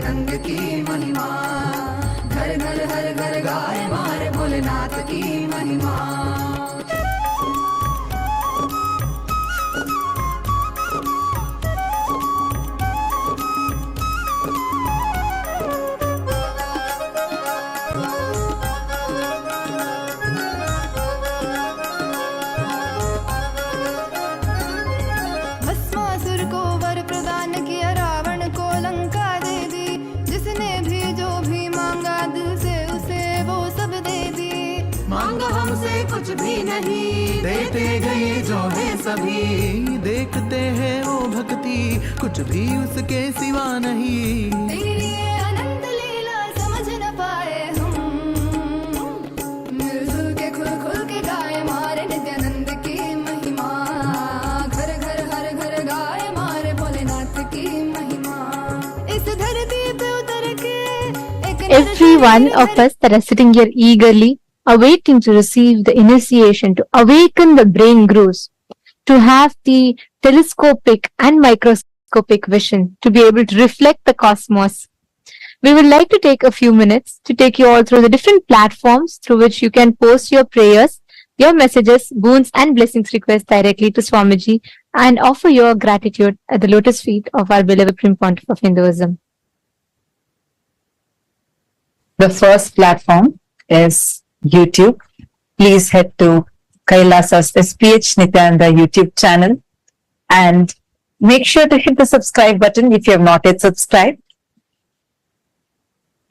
नित्यानंद की महिमा, घर घर हर घर गाए मारे भोलेनाथ की महिमा। भस्मासुर को वर प्रदान किया, रावण को लंका दे दी, जिसने भी जो भी मांगा दिल से उसे वो सब दे दी। मांगा हमसे कुछ भी नहीं, देते गए जो है सभी। देखते हैं वो भक्ति, कुछ भी उसके सिवा नहीं। तेरी ये अनंत लीला समझ न पाए हम, मिलजुल के खुल खुल के गाए मारे नित्यानंद की महिमा, घर घर हर घर गाए मारे भोलेनाथ की महिमा। इस धरती पे उतर के Every one of us that are sitting here eagerly awaiting to receive the initiation, to awaken the brain grooves, to have the telescopic and microscopic vision, to be able to reflect the cosmos. We would like to take a few minutes to take you all through the different platforms through which you can post your prayers, your messages, boons and blessings requests directly to Swamiji and offer your gratitude at the lotus feet of our beloved Supreme Pontiff of Hinduism. The first platform is YouTube. Please head to Kailasa's SPH Nityananda YouTube channel and make sure to hit the subscribe button if you have not yet subscribed.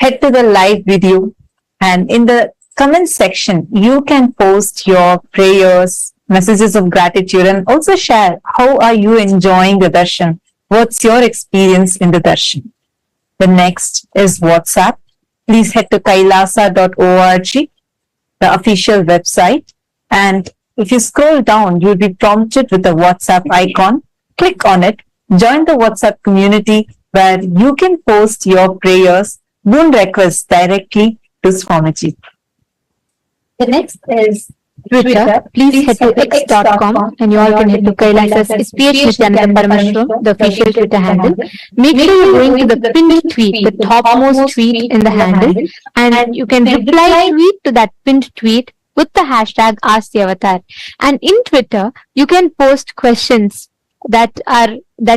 Head to the live video and in the comment section, you can post your prayers, messages of gratitude and also share how are you enjoying the darshan? What's your experience in the darshan? The next is WhatsApp. Please head to kailasa.org, the official website. And if you scroll down, you'll be prompted with the WhatsApp icon. Click on it. Join the WhatsApp community where you can post your prayers, boon requests directly to Swamiji. The next is Twitter. Please head to x.com and you all can head to Kailasa's SPH Nityananda Parameshwaram, the official Twitter handle. Make sure you're going to the pinned tweet, the topmost tweet in the handle, and you can reply tweet to that pinned tweet with the hashtag #AskTheAvatar. And in Twitter, you can post questions that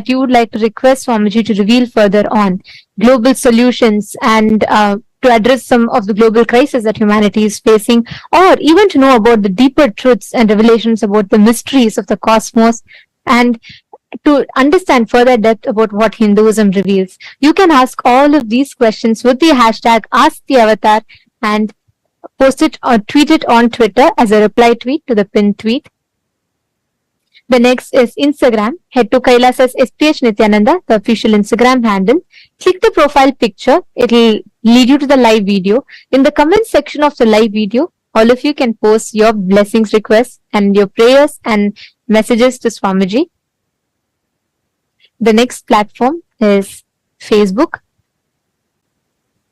you would like to request Swamiji to reveal further on, global solutions and to address some of the global crises that humanity is facing, or even to know about the deeper truths and revelations about the mysteries of the cosmos, and to understand further depth about what Hinduism reveals. You can ask all of these questions with the hashtag #AskTheAvatar and post it or tweet it on Twitter as a reply tweet to the pinned tweet. The next is Instagram. Head to Kailasa's SPH Nityananda, the official Instagram handle. Click the profile picture. It'll lead you to the live video. In the comment section of the live video, all of you can post your blessings requests and your prayers and messages to Swamiji. The next platform is Facebook.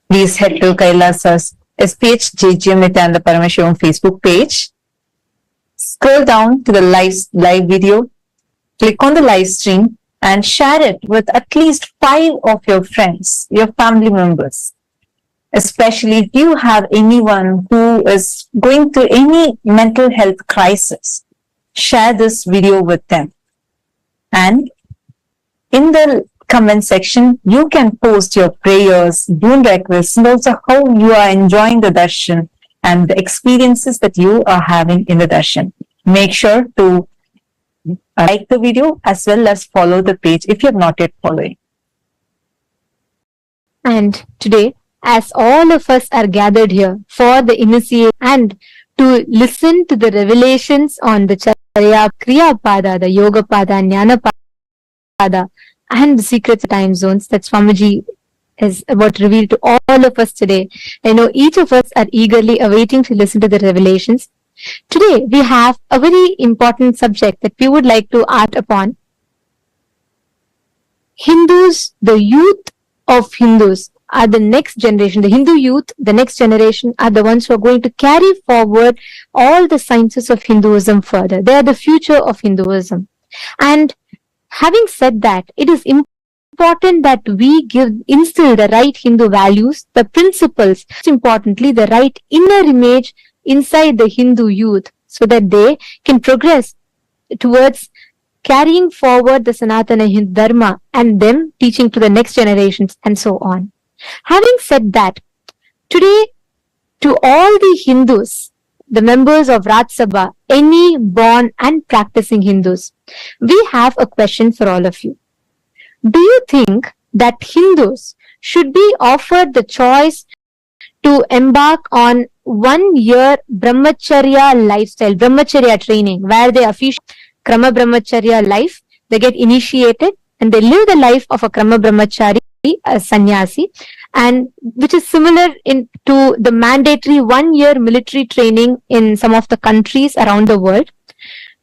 please head to Kailasa's SPH JGM Nityananda Parameshwaram Facebook page. Scroll down to the live video, click on the live stream and share it with at least 5 of your friends, your family members. Especially if you have anyone who is going through any mental health crisis, share this video with them. And in the comment section, you can post your prayers, boon requests, and also how you are enjoying the darshan and the experiences that you are having in the darshan. Make sure to like the video as well as follow the page if you have not yet following. And today, as all of us are gathered here for the initiation and to listen to the revelations on the Charya Kriya Pada, the Yoga Pada, Jnana Pada, and the secrets of time zones that Swamiji is about to reveal to all of us today. I know each of us are eagerly awaiting to listen to the revelations. Today, we have a very important subject that we would like to art upon. Hindus, the youth of Hindus, are the next generation. The Hindu youth, the next generation, are the ones who are going to carry forward all the sciences of Hinduism further. They are the future of Hinduism. And having said that, it is important important that we instill the right Hindu values, the principles, most importantly, the right inner image inside the Hindu youth so that they can progress towards carrying forward the Sanatana Hindu Dharma and them teaching to the next generations and so on. Having said that, today to all the Hindus, the members of Raj Sabha, any born and practicing Hindus, we have a question for all of you. Do you think that Hindus should be offered the choice to embark on 1 year brahmacharya lifestyle, brahmacharya training, where they officially Krama brahmacharya life, they get initiated and they live the life of a Krama brahmachari, a sannyasi, and which is similar to the mandatory 1 year military training in some of the countries around the world?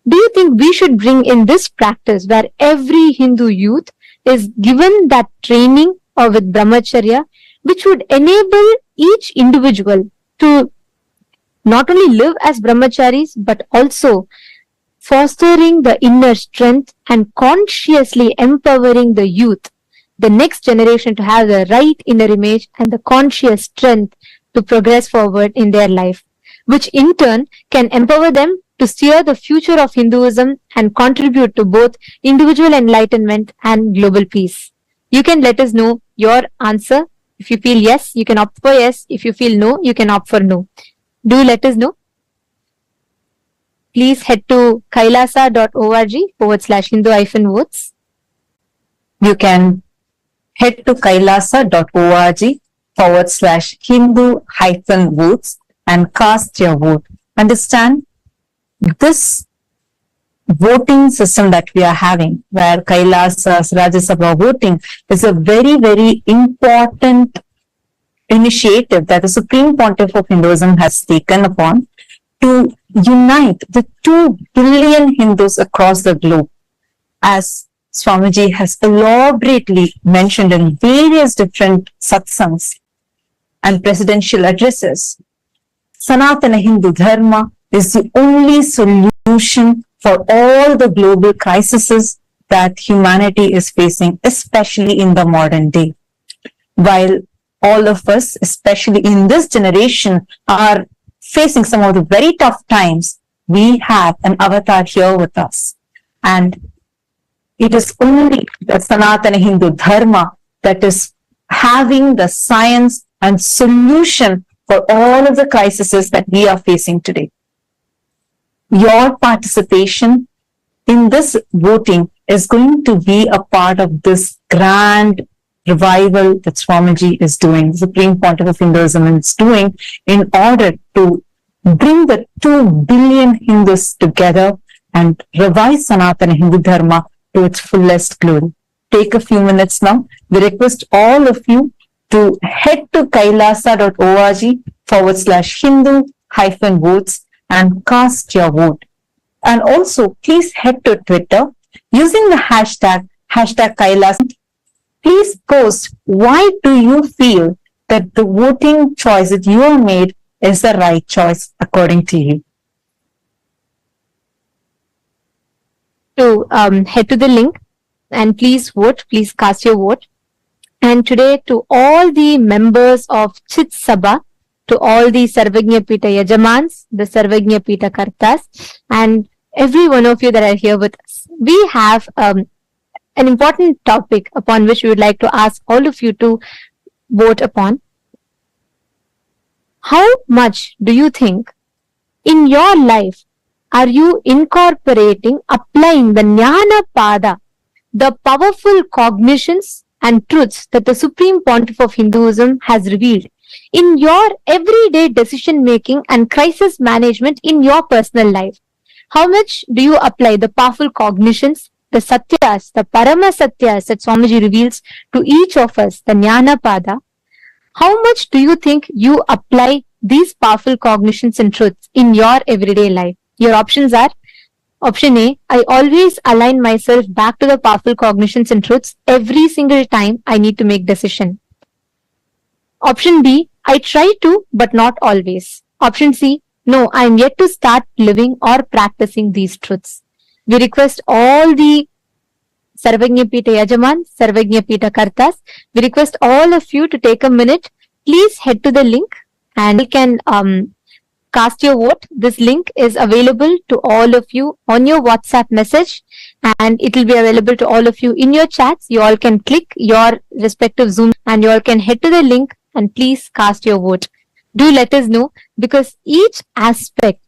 Do you think we should bring in this practice where every Hindu youth is given that training with brahmacharya, which would enable each individual to not only live as brahmacharis, but also fostering the inner strength and consciously empowering the youth, the next generation, to have the right inner image and the conscious strength to progress forward in their life, which in turn can empower them to steer the future of Hinduism and contribute to both individual enlightenment and global peace. You can let us know your answer. If you feel yes, you can opt for yes. If you feel no, you can opt for no. Do let us know. Please head to kailasa.org/Hindu-votes. You can head to kailasa.org/Hindu-votes and cast your vote. Understand, this voting system that we are having, where Kailasas, Rajya Sabha voting, is a very, very important initiative that the Supreme Pontiff of Hinduism has taken upon to unite the 2 billion Hindus across the globe. As Swamiji has elaborately mentioned in various different satsangs and presidential addresses, Sanatana Hindu Dharma is the only solution for all the global crises that humanity is facing, especially in the modern day. While all of us, especially in this generation, are facing some of the very tough times, we have an avatar here with us. And it is only the Sanatana Hindu Dharma that is having the science and solution for all of the crises that we are facing today. Your participation in this voting is going to be a part of this grand revival that Swamiji is doing, the Supreme Pontiff of Hinduism is doing, in order to bring the 2 billion Hindus together and revive Sanatana Hindu Dharma to its fullest glory. Take a few minutes now. We request all of you to head to kailasa.org/Hindu-votes and cast your vote. And also, please head to Twitter using the hashtag Kailas. Please post, why do you feel that the voting choice that you have made is the right choice according to you? To head to the link and please vote, please cast your vote. And today, to all the members of Chit Sabha, to all the Sarvagnya Pita Yajamans, the Sarvagnya Pita Kartas, and every one of you that are here with us, we have an important topic upon which we would like to ask all of you to vote upon. How much do you think in your life are you incorporating, applying the Jnana Pada, the powerful cognitions and truths that the Supreme Pontiff of Hinduism has revealed in your everyday decision making and crisis management in your personal life? How much do you apply the powerful cognitions, the Satyas, the Parama Satyas that Swamiji reveals to each of us, the Jnana Pada? How much do you think you apply these powerful cognitions and truths in your everyday life? Your options are: option A, I always align myself back to the powerful cognitions and truths every single time I need to make decision. Option B, I try to, but not always. Option C, no, I am yet to start living or practicing these truths. We request all the Sarvagnya Pita Yajaman, Sarvagnya Pita Kartas. We request all of you to take a minute. Please head to the link and you can cast your vote. This link is available to all of you on your WhatsApp message, and it will be available to all of you in your chats. You all can click your respective Zoom and you all can head to the link and please cast your vote. Do let us know, because each aspect,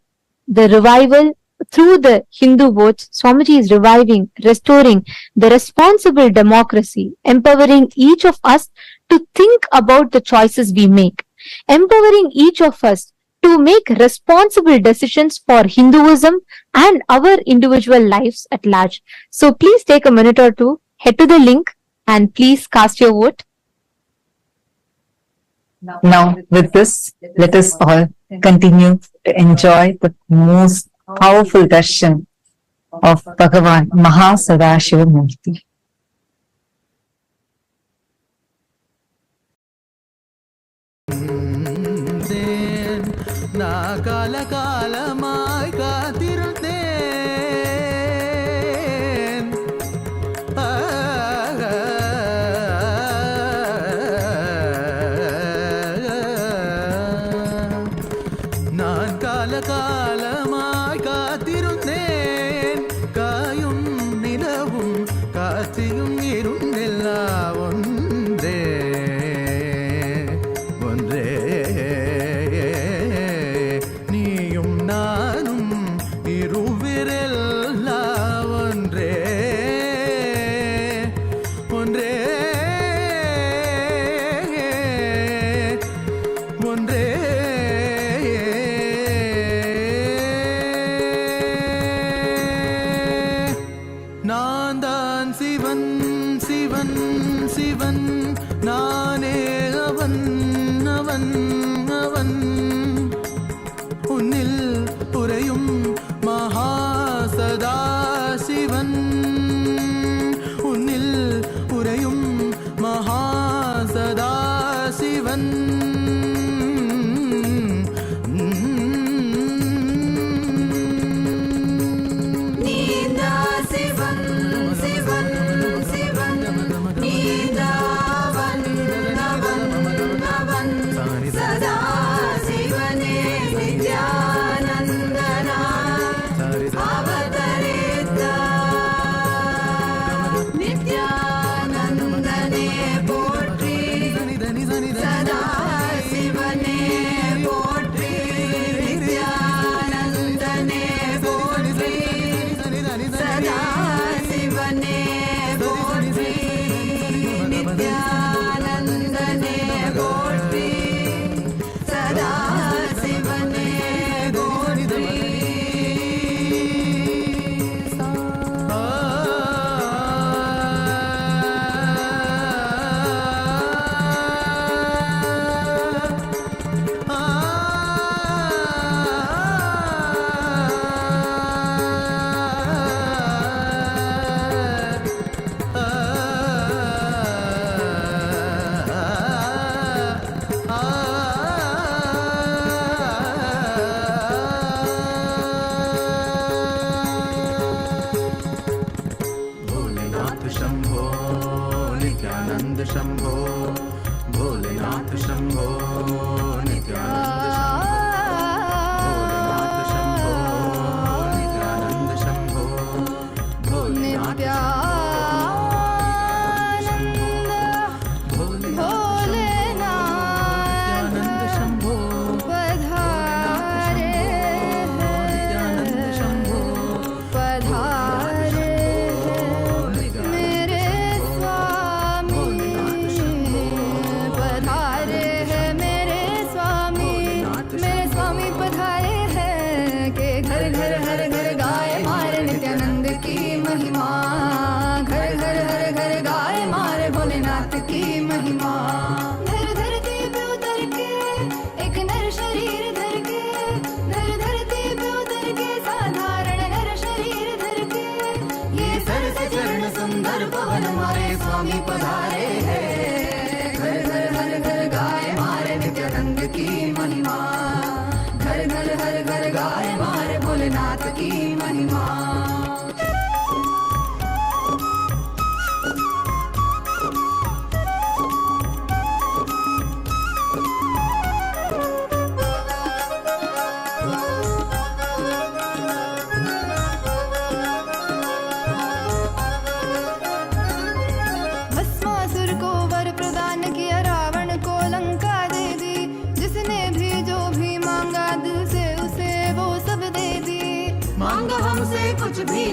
the revival through the Hindu votes, Swamiji is reviving, restoring the responsible democracy, empowering each of us to think about the choices we make, empowering each of us to make responsible decisions for Hinduism and our individual lives at large. So please take a minute or two, head to the link and please cast your vote. Now, with this, let us all continue to enjoy the most powerful darshan of Bhagavan MahaSadashiva Murthy. நான் காலகாலமாய் காத்திருந்தேன். நான் காலகாலமாய் காத்திருந்தேன். காயும் நிலவும் காட்சியும் இருந்தெல்லாம் ஒன்றே ஒன்றே. நீயும் நானும் இருவிரெல்லாம் ஒன்றே ஒன்றே ஒன்றே. நான் தான் சிவன் சிவன் சிவன், நானே அவன் அவன் அவன். உன்னில் உறையும் மகாசதாசிவன், உன்னில் உறையும் மகாசதாசிவன். நீதா சிவன் சிவன் சிவன், நீதாவன் அவன் அவன். சதா சிவனே நித்யானந்தனா அவதரித்தார். நித்யானந்தனே போற்றி, சதா சிவனே போற்றி. நித்யானந்தனே போற்றி, சதா சிவனே போற்றி. நித்யானந்தனே போற்றி, சதா சிவனே போற்றி. भोलेनाथ शंभो नित्यानंद शंभो, भोलेनाथ शंभो नित्यानंद शंभो, भोलेनाथ शंभो नित्यानंद शंभो, भोलेनाथ नित्यानंद शंभो, पधारे नित्यानंद शंभो. पधारे मेरे स्वामी, पधारे हैं मेरे स्वामी, मेरे स्वामी पधारे हैं के घर घर हर घर गाए मारे नित्यानंद की महिमा. घर घर हर घर गाए मारे भोलेनाथ की महिमा. धर धरती पे उतर के एक नर शरीर धर के, धर धरती पे उतर के साधारण नर शरीर धर के. ये सरस चरण सुंदर पवन मारे स्वामी पधारे हैं. घर घर हर घर गाए मारे नित्यानंद की महिमा. घर घर हर घर गाए मारे भोलेनाथ की महिमा.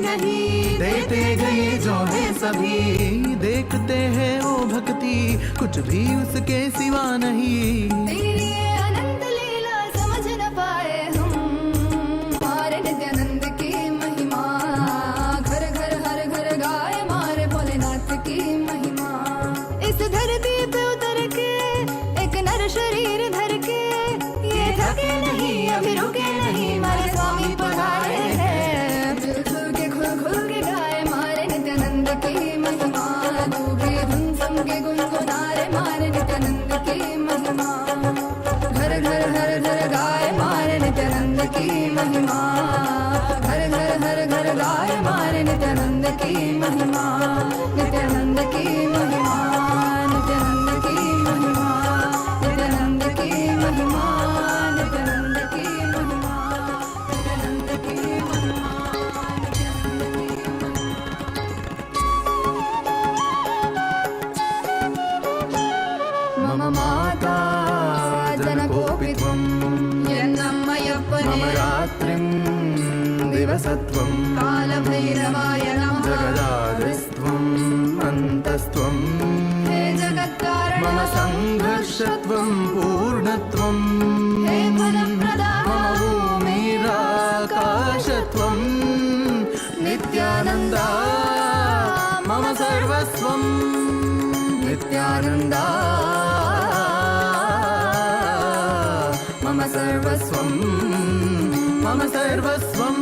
नहीं, देते गए जो है सभी, देखते हैं वो भक्ति कुछ भी उसके सिवा नहीं। तेरी ये अनंत लीला समझ न पाए हम, हमारे नित्यानंद की महिमा। घर घर हर घर गाए मारे भोलेनाथ की महिमा। इस धरती पे उतर के एक नर शरीर धर के, ये थके नहीं अभी रुके नहीं, मारे स्वामी पधारे हैं। खुल के गाए मारे नित्यानंद की महिमा। डूबे धुन सुन के गुनगुनारे मारे नित्यानंद की महिमा। घर घर हर घर गाए मारे नित्यानंद की महिमा। घर घर हर घर गाए मारे नित्यानंद की महिमा। नित्यानंद की महिमा, नित्यानंद की महिमा, नित्यानंद की महिमा, नित्यानंद की महिमा, नित्यानंद की महिमा। मम माता जनकोऽपि त्वं, यन्नम्मय्यप्पने मम रात्रिं दिवसत्वं, कालभैरवाय नमः। जगदादिस्त्वम् अन्तस्त्वं, हे जगत्कारण मम संघर्षत्वं पूर्णत्वं, हे फलप्रदा मम भूमिराकाशत्वं, नित्यानन्दा मम सर्वस्वं, नित्यानन्दा मम सर्वस्वं, मम सर्वस्वं।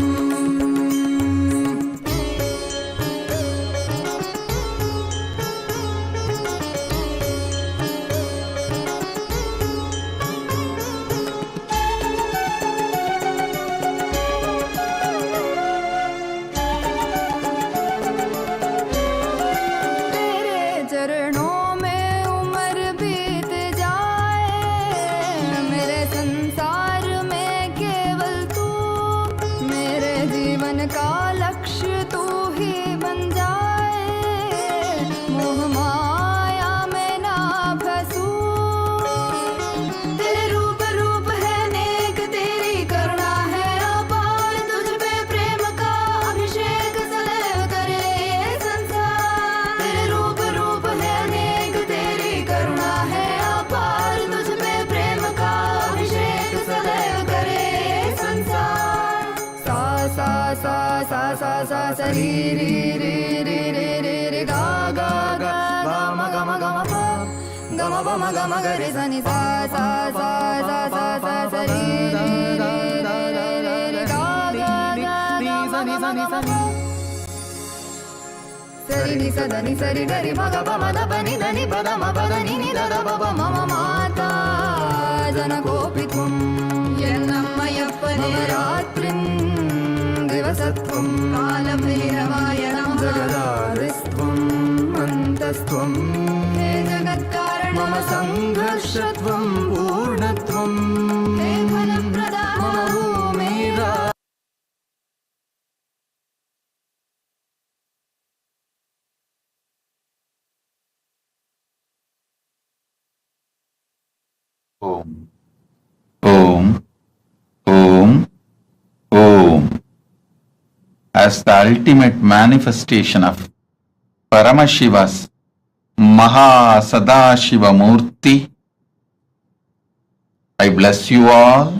तेरे चरणों में उम्र बीत जाए, मेरे संसार में केवल तू, मेरे जीवन का लक्ष्य तू ही बन जाए। मोह माया में ना फंसूं, तेरे रूप रूप है नेक, तेरी करुणा है अपार, तुझ पे प्रेम का अभिषेक सदैव करे ये संसार। तेरे रूप रूप है नेक, तेरी करुणा है अपार, तुझ पे प्रेम का अभिषेक सदैव करे ये संसार। सा सा सा सा सा सा सा री री री री री री री गा गा गा गा म ग म ग म प ग म प म ग म ग रे सा नि सा सा सा सा सा सा सा री री री री री री गा गा गा गा म ग म ग म प सरि नि स ध नि सरि ग रि म ग प म द प नि ध नि प द म प द नि नि द द प प मम माता जनकोऽपि त्वं, यन्नम्मय्यप्पने मम रात्रिं दिवसत्वं, कालभैरवाय नमः। जगदादिस्त्वम् अन्तस्त्वं, हे जगत्कारण मम संघर्षत्वं पूर्णत्वं, हे फलप्रदा मम भूमिरा Om. Om. Om. Om. As the ultimate manifestation of Paramashiva's MahaSadashiva Murthy, I bless you all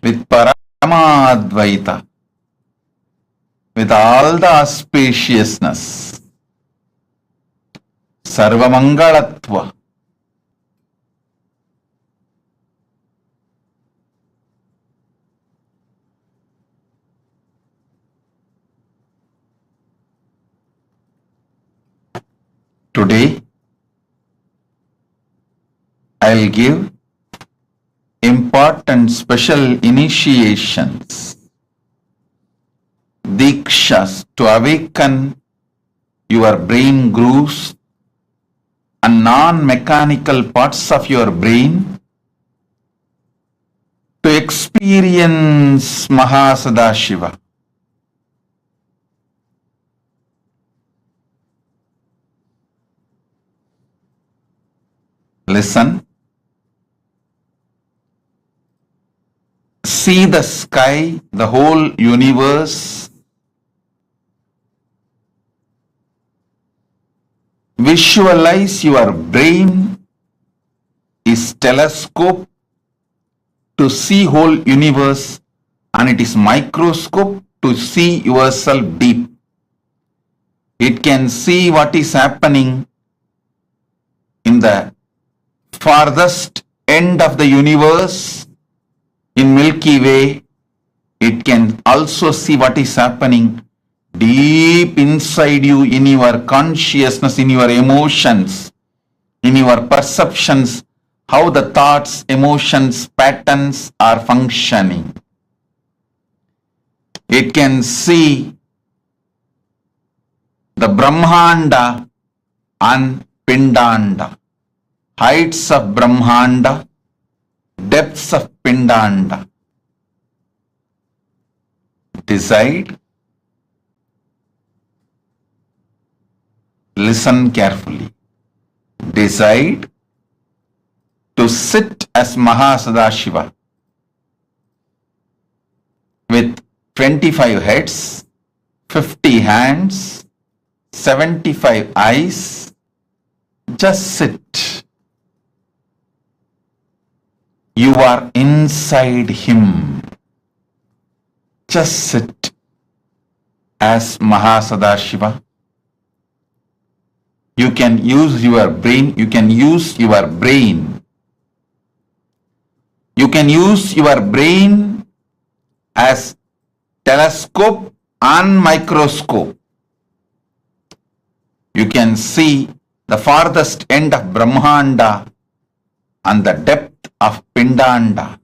with Paramadvaita, with all the auspiciousness, Sarvamangalatva, today I'll give important special initiations, dikshas to awaken your brain grooves and non-mechanical parts of your brain to experience MahaSadashiva. Listen. See the sky, the whole universe Visualize your brain is telescope to see whole universe, and it is microscope to see yourself deep. It can see what is happening in the farthest end of the universe in Milky Way. It can also see what is happening deep inside you, in your consciousness, in your emotions, in your perceptions, how the thoughts, emotions, patterns are functioning. It can see the Brahmanda and Pindanda, heights of Brahmanda, depths of Pindanda. Decide. Listen carefully. Decide to sit as MahaSadashiva with 25 heads, 50 hands, 75 eyes. Just sit. You are inside him. Just sit as MahaSadashiva. You can use your brain. You can use your brain. You can use your brain as telescope and microscope. You can see the farthest end of Brahmanda and the depth of Pindanda.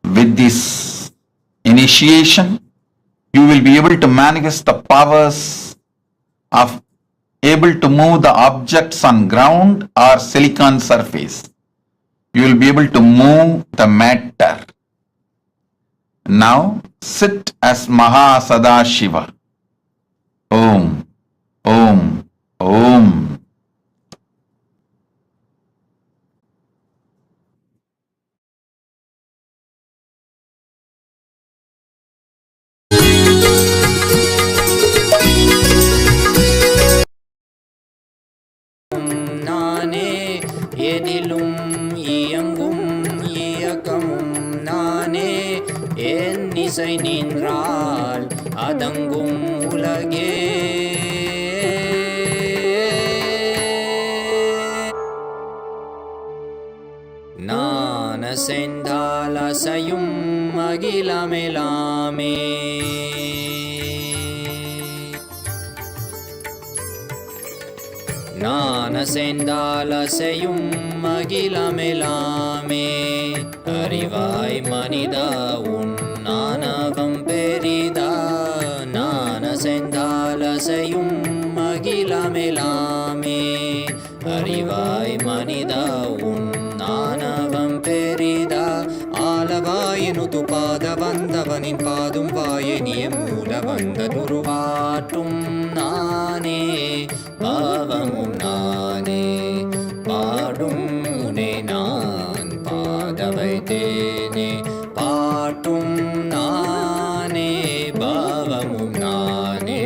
With this initiation, you will be able to manifest the powers of able to move the objects on ground or silicon surface. You will be able to move the matter. Now sit as MahaSadashiva. Om, Om, Om. எதிலும் இயங்கும் இயக்கமும் நானே என் இசை நின்றால் அதங்கும் உலகே நான் அசைந்தால் அசையும் அகிலமெலாமே நான் அசைந்தால் அசையும் அகிலமெலாமே அறிவாய் மனிதா உன் ஆணவம் பெரிதா நான் அசைந்தால் அசையும் அகிலமெலாமே அறிவாய் மனிதா உன் ஆணவம் பெரிதா ஆலவாயினுது பாத வந்தவனின் பாதும் வாயனிய மூல வந்ததுருவாட்டும் நானே பாவமும் நானே பாடும் உனை நான் பாத வைத்தேனே பாட்டும் நானே பாவமும் நானே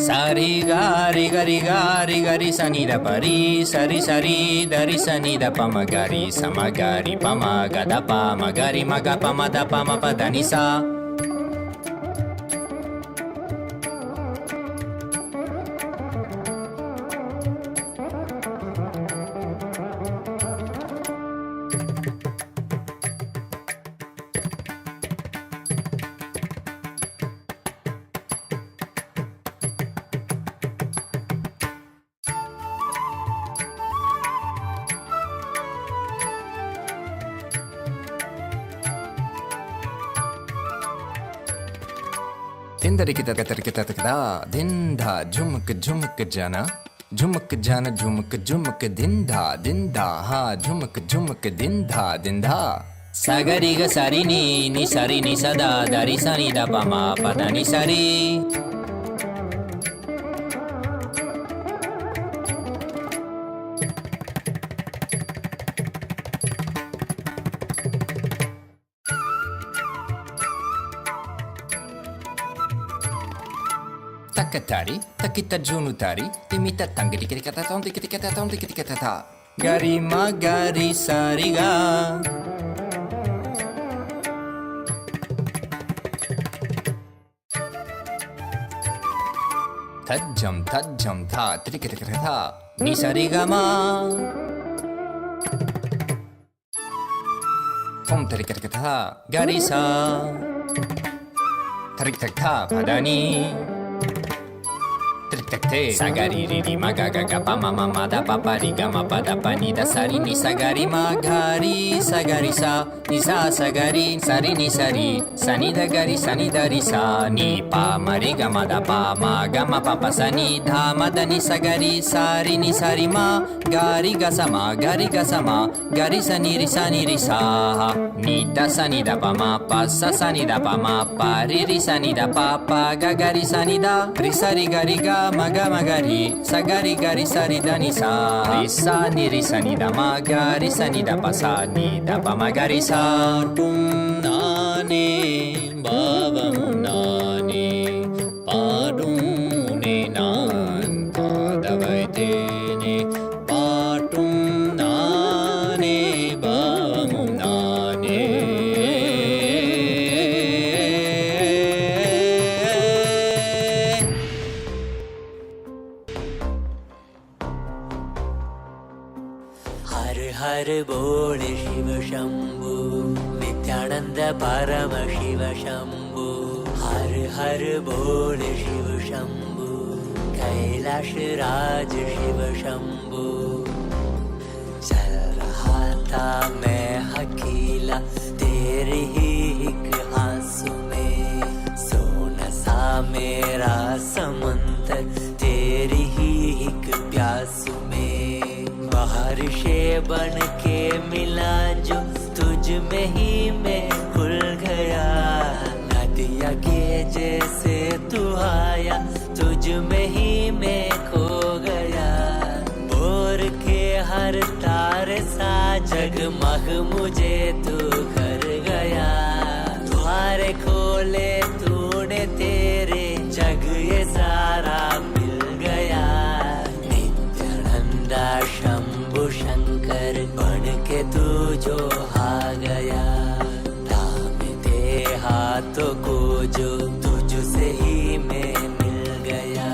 சரி காரி கரி காரி கரி சனித பரி சரி சரி தரி சனித பம கரி சமகரி பம கத பம கரி மக பம த பம பதனிசா तिंदरिकितकतरिकितकदा दिंधा झुमक झुमक जाना झुमक जाना झुमक झुमक दिंधा दिंधा हा झुमक झुमक दिंधा दिंधा सगरिग सरि नी सरि नि सदा दरि सनि द पमा पद नि सरि takatari, takita junutari, timita tangiri kata tom tikita tom tikita ta. Gari ma gari sariga. Tajam tha tikita ta. Ni sariga ma. Tom tikita ta. Gari sa. Tarik tak ta padani. Tarik tak te. Sagari riri magaga pa mama da papa riga ma pada pani da sari ni sagari magari sagari sa ni sa sagari sari ni sari sani da gari sani da ri sa ni pa mariga ma da pa ma ga ma papa sani dha ma da ni sagari sari ni sari ma gari ga sama gari sani ri sa ni da sani da pa ma pa sa sani da pa ma pa ri sani da pa pa ga gari sani da ri sari gari ga maga magari sagari gari sari da ni sa ri sani da magari sani da pa sa ni da pa magari sa tum nane bavam nane padum ne nan padavai te ne patum nane bavam nane. हर बोल शिव शंभु नित्यानंद परम शिव शंभु हर हर बोल शिव शंभु कैलाश राज शिव शंभु चल रहा था मैं अकेला तेरे ही एक आंसू में सोना सा मेरा समंदर तेरी ही एक प्यासू में बारिशे बन के मिला जो तुझ में ही मैं खुल गया नदिया के जैसे तू आया तुझ में ही मैं खो गया बोर के हर तार सा जगमग मुझे तू कर गया द्वारे खोले तूने तेरे जग ये सारा मिल गया नित्यानंदा शंभु शंकर बन के तू जो आ गया थाम दे हाथों को जो तुझसे ही मैं मिल गया.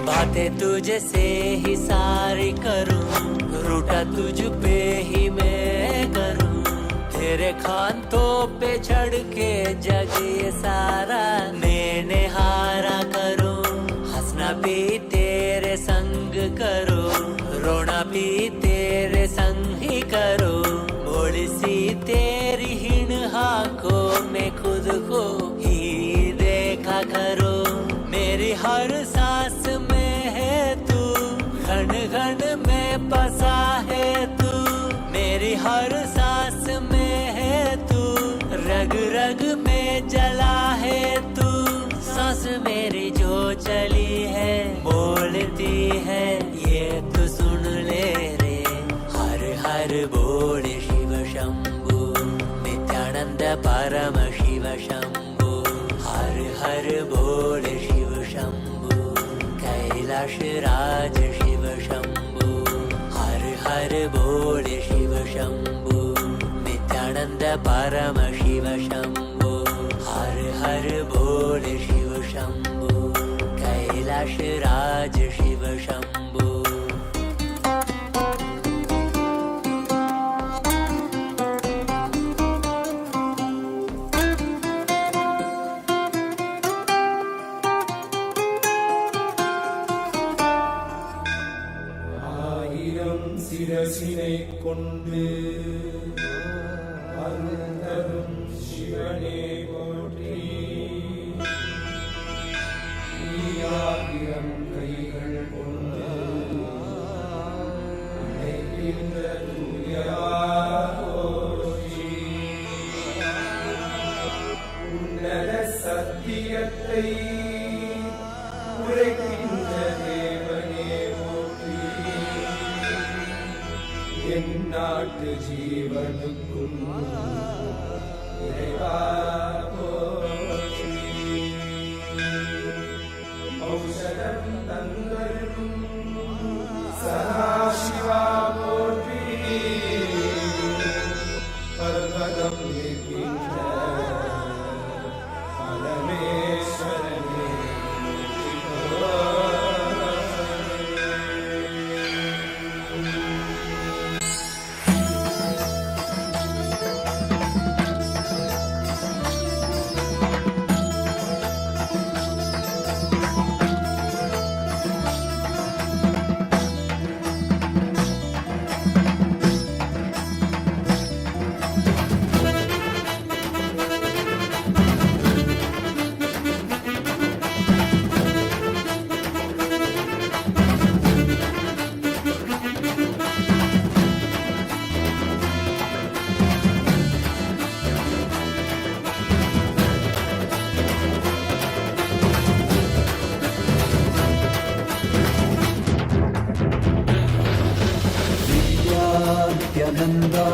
बातें तुझे से ही सारी करूं रूठा तुझ पे ही मैं करूं तेरे खानों पे चढ़ के जग ये सारा मैंने हारा करूं हंसना भी तेरे संग करो रोना भी तेरे संग ही करो भोली सी तेरी हिण को मैं खुद को ही देखा करो मेरी हर सांस में है तू घन घन में बसा है तू मेरी हर सांस में है तू रग रग में जला है तू सांस मेरी जो चली है बोलती है ये तू सुन ले रे हर हर बोल शिव शंभु नित्यानंद परम शिव शंभु हर हर बोल शिव शंभु कैलाश राज शिव शंभु हर हर बोल शिव शंभु नित्यानंद परम शिव शंभु हर हर बोल शिव शंभु कैलाश राज शिव शंभु. சிரசினை கொண்டு அருந்தரும் சிவனே போற்றி ஆயிரம் கைகள் கொண்டு அழைக்கின்ற தூயவா போற்றி நாட்டு ஜீவனுக்கும் இறைவா போற்றி. ஔஷதம் தந்தருளும் சதாசிவா போற்றி. பர்வதம் நிற்கின்ற பரமேஸ்வரனே नित्यानंदा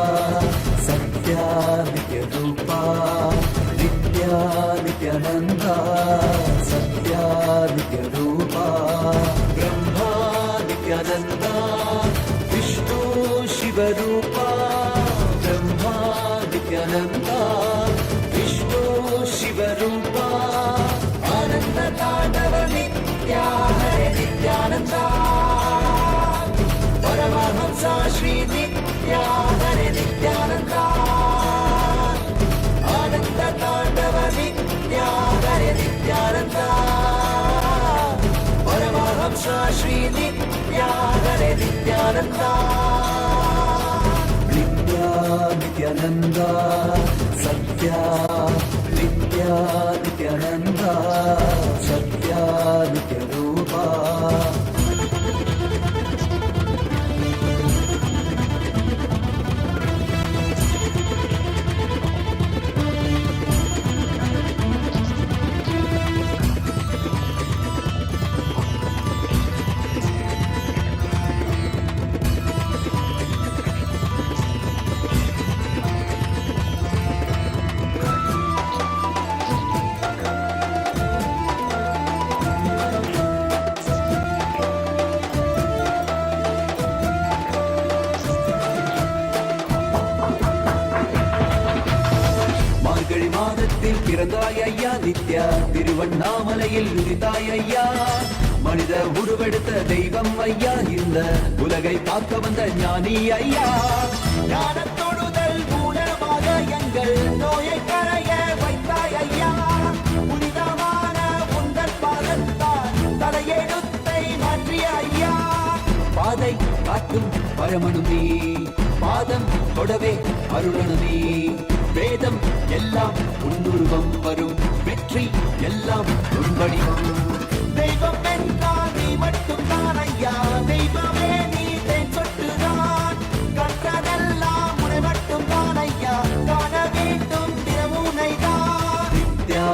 सत्या नित्य रूपा नित्या नित्यानंदा सत्या नित्य रूपा ब्रह्मा नित्यानंदा विष्णु शिव रूपा ब्रह्मा नित्यानंदा विष्णु शिव रूपा आनंद तांडव नित्या हरे नित्यानंदा परमहंसा श्री नित्या हरे नित्यानंदा आनंद तांडव नित्या हरे नित्यानंदा परमहंसा श्री नित्या हरे नित्यानंदा नित्या नित्यानंदा सत्या नित्या नित्यानंदा सत्या नित्य रूपा பிறந்தாய் ஐயா நித்யா திருவண்ணாமலையில் உதித்தாய் ஐயா மனித உருவெடுத்த தெய்வம் ஐயா இந்த உலகை காக்க வந்த ஞானி ஐயா ஞானத்தொழுதல் மூலமாக எங்கள் நோயை கரைய வைத்தாய் ஐயா புனிதமான உந்தன் பாதத்தால் தலையெழுத்தை மாற்றிய ஐயா பாதை காட்டும் பரமனும் நீ பாதம் தொடவே அருளனும் நீ வேதம் எல்லாம் உன்னுருவம் வரும் வெற்றி எல்லாம் உன்படிவம் தெய்வம் என்றால் நீ மட்டும் தான் ஐயா தெய்வமே நீ தேன் சொட்டுதான் கற்றதெல்லாம் உன்னை மட்டும் தான் ஐயா காண வேண்டும் தினமுனை தான் நித்யா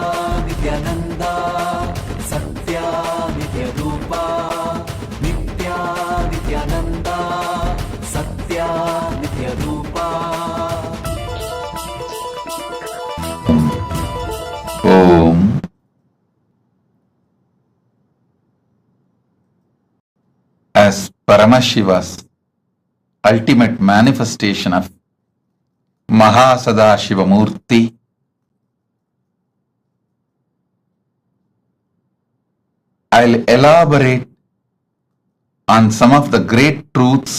நித்யானந்தா சத்யா நித்ய ரூபா நித்யா நித்யானந்தா சத்யா நித்ய ரூபா Om. As Paramashiva's ultimate manifestation of MahaSadashiva Murthy, I'll elaborate on some of the great truths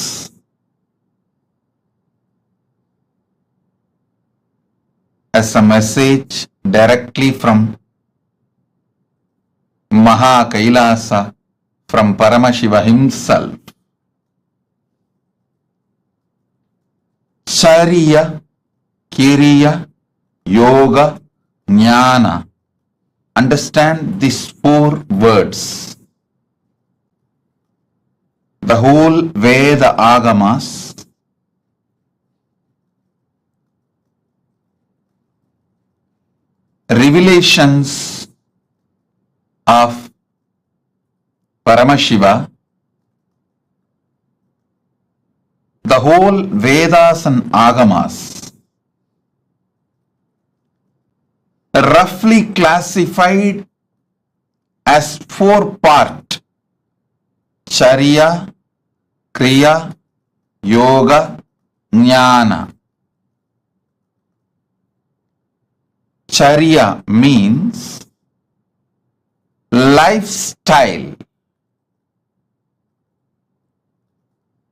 as a message directly from Maha Kailasa, from Paramashiva himself. Chariya, Kiriya, Yoga, Jnana. Understand these 4 words. The whole Veda Agamas revelations of Paramashiva, the whole Vedas and Agamas, roughly classified as 4 parts: Charya, Kriya, Yoga, Jnana. Charya means lifestyle.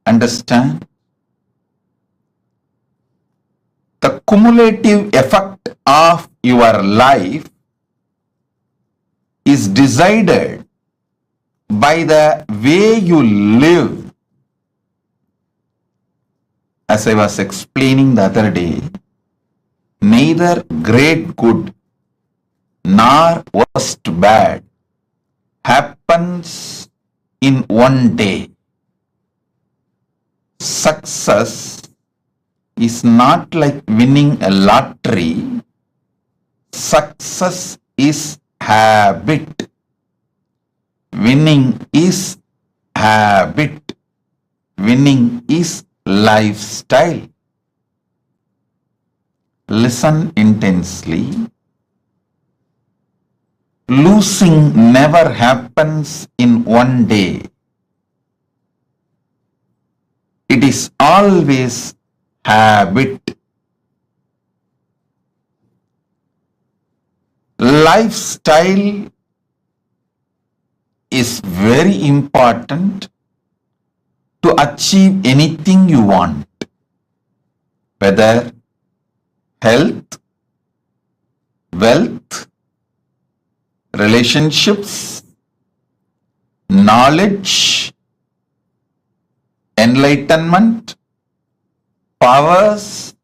Understand? The cumulative effect of your life is decided by the way you live. As I was explaining the other day, neither great good nor worst bad happens in one day. Success is not like winning a lottery. Success is habit. Winning is habit. Winning is lifestyle. Listen intensely. Losing never happens in one day. It is always habit. Lifestyle is very important to achieve anything you want, whether health, wealth, relationships, knowledge, enlightenment, powers,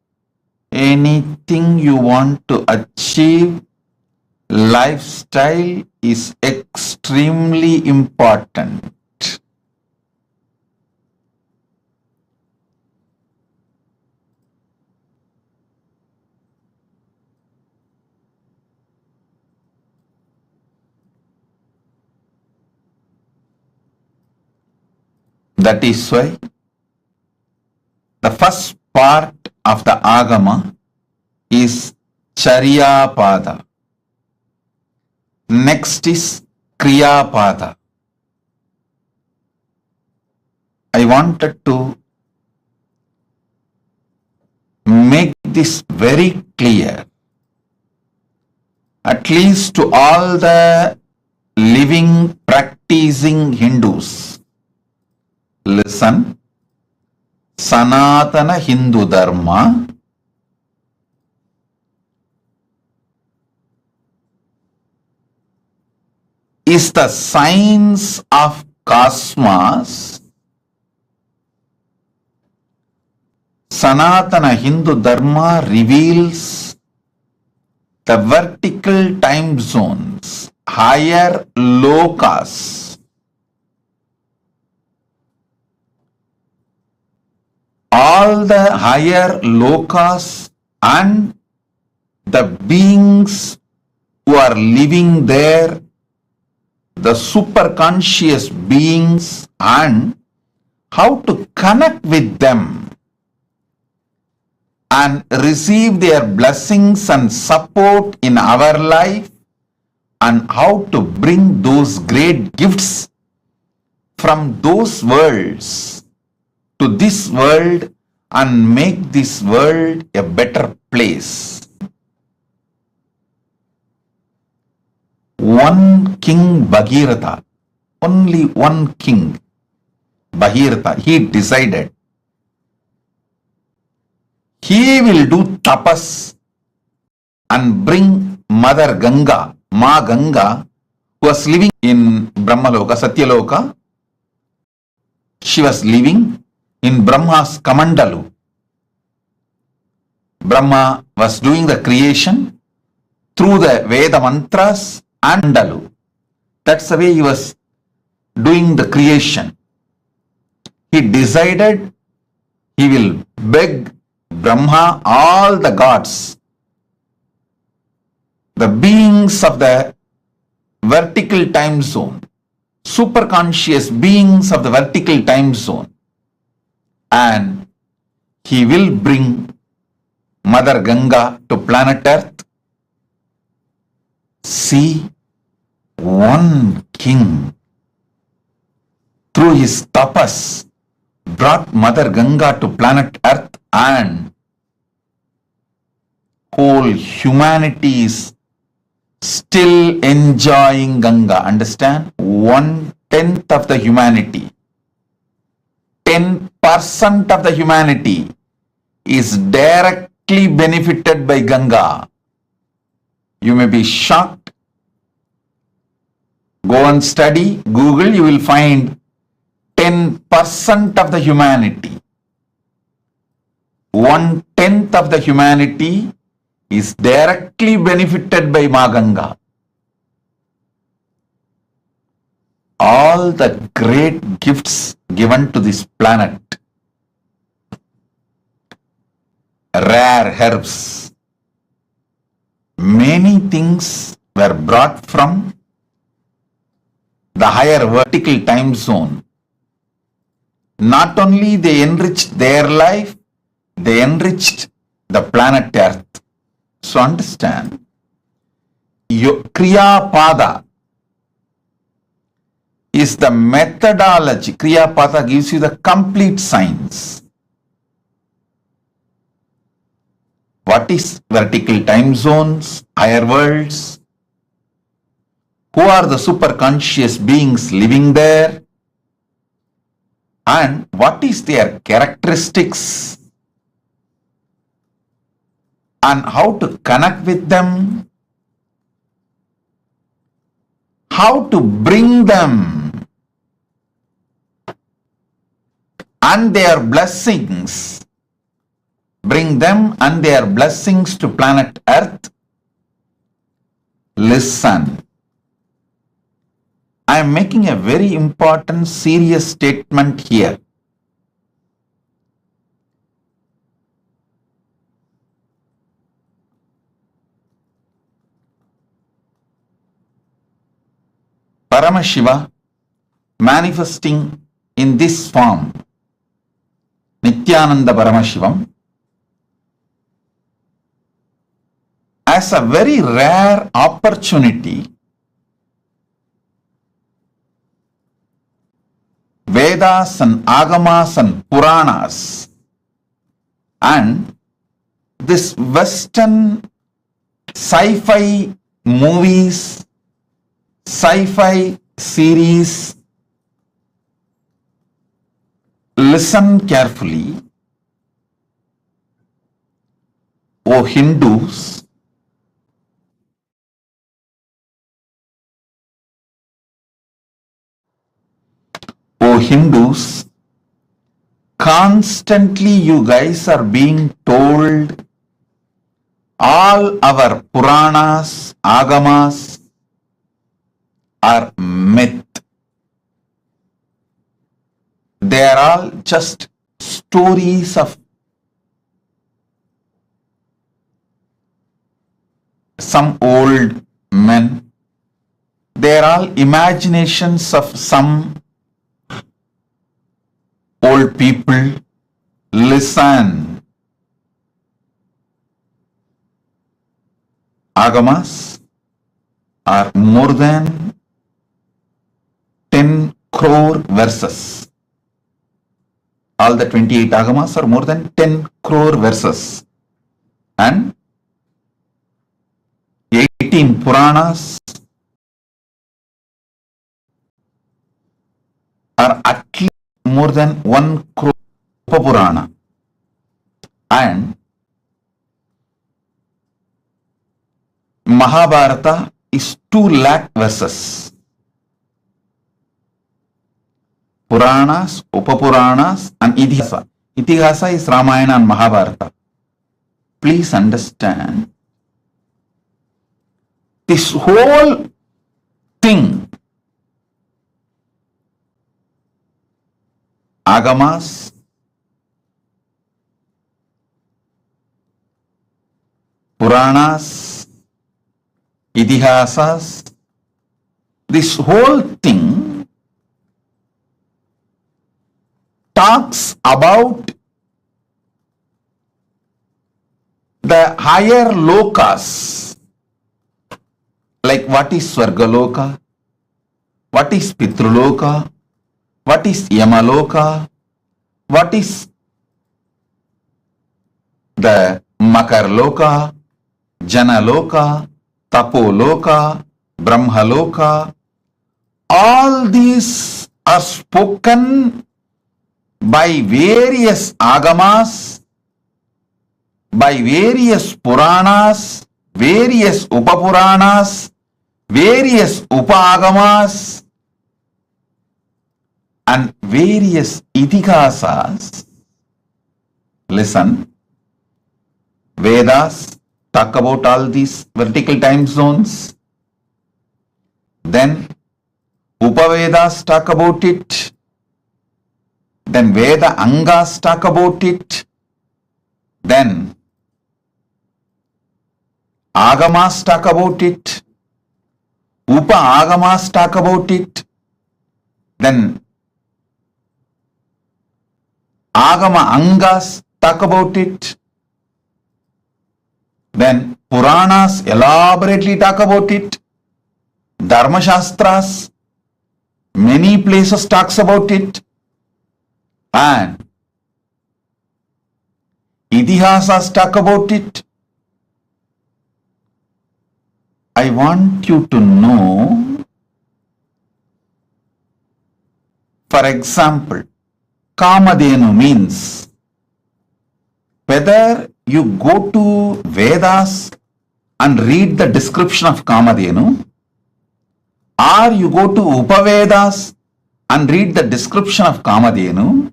anything you want to achieve. Lifestyle is extremely important. That is why the first part of the Agama is Charya Pada. Next is Kriya Pada. I wanted to make this very clear, at least to all the living, practicing Hindus. Listen, Sanatana Hindu Dharma is the science of cosmos. Sanatana Hindu Dharma reveals the vertical time zones, higher lokas. All the higher lokas and the beings who are living there, the superconscious beings, and how to connect with them and receive their blessings and support in our life, and how to bring those great gifts from those worlds to this world and make this world a better place. One king Bhagirath, only one king Bhagirath, he decided he will do tapas and bring Mother Ganga, Ma Ganga, who was living in Brahmaloka, Satyaloka. She was living in Brahma's Kamandalu. Brahma was doing the creation through the Veda mantras and Mandalu. That's the way he was doing the creation. He decided he will beg Brahma, all the gods, the beings of the vertical time zone, superconscious beings of the vertical time zone, and he will bring Mother Ganga to planet Earth. See, one king through his tapas brought Mother Ganga to planet Earth, and whole humanity is still enjoying Ganga. Understand? 1/10 of the humanity, 10% of the humanity is directly benefited by Ganga. You may be shocked. Go and study, Google, you will find 10% of the humanity. 1/10 of the humanity is directly benefited by Ma Ganga. All the great gifts given to this planet, rare herbs, many things were brought from the higher vertical time zone. Not only they enriched their life, they enriched the planet Earth. So understand, Kriya Pada is the methodology. Kriya Pada gives you the complete science. What is vertical time zones, higher worlds? Who are the superconscious beings living there? And what is their characteristics? And how to connect with them? How to bring them and their blessings, bring them and their blessings to planet Earth? Listen. I am making a very important, serious statement here. Paramashiva manifesting in this form, Nityananda Paramashivam, as a very rare opportunity, Vedas and Agamas and Puranas and this Western sci-fi movies, sci-fi series, listen carefully, O Hindus, O Hindus, constantly you guys are being told all our Puranas, Agamas are myth. They are all just stories of some old men. They are all imaginations of some old people. Listen. Agamas are more than 10 crore verses. All the 28 Agamas are more than 10 crore verses. And 18 Puranas are at least more than 1 crore Purana. And Mahabharata is 2 lakh verses. Puranas, Upapuranas and Itihasa. Itihasa is Ramayana and Mahabharata. Please understand, this whole thing, Agamas, Puranas, Itihasas, this whole thing talks about the higher lokas, like what is Swargaloka, what is Pitruloka, what is Yamaloka, what is the Makarloka, Janaloka, Tapoloka, Brahmaloka, all these are spoken by various agamas, by various Puranas, various Upapuranas, various Upagamas, and various Itihasas. Listen, Vedas talk about all these vertical time zones. Then Upavedas talk about it. Then Veda Angas talk about it. Then Agamas talk about it. Upa Agamas talk about it. Then Agama Angas talk about it. Then Puranas elaborately talk about it. Dharma Shastras, many places talks about it. And Itihasas talk about it. I want you to know, for example, Kamadhenu means whether you go to Vedas and read the description of Kamadhenu, or you go to Upavedas and read the description of Kamadhenu,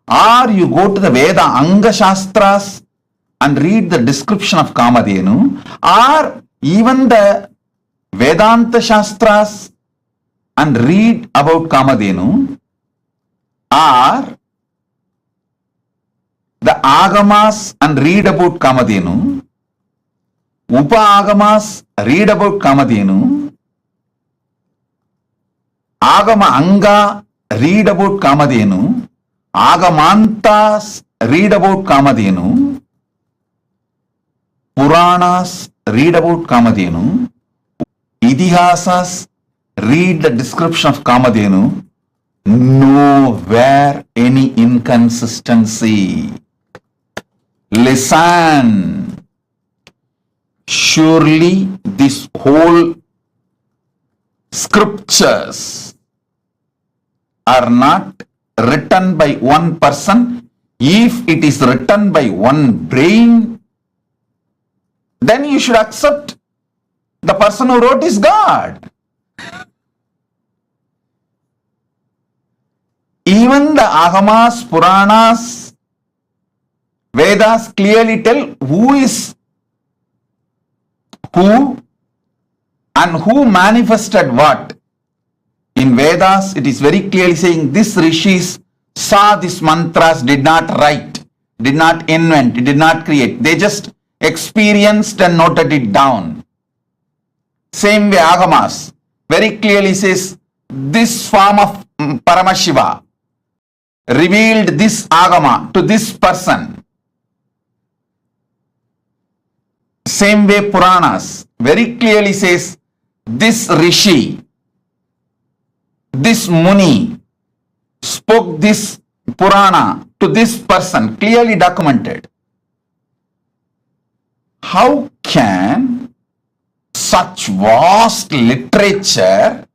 or you go to the Veda Anga Shastras and read the description of Kamadhenu, or even the Vedanta Shastras and read about Kamadhenu, or the Agamas and read about Kamadhenu, Upa Agamas read about Kamadhenu, Agama Anga read about Kamadhenu, Agamantas read about Kamadhenu, Puranas read about Kamadhenu, Itihasas read the description of Kamadhenu, nowhere any inconsistency. Listen, surely this whole scriptures are not written by one person. If it is written by one brain, then you should accept the person who wrote is God. Even the Agamas, Puranas, Vedas clearly tell who is who and who manifested what. In Vedas, it is very clearly saying this rishis saw these mantras, did not write, did not invent, did not create. They just experienced and noted it down. Same way Agamas very clearly says this form of Paramashiva revealed this Agama to this person. Same way Puranas very clearly says this Rishi, this Muni spoke this Purana to this person, clearly documented. How can such vast literature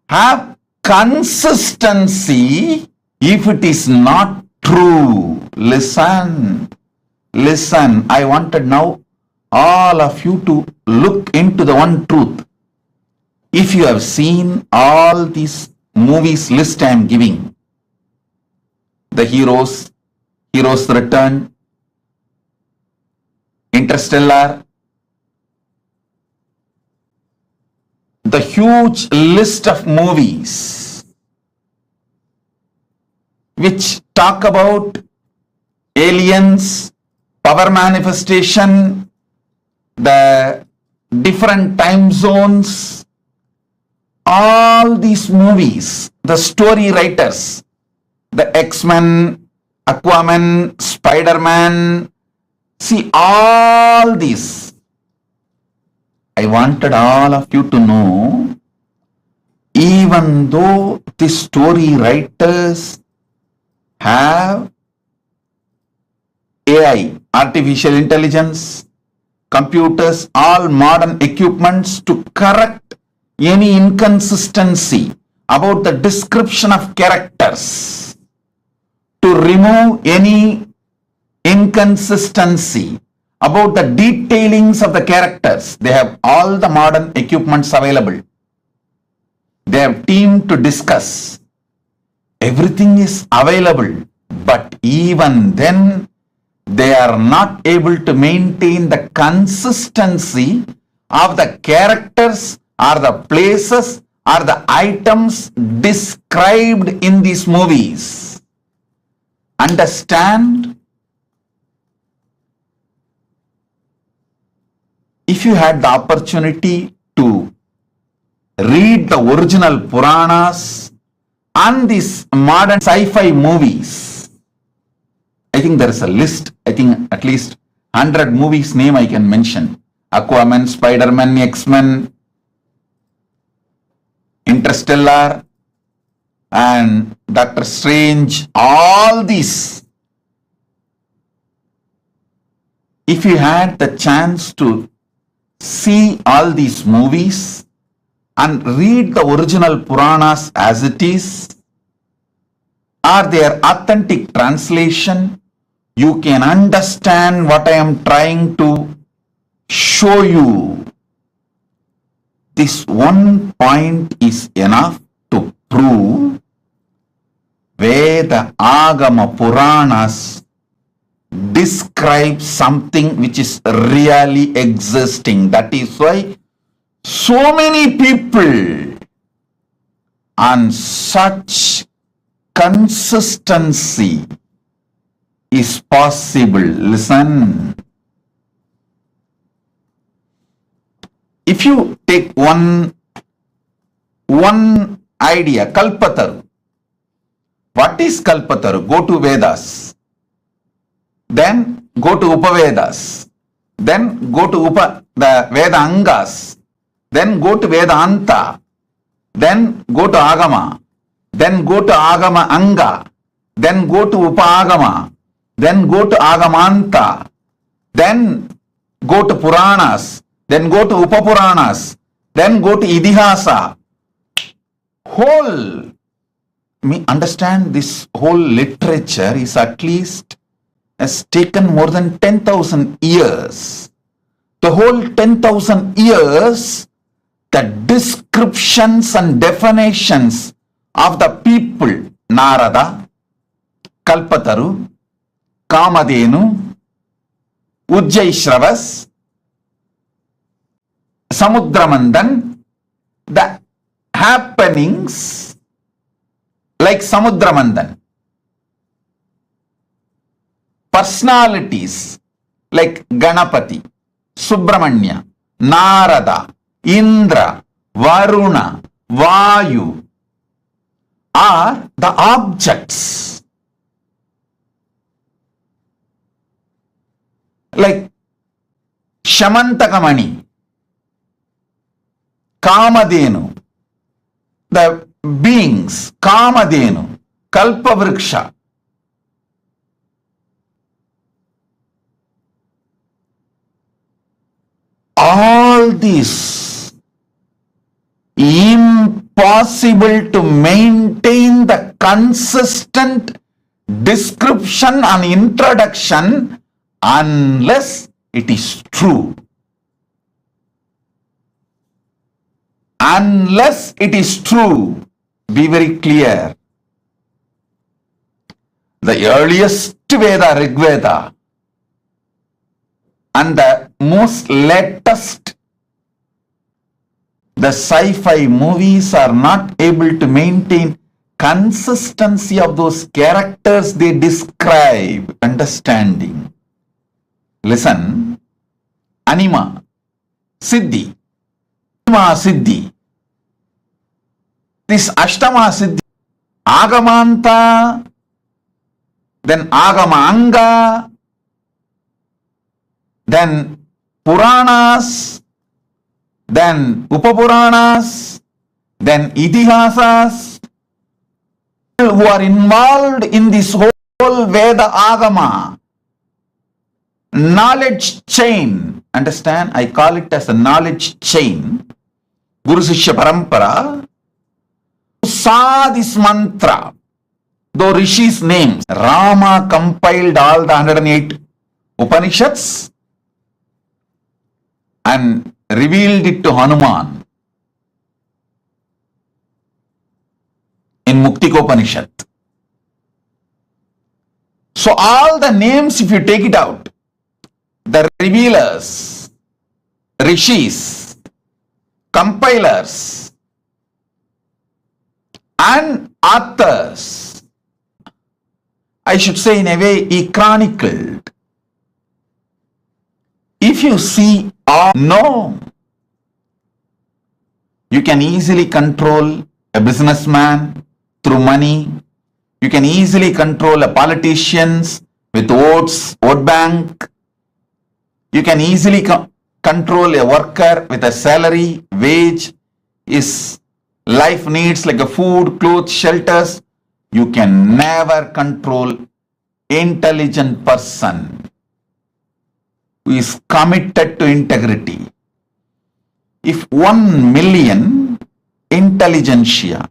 have consistency if it is not true? Listen, listen. I wanted now all of you to look into the one truth. If you have seen all these movies list I am giving, the heroes, Heroes Return, Interstellar, the huge list of movies which talk about aliens, power manifestation, the different time zones, all these movies, the story writers, the X-Men, Aquaman, Spider-Man, See, all this, I wanted all of you to know, even though the story writers have AI, artificial intelligence, computers, all modern equipments to correct any inconsistency about the description of characters, to remove any inconsistency about the detailings of the characters. They have all the modern equipments available. They have team to discuss. Everything is available, but even then they are not able to maintain the consistency of the characters or the places or the items described in these movies. Understand? If you had the opportunity to read the original Puranas and these modern sci-fi movies, I think there is a list, I think at least 100 movies name I can mention. Aquaman, Spider-Man, X-Men, Interstellar, and Doctor Strange, all these. If you had the chance to see all these movies and read the original Puranas as it is, or their authentic translation, you can understand what I am trying to show you. This one point is enough to prove Veda, Agama, Puranas describe something which is really existing. That is why so many people on such consistency is possible. Listen. If you take one idea, Kalpataru. What is Kalpataru? Go to Vedas. Then go to Upavedas. Then go to the Veda Angas. Then go to Vedanta. Then go to Agama. Then go to Agama Anga. Then go to Upa-Agama. Then go to Agamanta. Then go to Puranas. Then go to Upapuranas. Then go to Idihasa. Understand, this whole literature is at least has taken more than 10,000 years. The whole 10,000 years, the descriptions and definitions of the people, Narada, Kalpataru, Kamadhenu, Ujjaishravas, Samudramandan, the happenings like Samudramandan, personalities like Ganapati, Subramanya, Narada, Indra, Varuna, Vayu are the objects. Like Shamantakamani, Kamadhenu, the beings, Kamadhenu, Kalpavriksha. All this impossible to maintain the consistent description and introduction unless it is true. Unless it is true, be very clear. The earliest Veda, Rig Veda, and the most latest, the sci-fi movies are not able to maintain consistency of those characters they describe. Understanding. Listen. Anima, Siddhi, Siddhi. This Ashtama Siddhi, Agamanta, then Agama Anga, then Puranas, then Upapuranas, then Itihasas, who are involved in this whole Veda Agama knowledge chain. Understand? I call it as a knowledge chain. Guru Sishya Parampara saw this mantra, though Rishi's names. Rama compiled all the 108 Upanishads and revealed it to Hanuman in Muktikopanishad. So all the names, if you take it out, the revealers, rishis, compilers, and authors, I should say in a way, he chronicled. If you see or know, you can easily control a businessman through money. You can easily control a politicians with votes, vote bank. You can easily control a worker with a salary, wage, his life needs like a food, clothes, shelters. You can never control intelligent person who is committed to integrity. If 1 million intelligentsia,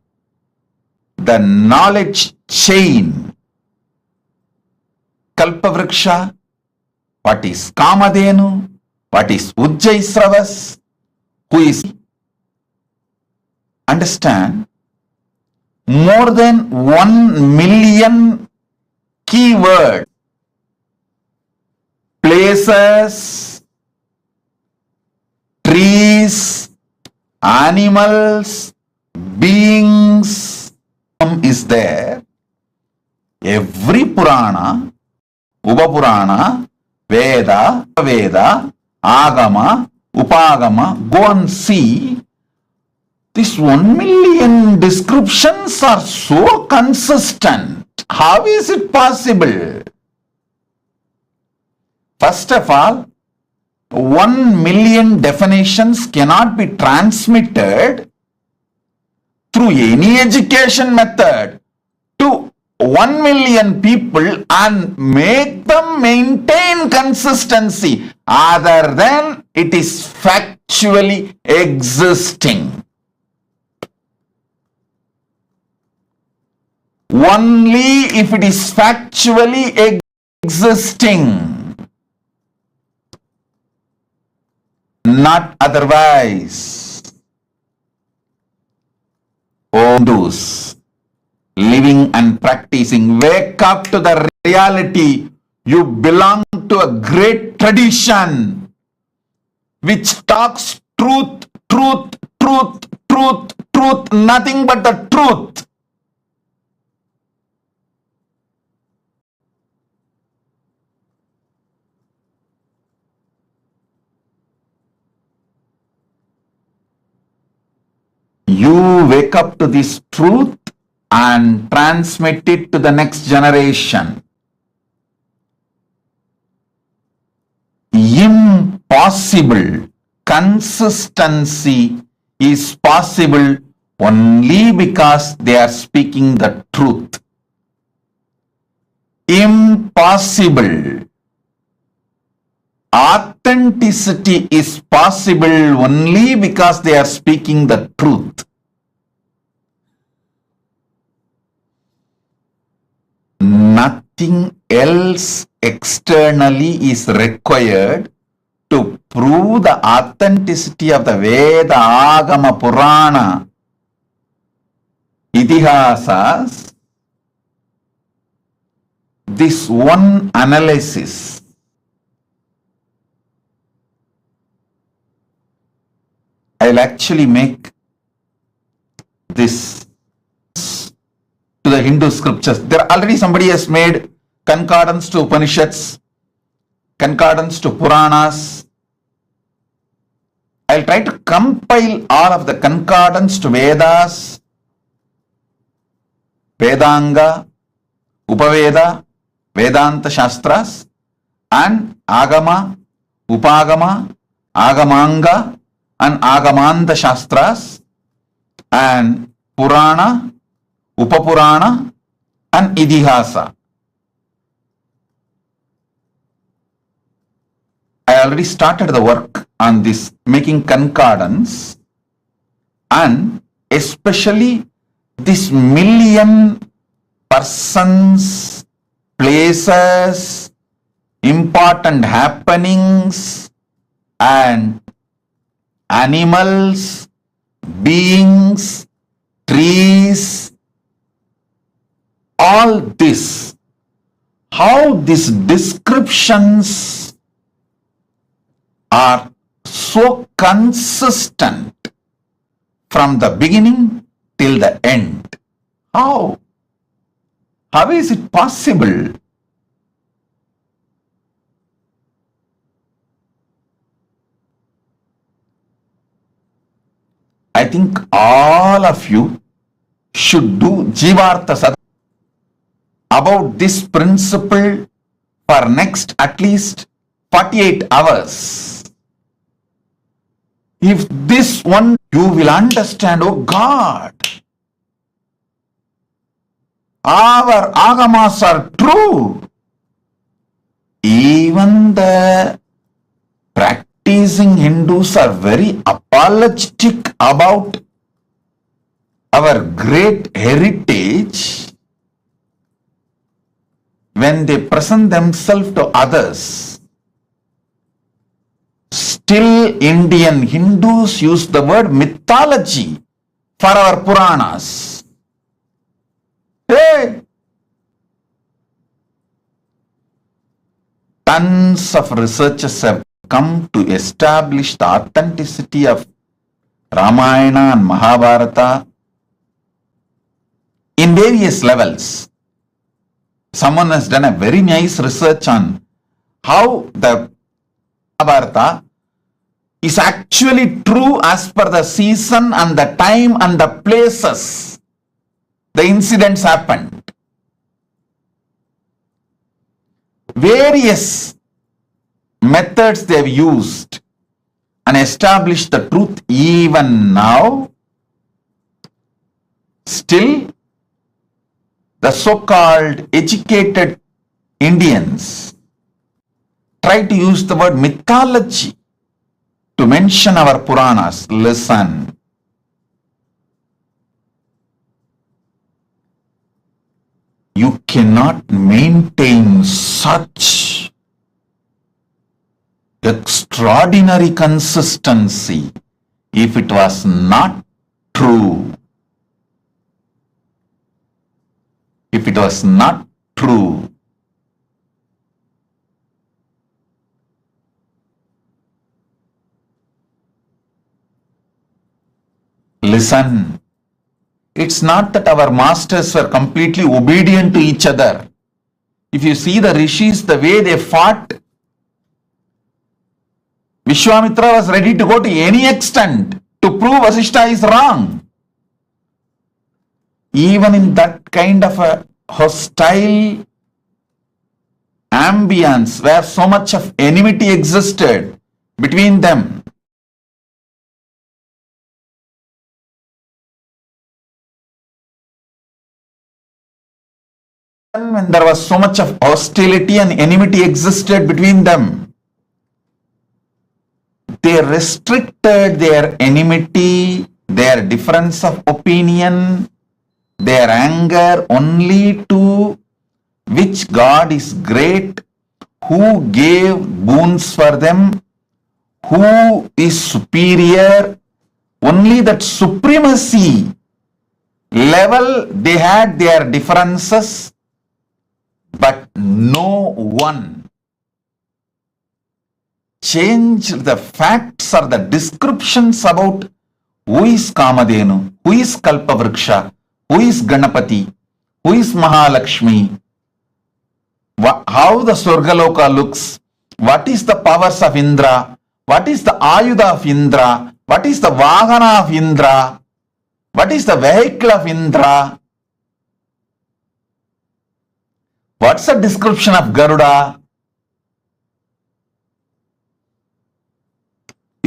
the knowledge chain, Kalpavriksha, what is Kamadhenu, what is Ujjaisravas, who is, understand, more than 1 million keyword, places, trees, animals, beings is there. Every Purana, Upapurana, Veda, Agama, Upagama, go and see. These 1 million descriptions are so consistent. How is it possible? First of all, 1 million definitions cannot be transmitted through any education method to 1 million people and make them maintain consistency other than it is factually existing. Only if it is factually existing, not otherwise. Oh, Hindus, living and practicing, wake up to the reality. You belong to a great tradition which talks truth, truth, truth, truth, truth, nothing but the truth. You wake up to this truth and transmit it to the next generation. Impossible. Consistency is possible only because they are speaking the truth. Impossible. Authenticity is possible only because they are speaking the truth. Nothing else externally is required to prove the authenticity of the Veda, Agama, Purana, Itihasas. This one analysis I'll actually make this to the Hindu scriptures. There already somebody has made concordance to Upanishads, concordance to Puranas. I'll try to compile all of the concordance to Vedas, Vedanga, Upaveda, Vedanta Shastras, and Agama, Upagama, Agamanga, and Agamanta Shastras, and Purana, Upapurana, and Idihasa. I already started the work on this, making concordance, and especially this million persons, places, important happenings, and animals, beings, trees, all this, how these descriptions are so consistent from the beginning till the end. How? How is it possible? I think all of you should do Jivartha Sadhana about this principle for next at least 48 hours. If this one you will understand, oh God, our agamas are true. Even the practicing Hindus are very apologetic about our great heritage when they present themselves to others. Still, Indian Hindus use the word mythology for our Puranas. Hey! Tons of researchers have come to establish the authenticity of Ramayana and Mahabharata in various levels. Someone has done a very nice research on how the Mahabharata is actually true as per the season and the time and the places the incidents happened. Various methods they have used and established the truth. Even now, still the so-called educated Indians try to use the word mythology to mention our Puranas. Listen. You cannot maintain such extraordinary consistency if it was not true. If it was not true. Listen, it's not that our masters were completely obedient to each other. If you see the rishis, the way they fought, Vishwamitra was ready to go to any extent to prove Vasishta is wrong. Even in that kind of a hostile ambience where so much of enmity existed between them, when there was so much of hostility and enmity existed between them, they restricted their enmity, their difference of opinion, their anger only to which God is great, who gave boons for them, who is superior. Only that supremacy level they had their differences, but no one changed the facts or the descriptions about who is Kamadhenu, who is Kalpavriksha, who is Ganapati, who is Mahalakshmi, how the Swargaloka looks, what is the powers of Indra, what is the Ayudha of Indra, what is the Vahana of Indra, what is the vehicle of Indra, what's the description of Garuda?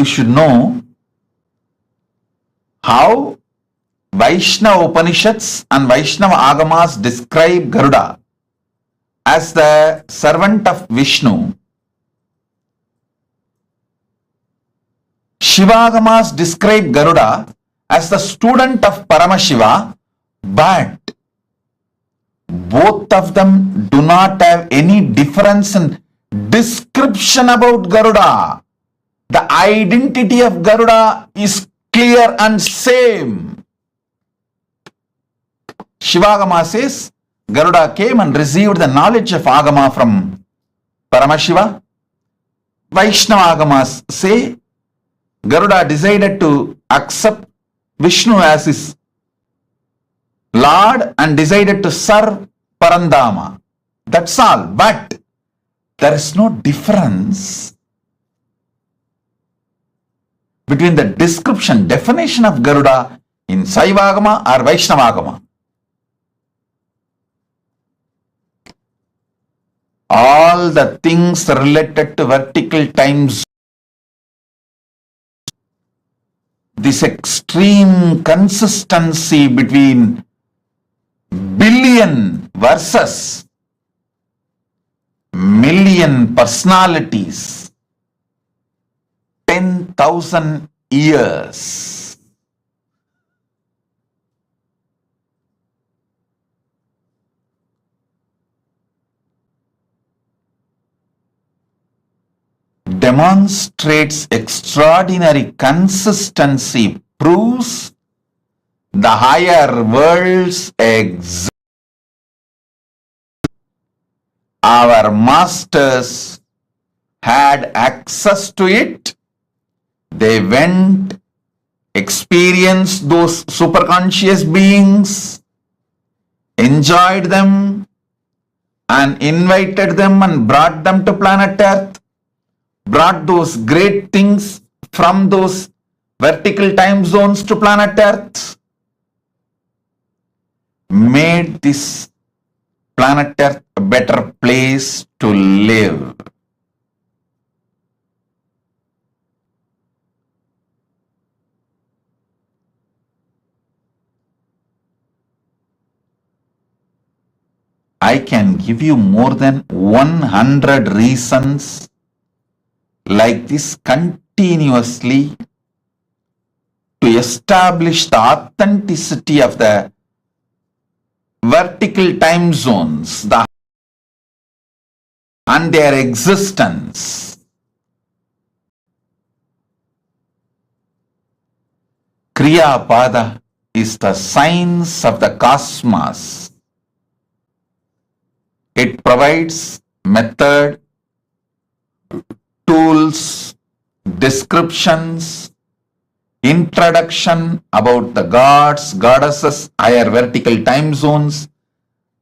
you should know how Vaishnava Upanishads and Vaishnava Agamas describe Garuda as the servant of Vishnu. Shivagamas describe Garuda as the student of Paramashiva, but both of them do not have any difference in description about Garuda. The identity of Garuda is clear and same. Shivagama says Garuda came and received the knowledge of Agama from Paramashiva. Vaishnava Agamas say Garuda decided to accept Vishnu as his Lord and decided to serve Parandama. That's all. But there is no difference between the description, definition of Garuda in Saivagama or Vaishnavagama. All the things related to vertical time zone, this extreme consistency between billion versus million personalities, 10,000 years. Demonstrates extraordinary consistency, proves the higher worlds exist. Our masters had access to it. They went, experienced those superconscious beings, enjoyed them, and invited them and brought them to planet Earth. Brought those great things from those vertical time zones to planet Earth. Made this planet Earth a better place to live. I can give you more than 100 reasons like this continuously to establish the authenticity of the vertical time zones and their existence. Kriya Pada is the science of the cosmos. It provides method, tools, descriptions, introduction about the gods, goddesses, higher vertical time zones,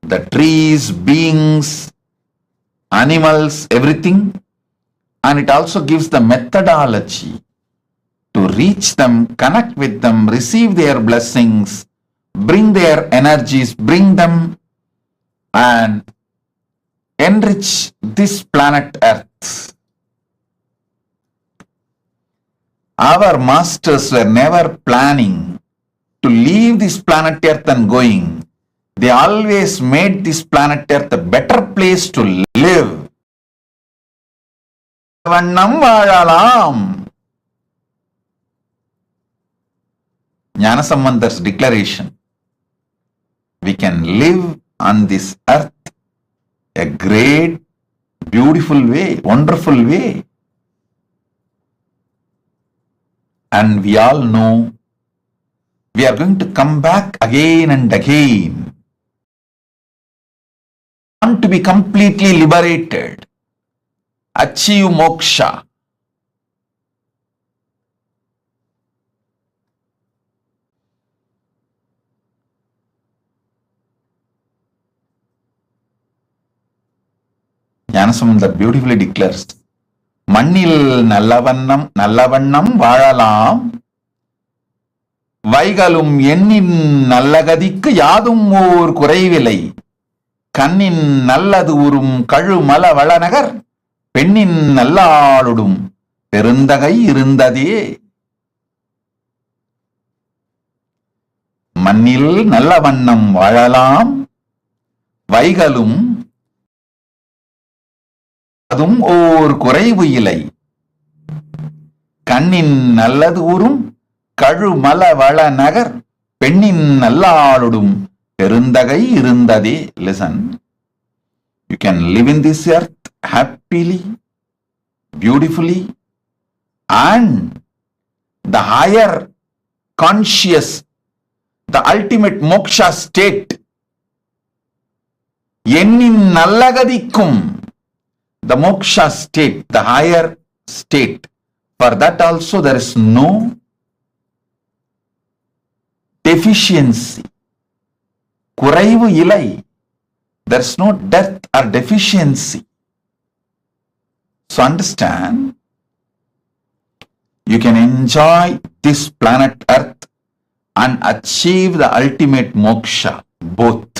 the trees, beings, animals, everything. And it also gives the methodology to reach them, connect with them, receive their blessings, bring their energies, bring them and enrich this planet Earth. Our masters were never planning to leave this planet Earth and going. They always made this planet Earth a better place to live. Vannam vaalalam. Jnanasambandar's declaration. We can live on this earth a great, beautiful way, wonderful way. And we all know we are going to come back again and again. Want to be completely liberated, achieve moksha. Jnanasamandar beautifully declares, Mannil nallavannam vaalalam, Vaigalum yennin nallagathikku yadum or kuraivilai, Kannin nalladoorum kazhumala valanagar, Pennin nallaludum, பெருந்தகை இருந்ததே. மண்ணில் நல்ல வண்ணம் வாழலாம் வைகளும் அதும் ஓர் குறைவு இல்லை. கண்ணின் நல்லது ஊரும் கழுமல வள நகர் பெண்ணின் நல்லாளுடும் பெருந்தகை இருந்ததே. Listen, you can live in this earth happily, beautifully, and the higher conscious, the ultimate moksha state, எண்ணின் நல்லகதிக்கும், the moksha state, the higher state, for that also there is no deficiency. குறைவு இல்லை. There is no death or deficiency. So understand, you can enjoy this planet Earth and achieve the ultimate moksha, both.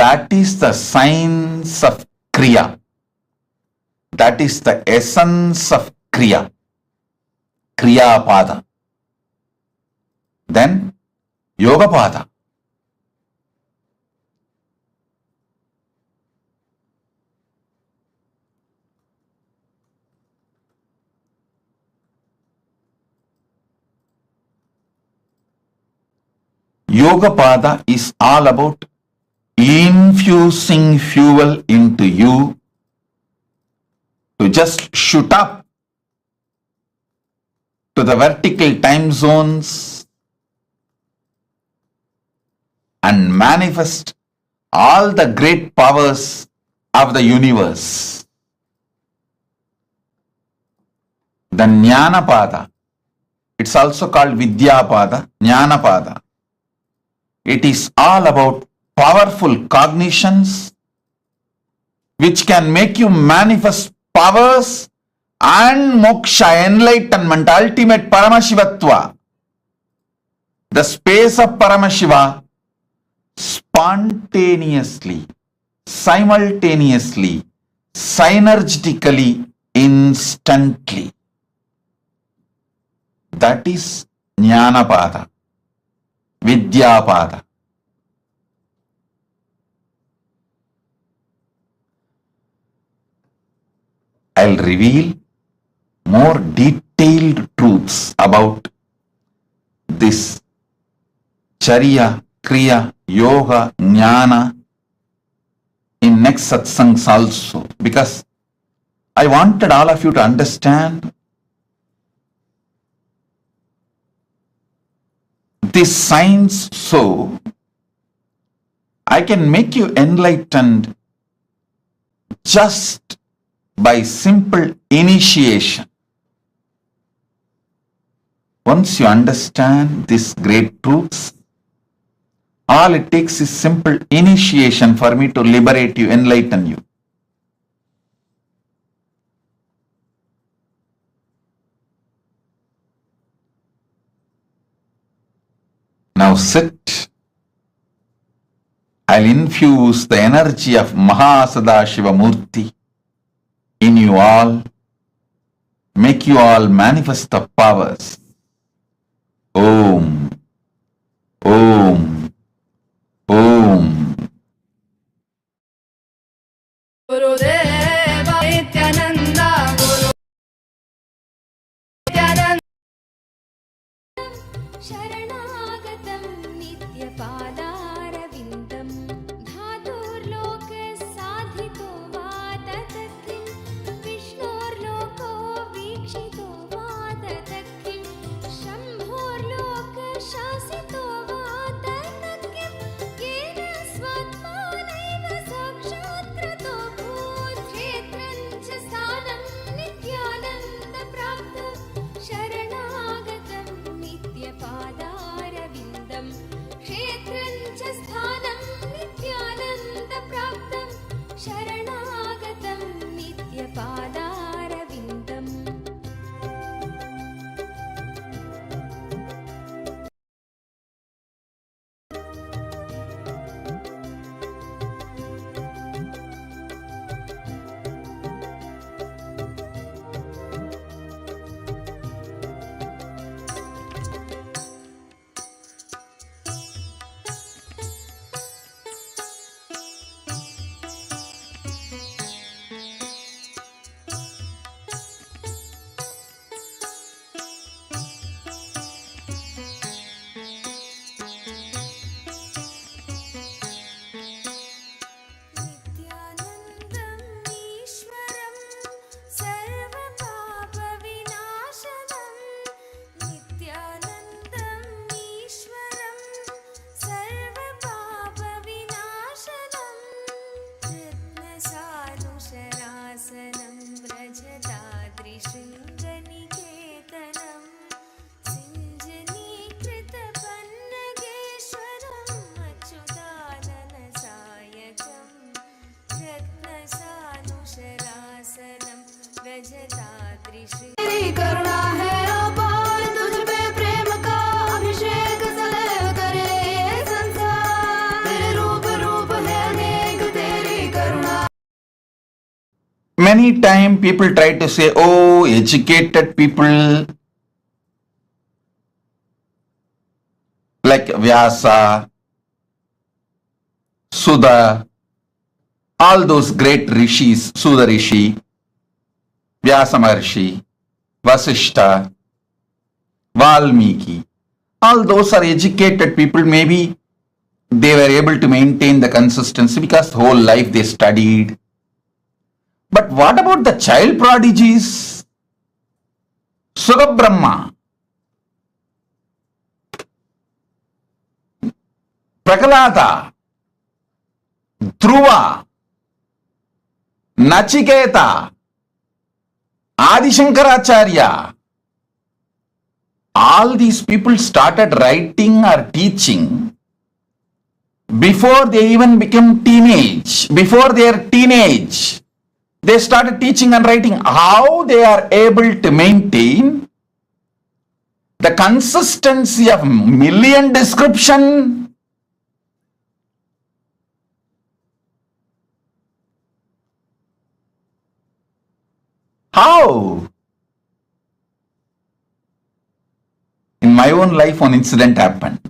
That is the science of Kriya. That is the essence of Kriya. Kriya Pada. Then Yoga Pada. Yoga Pada is all about infusing fuel into you to just shoot up to the vertical time zones and manifest all the great powers of the universe. The Jnana Pada, it's also called Vidya Pada, Jnana Pada. It is all about powerful cognitions which can make you manifest powers and moksha, enlightenment, ultimate Paramashivatva. The space of Paramashiva spontaneously, simultaneously, synergetically, instantly. That is Jnana Pada, Vidya Pada. I'll reveal more detailed truths about this Charya, Kriya, Yoga, Jnana in next satsangs also, because I wanted all of you to understand this science so I can make you enlightened just by simple initiation. Once you understand these great truths, all it takes is simple initiation for me to liberate you, enlighten you. Now sit. I'll infuse the energy of MahaSadashiva Murthy in you all, make you all manifest the powers. Om, Om, Om. Gurudeva Nityananda Guru Nityananda शरणागतं नित्यपादारविन्दं धातुर्लोकसाधितो वा तत्किं विष्णोर्लोको वीक्षितो वा तत्किं शम्भोर्लोकः Many times people try to say, oh, educated people like Vyasa, Sudha, all those great rishis, Sudha Rishi, Vyasa Maharshi, Vasishta, Valmiki, all those are educated people. Maybe they were able to maintain the consistency because whole life they studied. But what about the child prodigies? Sugabrahma, Prahalada, Dhruva, Nachiketa, Adi Shankaracharya, all these people started writing or teaching before they even became teenage. Before their teenage, they started teaching and writing. How they are able to maintain the consistency of million description? How? In my own life, one incident happened.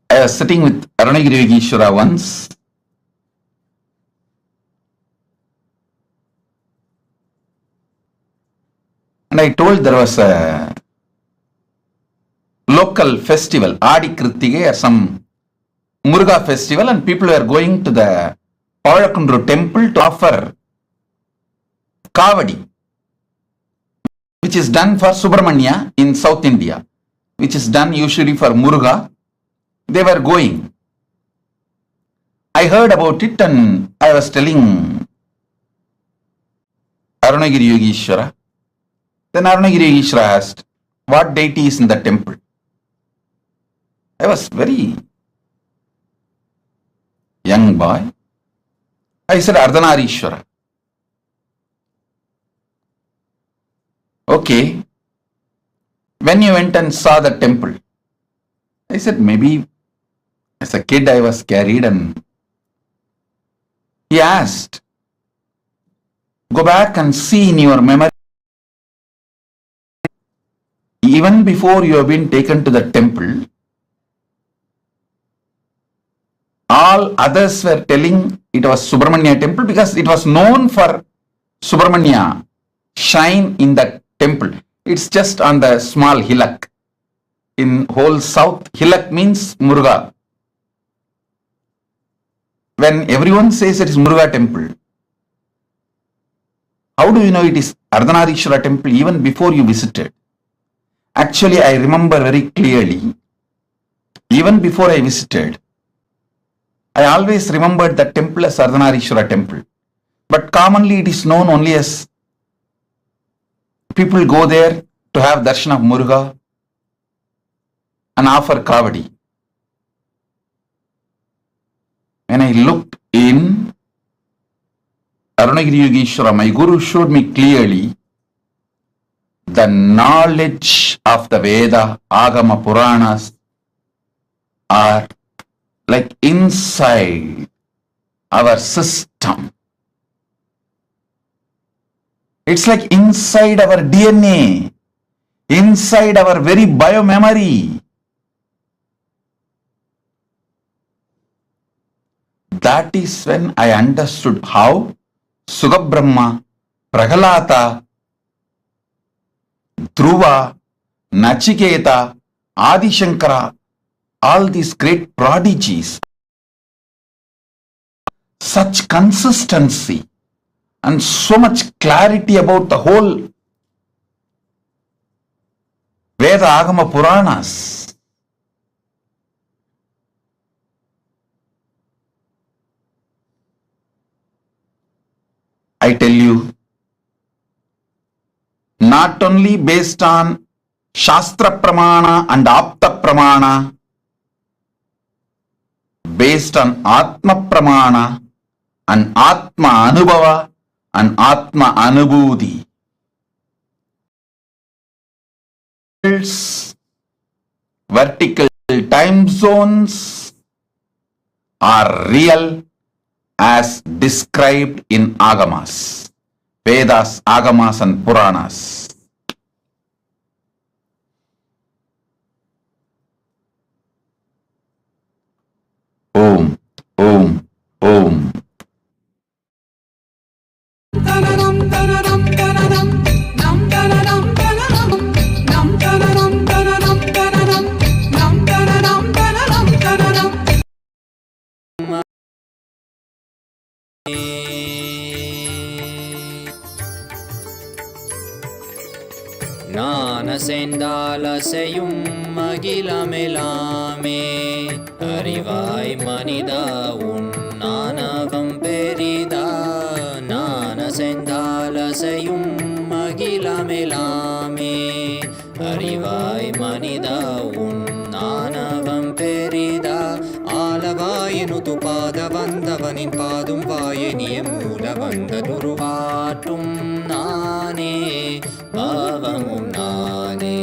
I was sitting with Arunagiri Yogeshwara once. And I told there was a local festival, Adi Krittige, or some Muruga festival, and people were going to the Pavalakundu temple to offer Kavadi, which is done for Subramanya in South India, which is done usually for Muruga. They were going. I heard about it and I was telling Arunagiri Yogeshwara. Then Arunagiri Yogeshwara asked, what deity is in the temple? I was very young boy. I said, Ardhanarishwara. Okay. When you went and saw the temple? I said, maybe as a kid I was carried, and he asked, go back and see in your memory, even before you have been taken to the temple, all others were telling it was Subramanya temple because it was known for Subramanya shrine in the temple. It's just on the small hillock. In whole south, hillock means Muruga. When everyone says it is Muruga temple, how do you know it is Ardhanarishwara temple even before you visited? Actually, I remember very clearly, even before I visited, I always remembered the temple as Ardhanarishwara temple. But commonly it is known only as people go there to have darshan of Muruga and offer Kavadi. When I looked in, Arunagiri Yogeshwara, my guru, showed me clearly the knowledge of the Veda, Agama, Puranas are like inside our system. It's like inside our DNA, inside our very biomemory. That is when I understood how Sugabrahma, Prahalata, Dhruva, Nachiketa, Adi Shankara, all these great prodigies, such consistency and so much clarity about the whole Veda, Agama, Puranas. I tell you, not only based on Shastra Pramana and Apta Pramana, based on Atma Pramana and Atma Anubhava and Atma Anubhuti. Vertical time zones are real as described in Agamas, Vedas, Agamas and Puranas. Om, Om, Om. ஞானசெந்தாலசையும் அகிலமெலாமே அறிவாய் மனிதா உன் ஞானவம் பெரிதா. ஞானசெந்தாலசையும் அகிலமெலாமே அறிவாய் மனிதா உன் ஞானவம் பெரிதா. ஆலவாயினுது பாத வந்தவனின் பாதும் வாயனிய மூல வந்த துருவாட்டும் நானே பாவமும் நானே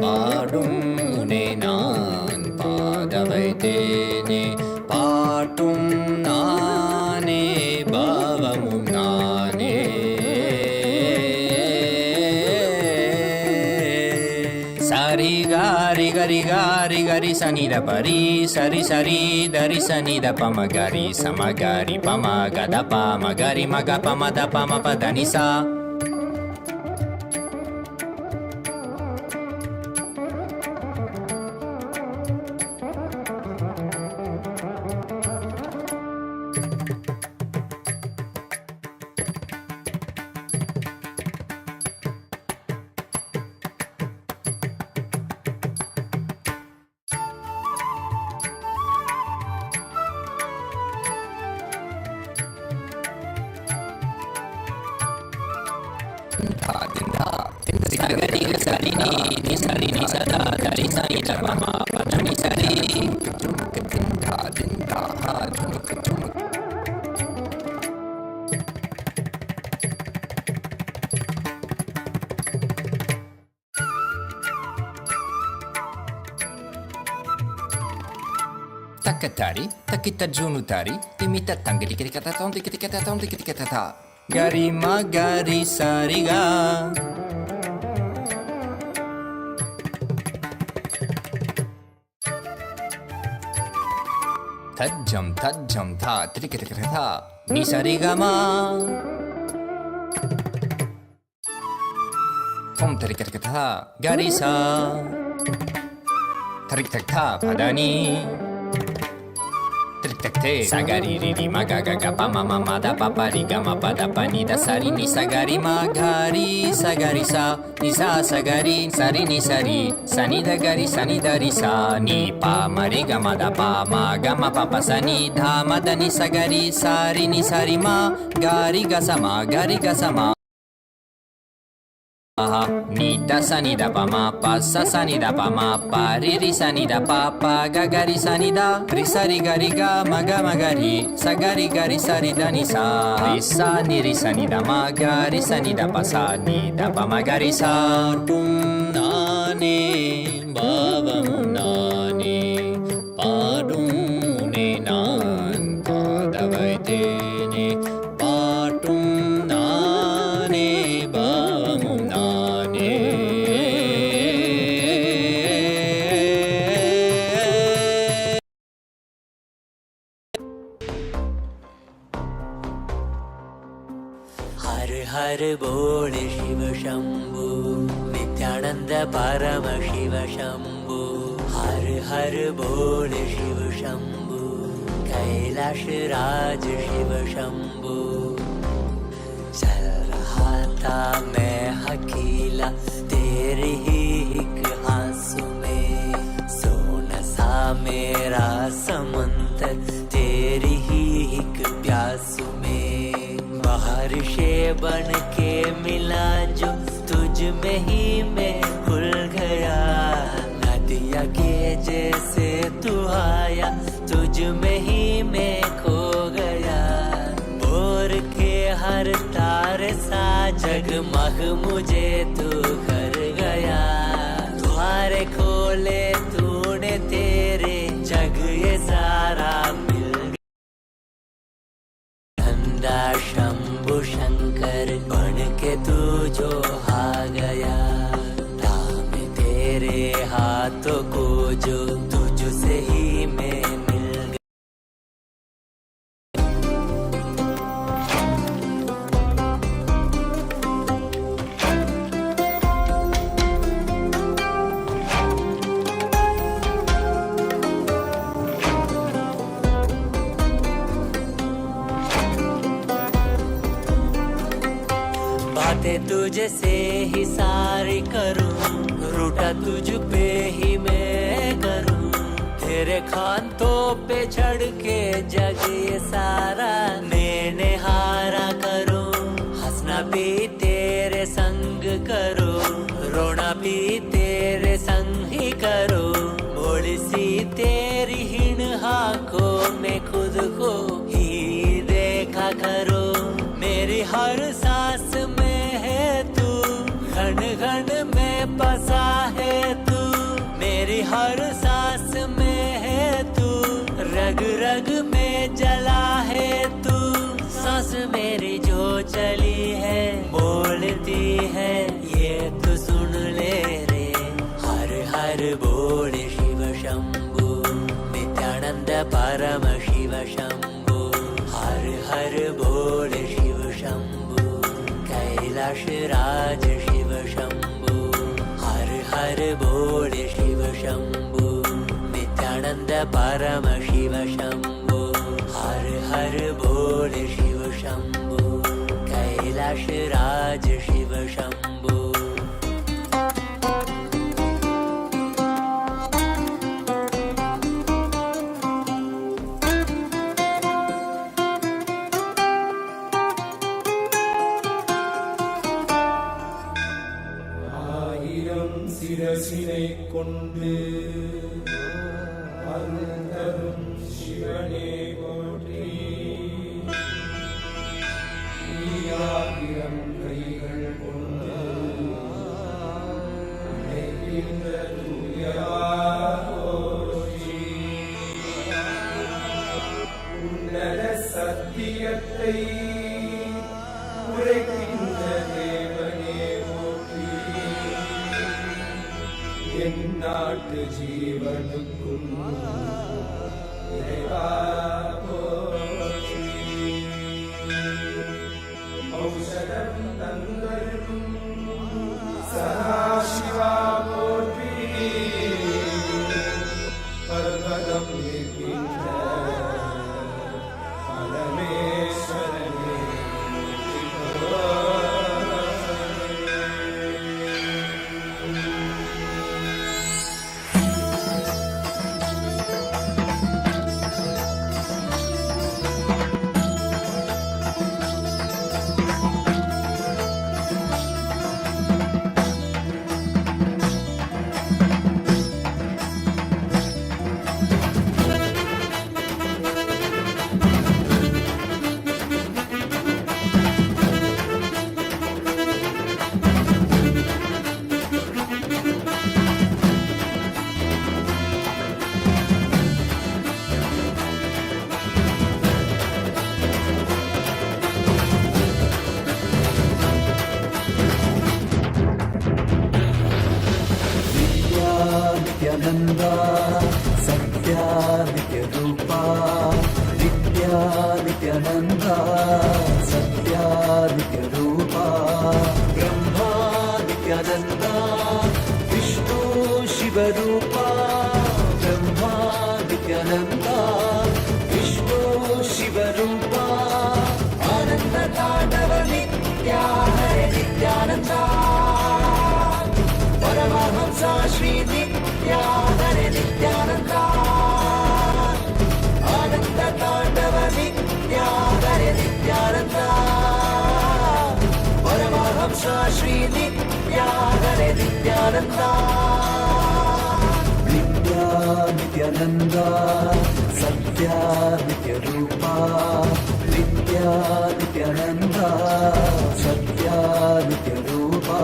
பாடும் உனை நான் பாத வைத்தேனே. பாட்டும் நானே பாவமும் நானே. சரி காரி கரி காரி கரி சனித பரி சரி சரி தரி சனித பம கரி சமகரி பம கத பம கரி மக பம த பம பதனிசா. Takatari, takita junutari, timita tangiri kata tom tikita tom tikita ta. Gari magari sariga. Tajam tha tikita ta. Ni sarigama. Tom tikita ta. Garisa. Tarik tak ta padani. Triktakte sagari riri magaga gapa mama mada papa riga ma pada pani da sari ni sagari magari sagari sa ni sa sagari sari ni sari sani da gari sani da ri sa ni pa mariga mada pa ma gama papa sani dha madani sagari sari ni sari ma gari ga sama ni da sani da pa ma pa sa sani da pa ma pa ri ri sani da pa pa ga ga ri sani da ri sa ri ga ma ga ri sa ga ri sa ri da ni sa ri sa ni ri sani da ma ga ri sani da pa sa ni da pa ma ga ri sa tum na ne baba mu na ne pa dum ne nan pa da vai te ne pa tum na ne baba mu na ne. हर हर बोल शिव शंभु नित्यानंद परम शिव शंभु. हर हर बोल शिव शंभु कैलाश राज शिव शंभु. चल रहा था मैं अकेला तेरे ही एक आंसू में. सोन सा मेरा समंदर तेरी ही एक प्यासू में. बारिशे बन के मिला जो तुझ में ही मैं खुल गया. नदिया के जैसे तू आया तुझ में ही मैं खो गया. बोर के हर तारे सा जगमग मुझे तू कर गया. द्वारे खोले तूने तेरे सागर बन के तू जो आ गया, थामे तेरे हाथों को जो तुझसे ही मैं मिल गया। बातें तुझे से ही सारी करूं, रूठा तुझ पे ही मैं करूं, तेरे खानों पे चढ़ के जग ये सारा मैंने हारा करूं। हंसना भी तेरे संग करूं, रोना भी तेरे संग ही करूं, भोली सी तेरी हीन आंखों में खुद को ही देखा करूं। मेरी हर सांस में है तू, घन घन में बसा है तू, मेरी हर सांस में है तू, रग रग में जला है तू। सांस मेरी जो चली है बोलती है ये तो सुन ले रे। हर हर बोल शिव शंभु, नित्यानंद परम शिव शंभु। हर हर बोल शिव शंभु, कैलाश राज शिव शंभु। हर हर बोल शिव शंभु, नित्यानंद परम शिव शंभु। हर हर बोल शिव शंभु, कैलाश राज शिव शंभु। சிரசினை கொண்டு அருந்தரும் சிவனே போற்றி. ஈயாயிரம் கைகள் கொண்டு நினைக்கின்ற தூயவா போற்றி. உன்னத சத்தியத்தை உரைக்கின்ற தேவனே போற்றி. என் நாட்டு ஜீவனுக்கும் இறைவா போற்றி. ஔஷதம் தந்தருளும் சதாசிவா போற்றி. பர்வதம் இருக்கின்ற பரமேஸ்வரனே नित्यानंदा सत्या नित्य रूपा. नित्या नित्यानंदा सत्या नित्य रूपा. ब्रह्मा नित्यानंदा विष्णु शिव रूपा. ब्रह्मा नित्यानंदा विष्णु शिव रूपा. आनंद तांडव नित्या हरे नित्यानंदा. परमहंसा श्री नित्या हरे नित्यानंदा. आनंद तांडव नित्या हरे नित्यानंदा. परमहंसा श्री नित्या हरे नित्यानंदा. नित्या नित्यानंदा सत्या नित्य रूपा. नित्या नित्यानंदा सत्या नित्य रूपा.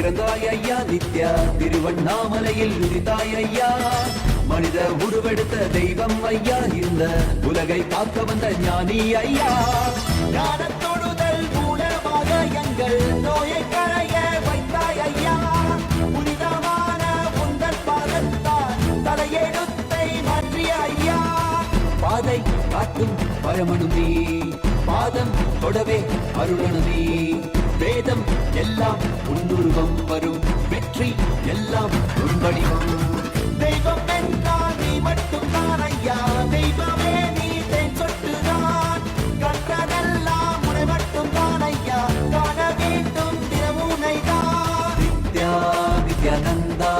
பிறந்தாய் ஐயா நித்யா திருவண்ணாமலையில் உதித்தாய் ஐயா மனித உருவெடுத்த தெய்வம் ஐயா இந்த உலகை காக்க வந்த ஞானி ஐயா ஞான தொடுதல் மூலமாக எங்கள் நோயை களைய வைத்தாய் ஐயா புனிதமான உந்தன் பாதத்தால் தலையெழுத்தை மாற்றிய ஐயா பாதை காட்டும் பரமனுமே பாதம் தொடவே அருளனுமே வேதம் எல்லாம் உன்னுருவம் வரும் வெற்றி எல்லாம் உன் வடிவம் தெய்வம் என்றால் நீ மட்டும் தான் ஐயா தெய்வமே நீ தேன் சொட்டுதான் கற்றதெல்லாம் உனை மட்டும் தான் ஐயா காண வேண்டும் தினமுனை தான் நித்யா நித்யானந்தா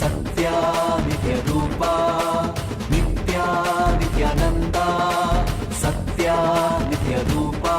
சத்யா நித்ய ரூபா நித்யா நித்யானந்தா சத்யா நித்ய ரூபா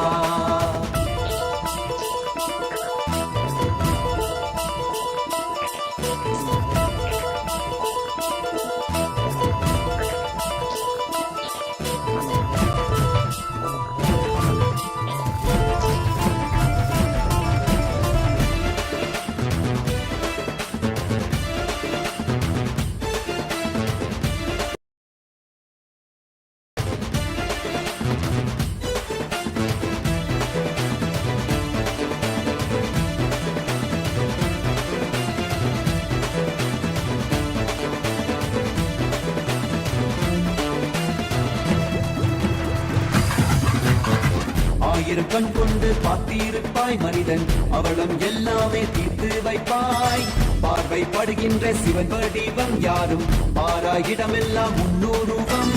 ஆயிரம் கண் கொண்டு பார்த்திருப்பாய் மனிதன் அவளம் எல்லாமே தீர்த்து வைப்பாய் பார்வைப்படுகின்ற சிவன் வடிவம் யாரும் பாராயிடமெல்லாம் முன்னூறுவம்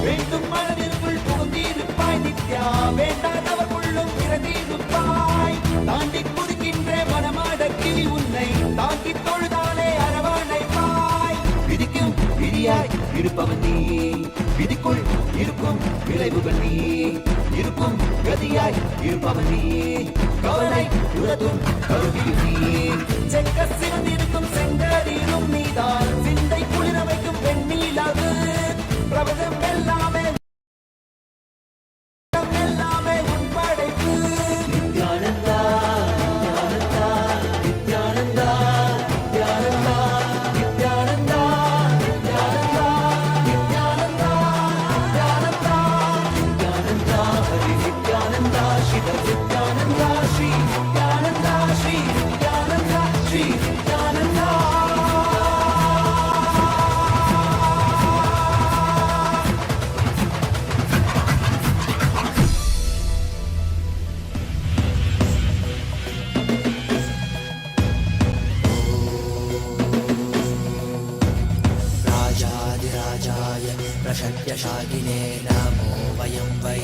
வேண்டும் மனதிற்குள் புகுந்திருப்பாய் நித்யா வேண்டாதவர்களும் இறந்திருப்பாய் தாண்டி குதிக்கின்ற மனமாடக்கி உன்னை தாங்கி தொழுதாலே அரவணைப்பாய் விதிக்கும் விதியாய் இருப்பவன் நீ விதிக்குள் இருக்கும் விளைவுகள் நீ இருக்கும் கதியாய் இருப்பவன் நீ கவலை உலதும் கருவியும் நீ செக்க சிறந்திருக்கும் செங்கரிலும் நீதான் சிந்தை குளிர வைக்கும் பெண்ணீலாது பிரபதம் எல்லாமே எல்லாமே உன் படைப்பு நித்யானந்தா நித்யானந்தா நித்யானந்தா நித்யானந்தா நித்யானந்தா நித்யானந்தா நித்யானந்தா நித்யானந்தா நித்யானந்தா ஹரி நித்யானந்தா சிவ நித்யானந்தா ஸ்ரீ நித்யானந்தா ஸ்ரீ நித்யானந்தா ஸ்ரீ நித்யானந்தா राजाधिराजाय प्रशक्यशागिने नमो वयं वै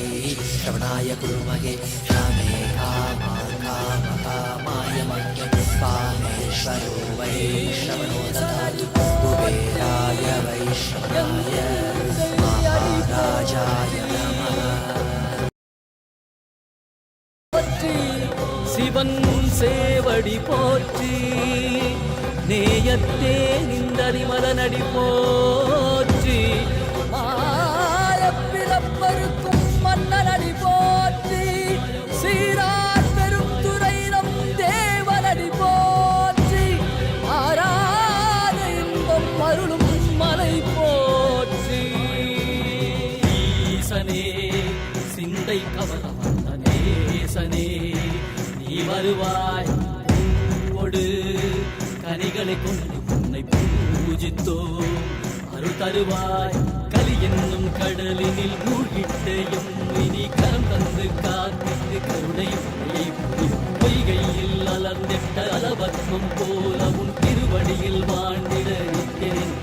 श्रवणाय कुर्महे श्यामे कामाय मह्यं कामेश्वरो वै श्रवणो ददातु कुबेराय वैश्रवणाय महाराजाय नमः சிவன் சேவடி போற்றி நேயத்தே நிந்தரிமலனடி போற்றி மாயப்பிறப்பருக்கும் மன்னனடி போற்றி சீரார் பெரும் துறை நம் தேவனடி போற்றி ஆராத இன்பம் அருளும் மலை போற்றி ஈசனே சிந்தை கவர வந்த நேசனே நீ வருவாய் பூவோடு கனிகளை கொண்டு உன்னை பூஜித்தோ அருள் தருவாய் கலி என்னும் கடலினில் மூழ்கிட்டேயும் இனி கரம் தந்து காத்திட்டு கருணை பொய்கையில் அலர்ந்திட்ட அலபத்மம் போல உன் திருவடியில் வாழ்ந்திட நிற்கிறேன்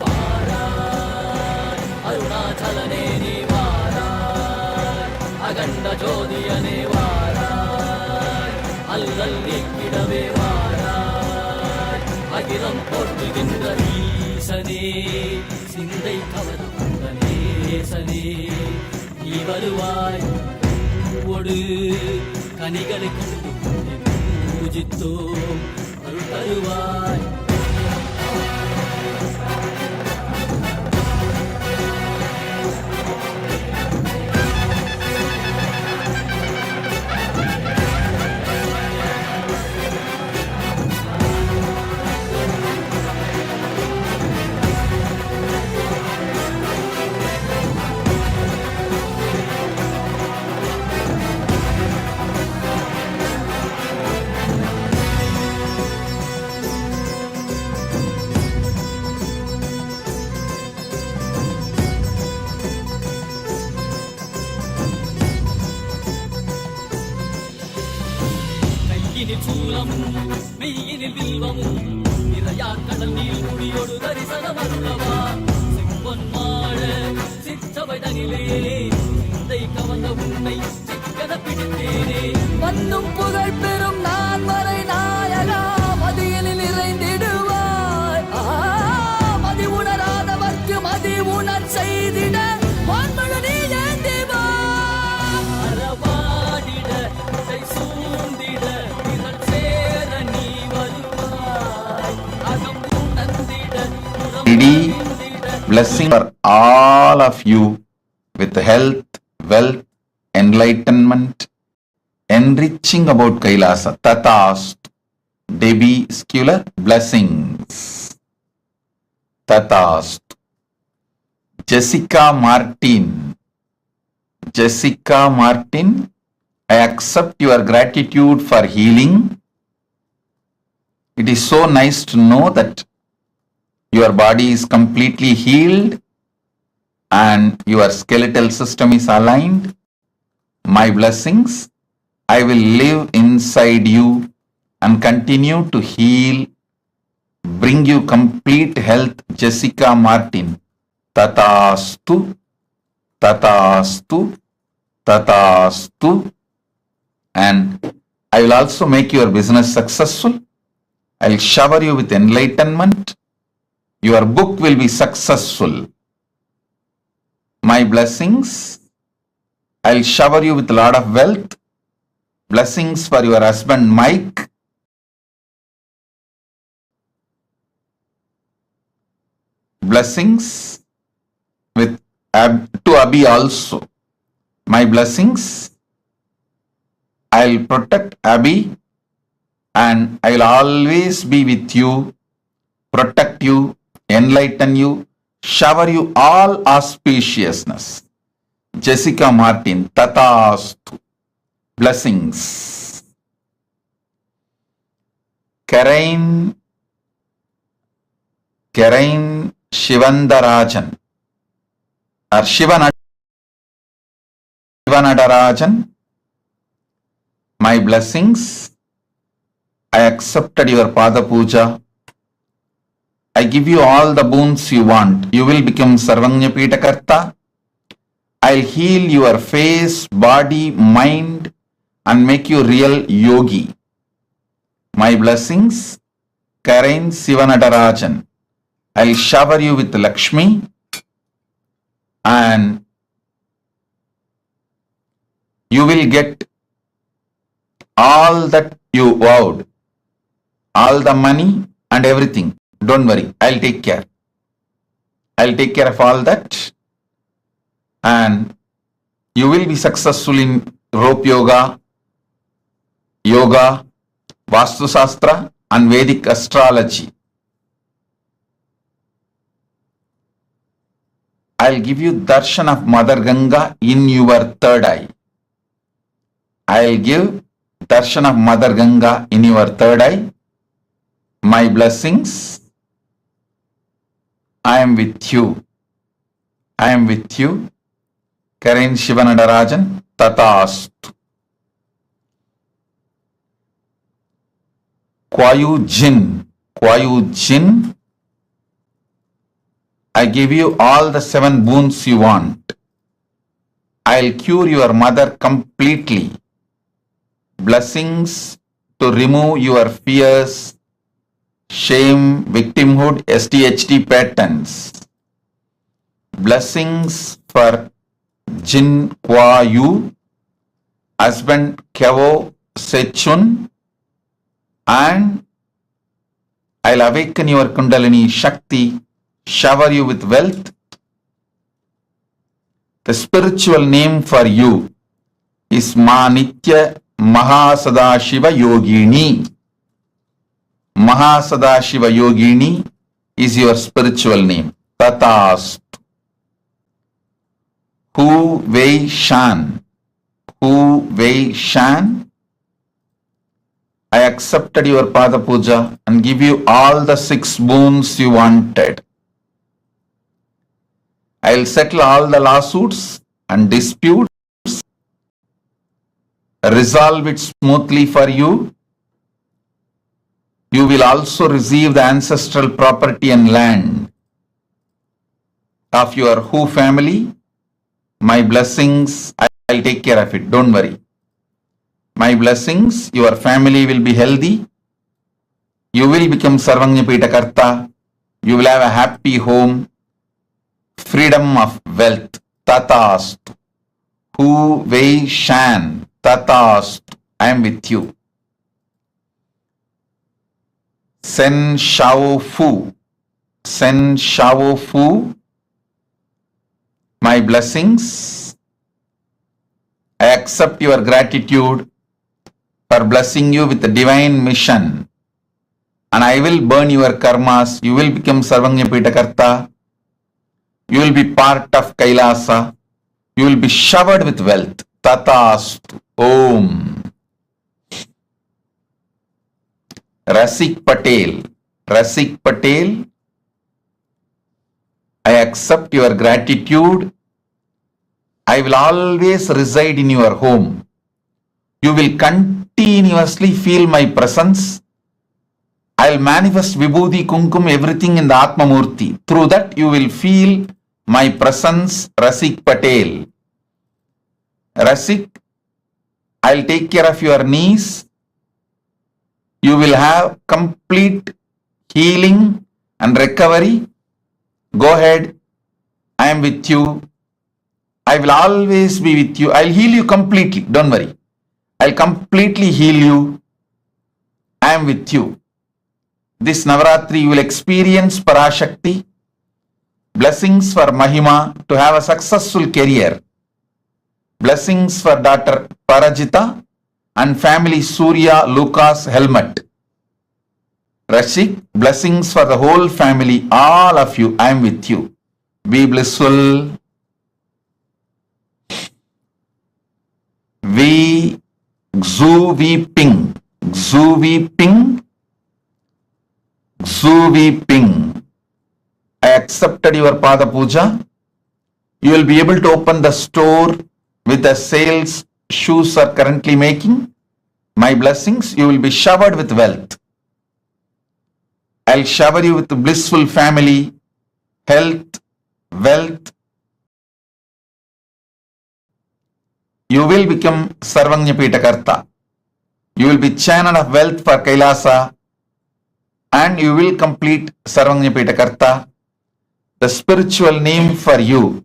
வாராய் அருணாச்சலனே நீ வாராய் அகண்ட ஜோதியனே வாராய் அல்லல் நீக்கிடவே வாராய் அகிலம் போற்றுகின்ற ஈசனே சிந்தை கவரும் வந்த நேசனே நீ வருவாய் பூவோடு கனிகளை கொண்டு உன்னை பூஜித்தோம் அருள் தருவாய் மூலமும் மெய்யினில் வில்வமும் நிறையா கடல் நீர் குடியோடு தரிசனம் அருளவா சிம்பொன் மாழ சிற்றவை தனிலே சிந்தை கவர்ந்த உன்னை சிக்கன பிடித்தேனே வந்தும் புகழ் பெறும் நான் வரை நாயகா மதியினில் நிறைந்திடுவாய் மதி உணராதவர்க்கு மதி உணர் செய்திட வான்மழு நீ ஏந்திவா அறவாடிட இசை சூழ்ந்திட திரள் சேர நீ வருவாய் அகம் உணர்ந்திட Ready? Blessing for all of you with health, wealth, enlightenment, enriching about Kailasa. Tatast. Debbie Scular, blessings. Tatast. Jessica Martin. Jessica Martin, I accept your gratitude for healing. It is so nice to know that your body is completely healed and your skeletal system is aligned. My blessings, I will live inside you and continue to heal, bring you complete health, Jessica Martin. Tatastu, Tatastu, Tatastu. And I will also make your business successful. I will shower you with enlightenment. Your book will be successful. My blessings, I'll shower you with a lot of wealth. Blessings for your husband Mike. Blessings with to Abhi also. My blessings, I'll protect Abhi and I'll always be with you, protect you, enlighten you, shower you all auspiciousness. Jessica Martin, Tatastu. Blessings. Karain Shivandarajan or Shivanadarajan. My blessings. I accepted your Pada Puja. I give you all the boons you want. You will become Sarvanya Pitakarta. I'll heal your face, body, mind and make you real yogi. My blessings, Karain Sivanadarajan. I'll shower you with Lakshmi and you will get all that you vowed, all the money and everything. Don't worry, I'll take care. I'll take care of all that. And you will be successful in rope yoga, Vastu Shastra and Vedic astrology. I'll give you darshan of Mother Ganga in your third eye. I'll give darshan of Mother Ganga in your third eye. My blessings, I am with you. I am with you. Karain Shivanadarajan, Tatastu. Kwayu Jin, I give you all the 7 boons you want. I'll cure your mother completely. Blessings to remove your fears, shame, victimhood, SDHD patterns. Blessings for Jin Kwayu, husband Kevo Sechun, and I'll awaken your Kundalini Shakti, shower you with wealth. The spiritual name for you is Manitya MahaSadashiva Yogini. MahaSadashiva Yogini is your spiritual name. Tatast. Hu Wei Shan. I accepted your Pada Puja and give you all the 6 boons you wanted. I'll settle all the lawsuits and disputes, resolve it smoothly for you, You will also receive the ancestral property and land of your who family. My blessings, I'll take care of it. Don't worry. My blessings, your family will be healthy. You will become Sarvanyapita Karta. You will have a happy home. Freedom of wealth. Tatastu. Hu Wei Shan. Tatastu. I am with you. Sen Shao Fu. Sen Shao Fu. My blessings. I accept your gratitude for blessing you with the divine mission. And I will burn your karmas. You will become Sarvanyapita Karta. You will be part of Kailasa. You will be showered with wealth. Tatastu. Om. Rasik Patel. Rasik Patel. I accept your gratitude. I will always reside in your home. You will continuously feel my presence. I will manifest Vibhuti, Kumkum, everything in the Atma Murthy. Through that you will feel my presence, Rasik Patel. Rasik, I will take care of your knees. You will have complete healing and recovery. Go ahead. I am with you. I will always be with you. I will heal you completely. Don't worry. I will completely heal you. I am with you. This Navaratri you will experience Parashakti. Blessings for Mahima to have a successful career. Blessings for daughter Parajita and family Surya Lucas Helmet. Rashik, blessings for the whole family, all of you. I am with you. Be blissful. We Xu Vi Ping. Xu Vi Ping. Xu Vi Ping. I accepted your Pada Puja. You will be able to open the store with the sales shoes are currently making. My blessings, you will be showered with wealth. I'll shower you with a blissful family, health, wealth. You will become Sarvanyapita Karta. You will be channel of wealth for Kailasa and you will complete Sarvanyapita Karta. The spiritual name for you,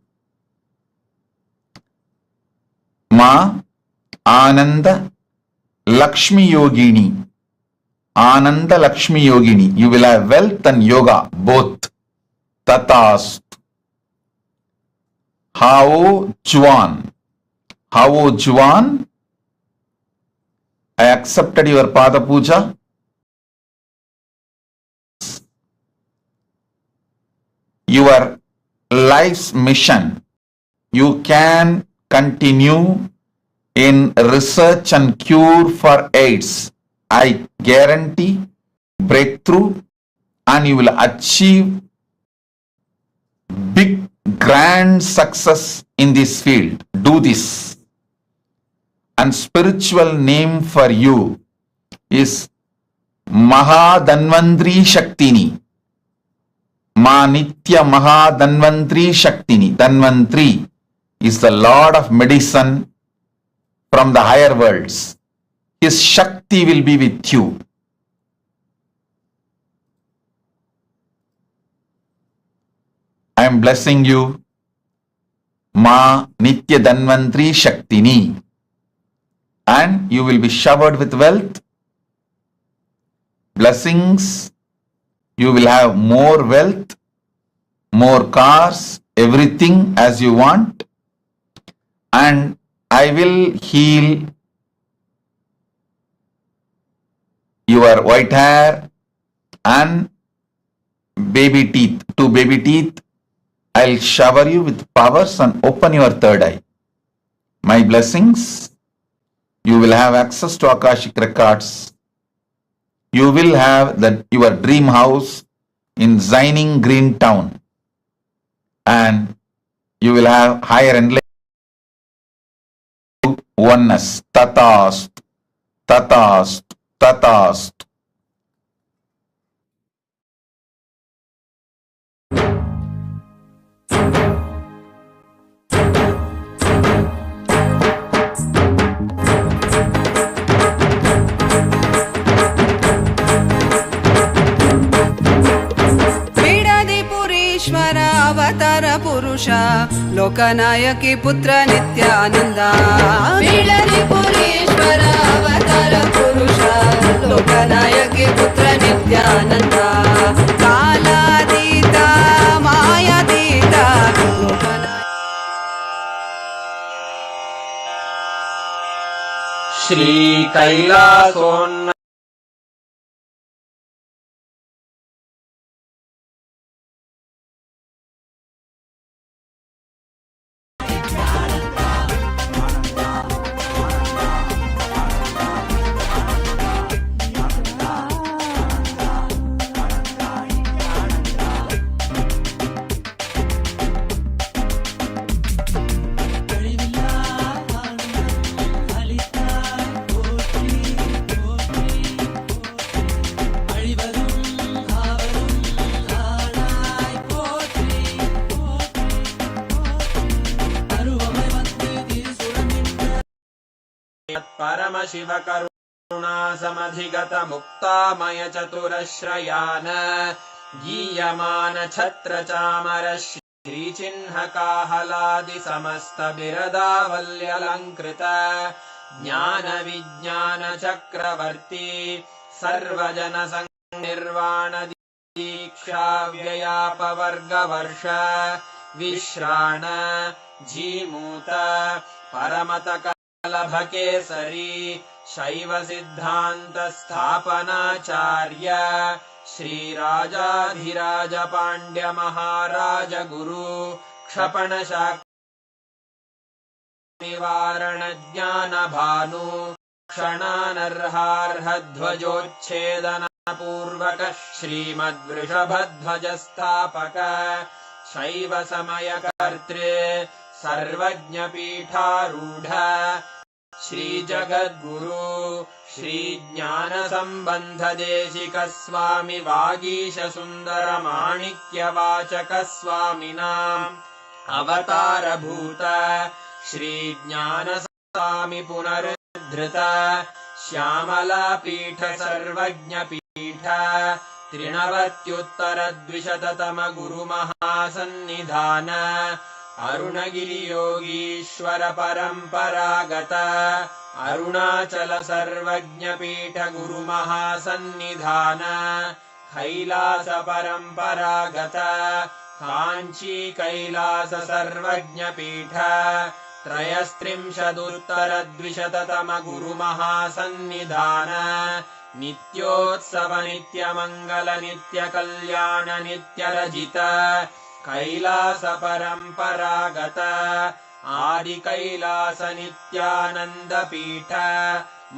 Ma Ananda Lakshmi Yogini. Ananda Lakshmi Yogini. You will have wealth and yoga both. Tatast. Hao Juan. Hao Juan. I accepted your Pada Puja. Your life's mission. You can continue in research and cure for AIDS. I guarantee breakthrough and you will achieve big grand success in this field. Do this. And spiritual name for you is Mahadanvantri Shaktini. Ma Nitya Mahadanvantri Shaktini. Danvantri is the Lord of medicine from the higher worlds. His Shakti will be with you. I am blessing you. Ma Nitya Danvantri Shaktini. And you will be showered with wealth. Blessings. You will have more wealth, more cars, everything as you want. And I will heal your white hair and baby teeth. 2 baby teeth. I'll shower you with powers and open your third eye. My blessings. You will have access to Akashic records. You will have your dream house in Zining Green Town. And you will have higher enlightenment. Oneness. Tatast. Tatast. Tatast. लोकनायकी पुत्र नित्यानन्द वीरपुरीश्वर अवतार पुरुष लोकनायकी पुत्र नित्यानन्द कालातीत मायातीत श्री कैलासोन्न परमशिव करुणा समधिगत मुक्तामय चतुरश्रयान गीयमान छत्र चामर श्रीचिह्न काहलादि समस्त बिरदावल्यलङ्कृत ज्ञान विज्ञान चक्रवर्ती सर्वजन निर्वाण दीक्षा व्ययापवर्गवर्ष विश्राण जीमूत परमत लभकेसरी शैव सिद्धांत स्थापनाचार्य श्रीराजाधिराज पांड्य महाराज गुरु क्षपण निवारण ज्ञान भानु क्षणानर्हार्ह ध्वजोच्छेदन पूर्वक श्रीमद्वृषभध्वज स्थापक शैव समय कर्तृ सर्वज्ञ पीठारूढ़ श्री जगद्गुरु श्री ज्ञान संबंध देशिक स्वामी वागीश सुंदर माणिक्य वाचक स्वामिनाम् अवतार भूत श्री ज्ञान स्वामी पुनरुद्धृत श्यामला पीठ सर्वज्ञ पीठ त्रिनवत्युत्तर द्विशततम गुरु महासन्निधान अरुणगिरि योगीश्वर परंपरागत अरुणाचल सर्वज्ञ पीठ गुरु महासन्निधान कैलास परंपरागत कांची कैलास सर्वज्ञ पीठ त्रयस्त्रिंशदुत्तर द्विशततम गुरु महासन्निधान नित्योत्सव नित्य मंगल नित्य कल्याण नित्य रजित कैलास परंपरागत आदि कैलास नित्यानंद पीठ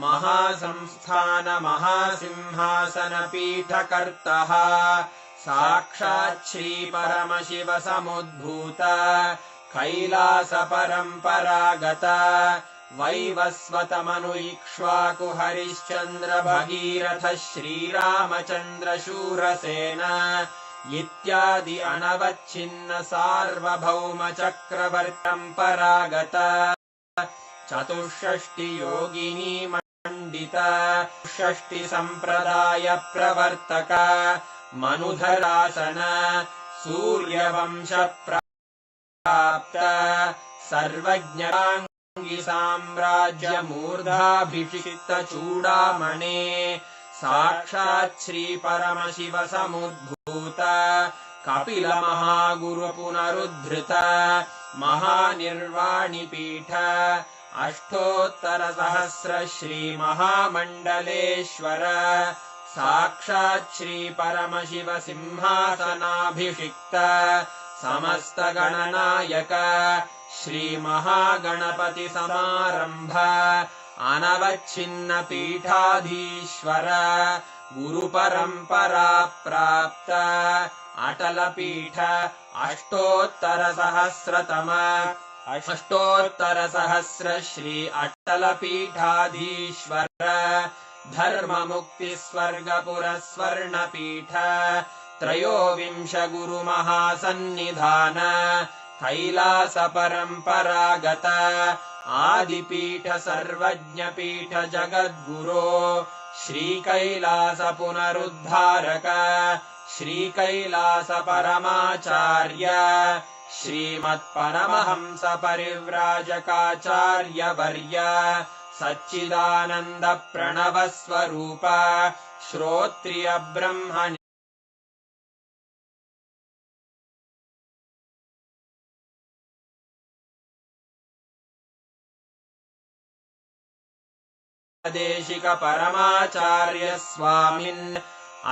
महासंस्थान महासिंहासन पीठ कर्तः साक्षात् श्री परमशिव समुद्भूत कैलास परंपरागत वैवस्वत मनु इक्ष्वाकु हरिश्चंद्र भगीरथ श्रीरामचंद्र शूरसेन इत्यादि अनवच्छिन्न सार्वभौम चक्रवर्तंपरागत चतुष्षष्टि योगिनी मंडित षष्टि संप्रदाय प्रवर्तक मनुधरासन सूर्यवंश प्राप्त सर्वज्ञांगी साम्राज्य मूर्धाभिषिक्त चूड़ामणे साक्षात् श्री परमशिव समुद्भूत कपिल महागुरु पुनरुद्धृत महानिर्वाणि पीठ अष्टोत्तर सहस्र श्री महामंडलेश्वर साक्षात् श्री परमशिव सिंहासनाभिषिक्त समस्त गणनायक श्री महागणपति समारंभ अनवच्छिन्न पीठाधीश्वर गुरु परंपरा प्राप्त अटल पीठ अष्टोत्तर सहस्र श्री अटल पीठाधीश्वर धर्म मुक्ति स्वर्गपुर स्वर्ण पीठ त्रयोविंश गुरु महासन्निधान कैलास परंपरागत आदिपीठ सर्वज्ञ पीठ जगद्गुरो श्री कैलास पुनरुद्धारक श्री कैलास परमाचार्य श्रीमत्परमहंस परिव्राजकाचार्यवर्य सच्चिदानन्द प्रणव स्वरूप श्रोत्रिय ब्रह्म देशिक परमाचार्य स्वामिन्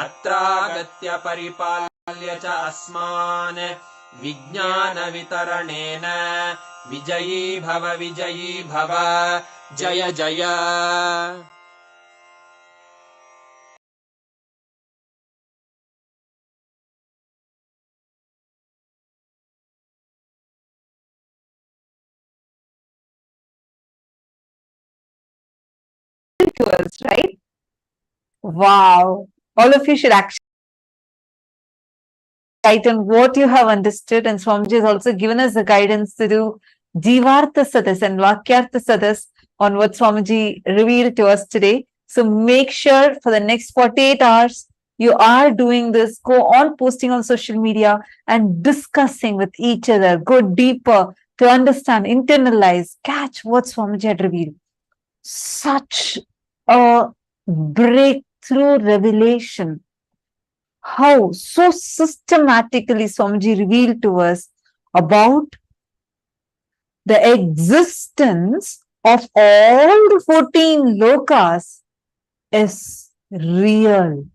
अत्रागत्य परिपाल्य च अस्मान् विज्ञान वितरणेन विजयी भव जय जय To us, right? Wow. All of you should actually write on what you have understood, and Swamiji has also given us the guidance to do Jivartha Sadas and Vakyartha Sadas on what Swamiji revealed to us today. So make sure for the next 48 hours you are doing this. Go on posting on social media and discussing with each other. Go deeper to understand, internalize, catch what Swamiji had revealed. Such a breakthrough revelation. How so systematically Swamiji revealed to us about the existence of all the 14 lokas is real.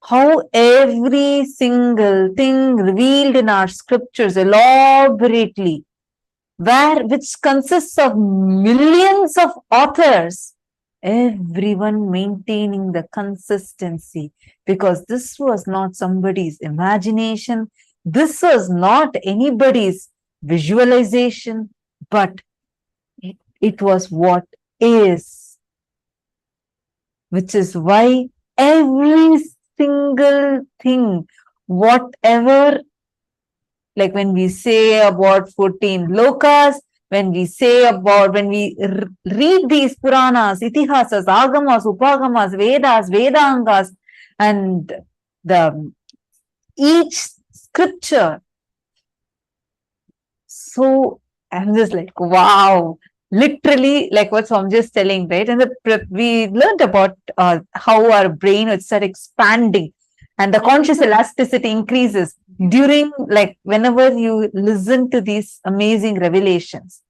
How every single thing revealed in our scriptures elaborately, which consists of millions of authors, everyone maintaining the consistency, because this was not somebody's imagination, this was not anybody's visualization, but it was what is, which is why every single thing, whatever, like when we say about 14 lokas, when we read these Puranas, Itihasas, Agamas, Upagamas, Vedas, Vedangas, and each scripture. So I'm just like, wow, literally like what Swamiji is telling, right? And we learned about how our brain would start expanding and the conscious elasticity increases during, like, whenever you listen to these amazing revelations.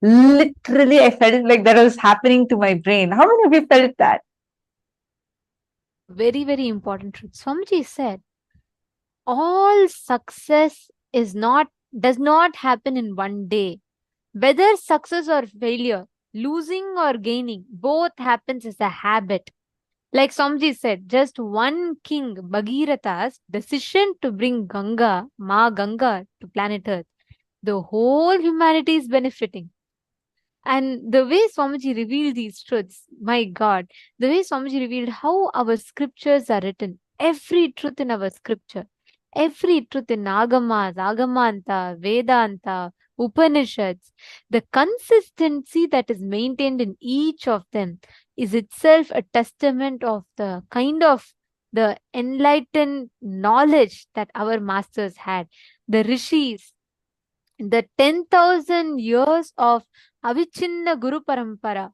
Literally, I felt like that was happening to my brain. How many of you felt that? Very, very important truth. Swamiji said, all success does not happen in one day. Whether success or failure, losing or gaining, both happens as a habit. Like Swamiji said, just one king, Bhagiratha's decision to bring Ma Ganga to planet Earth, the whole humanity is benefiting. And the way Swamiji revealed these truths, my God, the way Swamiji revealed how our scriptures are written, every truth in our scripture, every truth in Agamas, Agamanta, Vedanta, Upanishads, the consistency that is maintained in each of them is itself a testament of the kind of the enlightened knowledge that our masters had. The rishis, the 10,000 years of Avichinna Guru Parampara,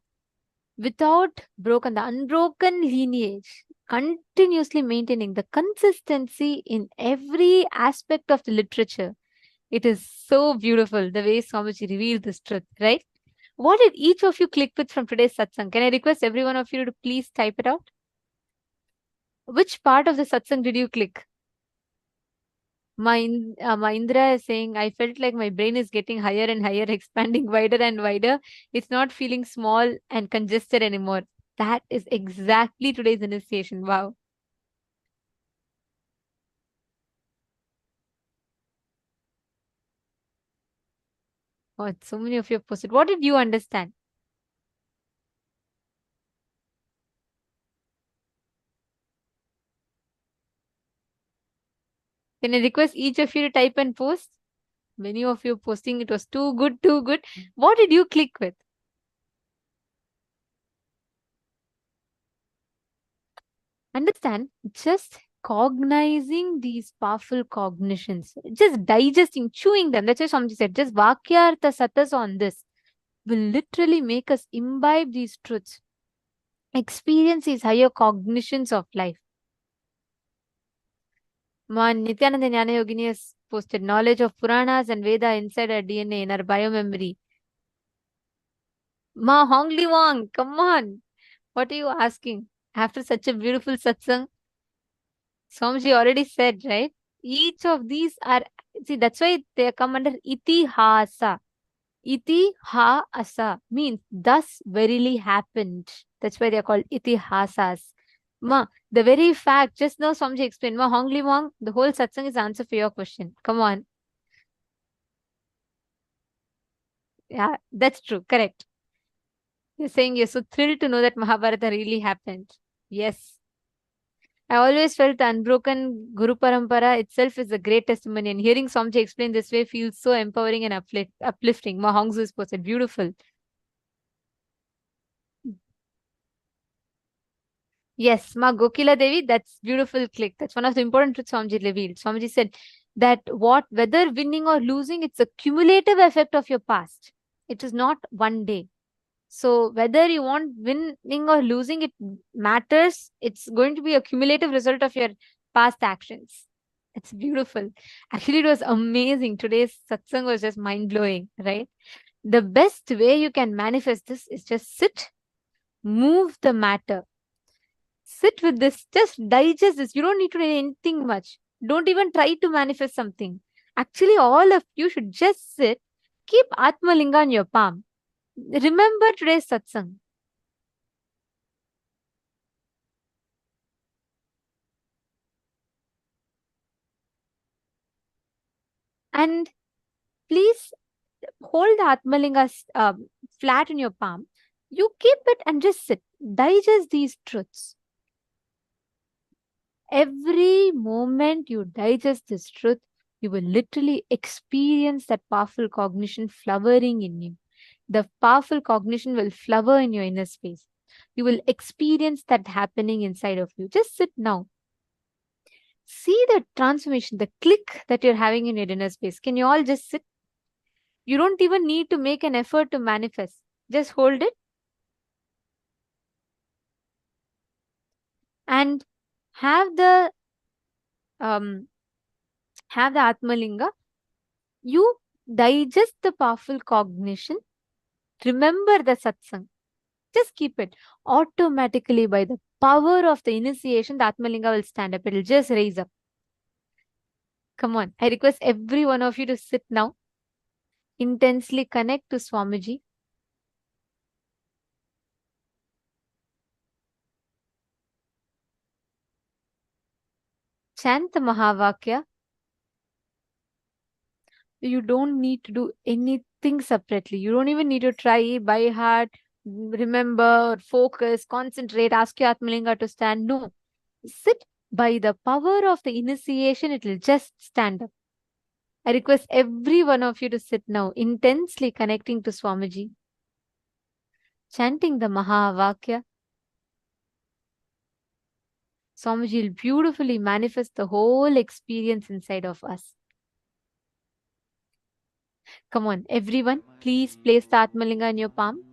without broken, the unbroken lineage, continuously maintaining the consistency in every aspect of the literature. It is so beautiful the way Swamiji revealed this truth, right? What did each of you click with from today's satsang? Can I request every one of you to please type it out? Which part of the satsang did you click? Indra is saying, I felt like my brain is getting higher and higher, expanding wider and wider. It's not feeling small and congested anymore. That is exactly today's initiation. Wow. Oh, so many of you have posted. What did you understand? Can I request each of you to type and post? Many of you posting, it was too good, too good. What did you click with? Understand, just cognizing these powerful cognitions, just digesting, chewing them. That's why Swamiji said, just Vakyartha Satas on this will literally make us imbibe these truths, experience these higher cognitions of life. Ma Nityananda Jnana Yogini has posted knowledge of Puranas and Veda inside our DNA, in our biomemory. Ma Hongli Wang, come on. What are you asking? After such a beautiful satsang, Swamiji already said, right? Each of these are, see, that's why they come under itihasa. Itihasa means thus verily happened. That's why they are called itihasas. Ma, the very fact, just now Swamiji explained, Ma Hongli Wang, the whole satsang is answer for your question. Come on. Yeah, that's true. Correct. You're saying you're so thrilled to know that Mahabharata really happened. Yes. I always felt the unbroken Guru Parampara itself is a great testimony, and hearing Swamiji explain this way feels so empowering and uplifting. Ma Hongzu's posted, beautiful. Yes, Ma Gokila Devi, that's beautiful click. That's one of the important truths Swamiji revealed. Swamiji said that whether winning or losing, it's a cumulative effect of your past. It is not one day. So whether you want winning or losing, it matters. It's going to be a cumulative result of your past actions. It's beautiful. Actually, it was amazing. Today's satsang was just mind-blowing, right? The best way you can manifest this is just sit, move the matter. Sit with this, just digest this. You don't need to do anything much. Don't even try to manifest something. Actually, all of you should just sit, keep Atmalinga in your palm. Remember today's satsang. And please hold the Atmalinga flat in your palm. You keep it and just sit. Digest these truths. Every moment you digest this truth, you will literally experience that powerful cognition flowering in you. The powerful cognition will flower in your inner space. You will experience that happening inside of you. Just sit now. See the transformation, the click that you're having in your inner space. Can you all just sit? You don't even need to make an effort to manifest. Just hold it. And have the Atmalinga. You digest the powerful cognition. Remember the satsang. Just keep it. Automatically, by the power of the initiation, the Atmalinga will stand up. It will just raise up. Come on. I request every one of you to sit now. Intensely connect to Swamiji. Chant the Mahavakya. You don't need to do anything separately. You don't even need to try by heart, remember, focus, concentrate, ask your Atmalinga to stand. No. Sit. By the power of the initiation, it will just stand up. I request every one of you to sit now, intensely connecting to Swamiji, chanting the Mahavakya. Swamiji will beautifully manifest the whole experience inside of us. Come on, everyone, please place the Atmalinga in your palm.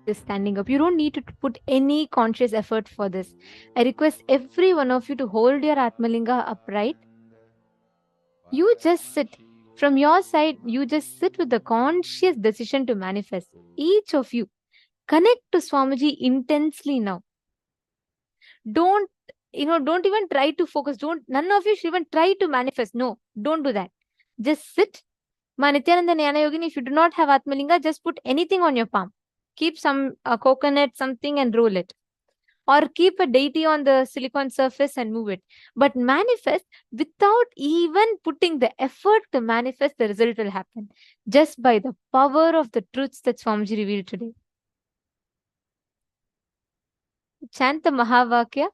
Just standing up. You don't need to put any conscious effort for this. I request every one of you to hold your Atmalinga upright. You just sit. From your side, you just sit with the conscious decision to manifest. Each of you, connect to Swamiji intensely now. Don't, don't even try to focus. None of you should even try to manifest. No, don't do that. Just sit. Ma Nityananda Jnana Yogini, if you do not have Atmalinga, just put anything on your palm. Keep some coconut, something, and roll it. Or keep a deity on the silicon surface and move it. But manifest without even putting the effort to manifest, the result will happen. Just by the power of the truths that Swamiji revealed today. Chant the Mahavakya.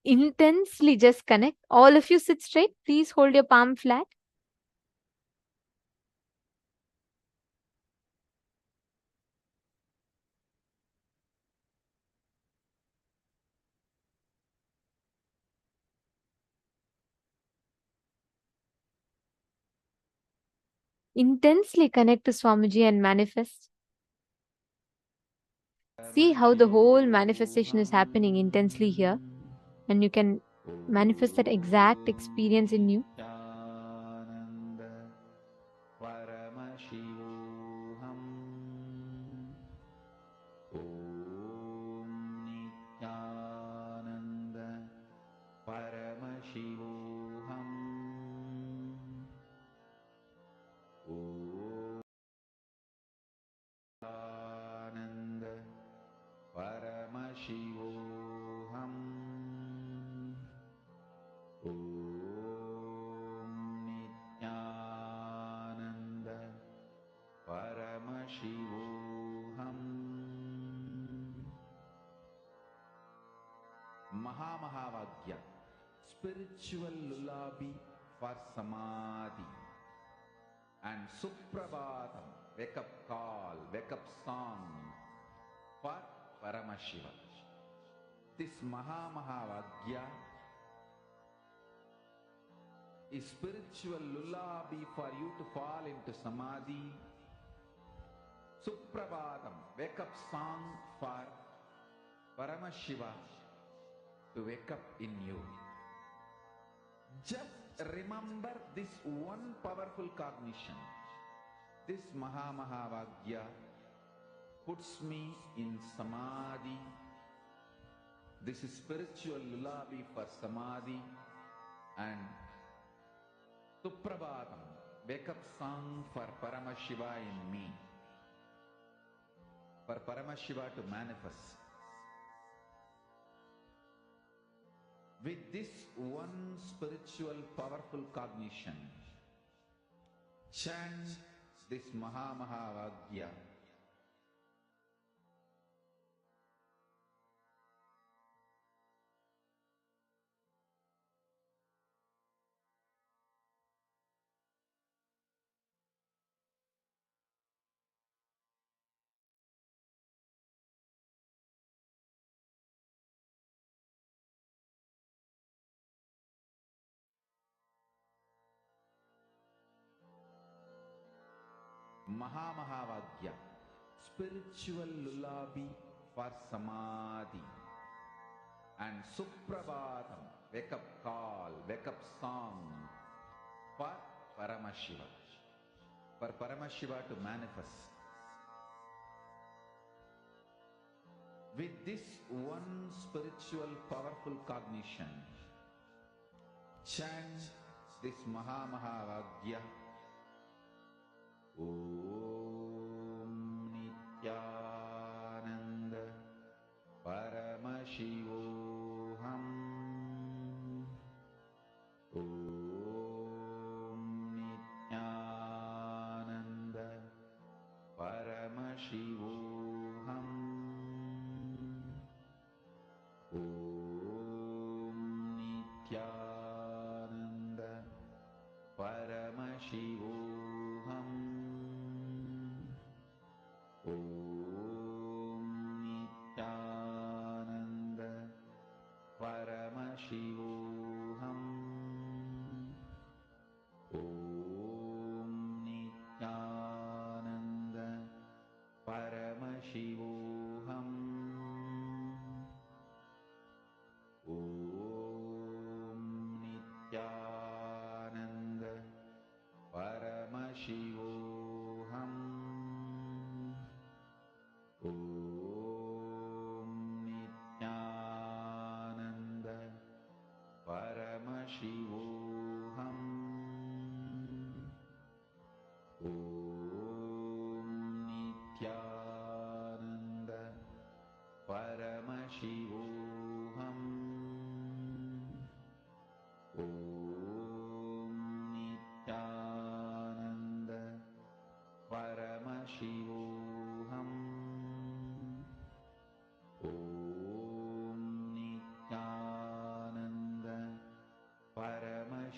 Intensely just connect. All of you sit straight. Please hold your palm flat. Intensely connect to Swamiji and manifest. See how the whole manifestation is happening intensely here. And you can manifest that exact experience in you. Mahavagya, spiritual lullaby for samadhi, and Suprabhatam, wake up call, wake up song for Paramashiva. This Mahavagya is spiritual lullaby for you to fall into samadhi. Suprabhatam, wake up song for Paramashiva to wake up in you. Just remember this one powerful cognition. This Mahavagya puts me in samadhi. This is spiritual lullaby for samadhi, and Suprabhatam, wake up song for Paramashiva in me. For Paramashiva to manifest. With this one spiritual powerful cognition, chant this Mahavagya. Mahavagya, spiritual lullaby for samadhi, and Suprabhatam, wake up call, wake up song for Paramashiva. For Paramashiva to manifest. With this one spiritual powerful cognition, chant this Mahavagya. Om Nityananda Paramashivoham. Om Nityananda Paramashivoham. Om Nityananda Paramashivoham. Om Nityananda Paramashivoham.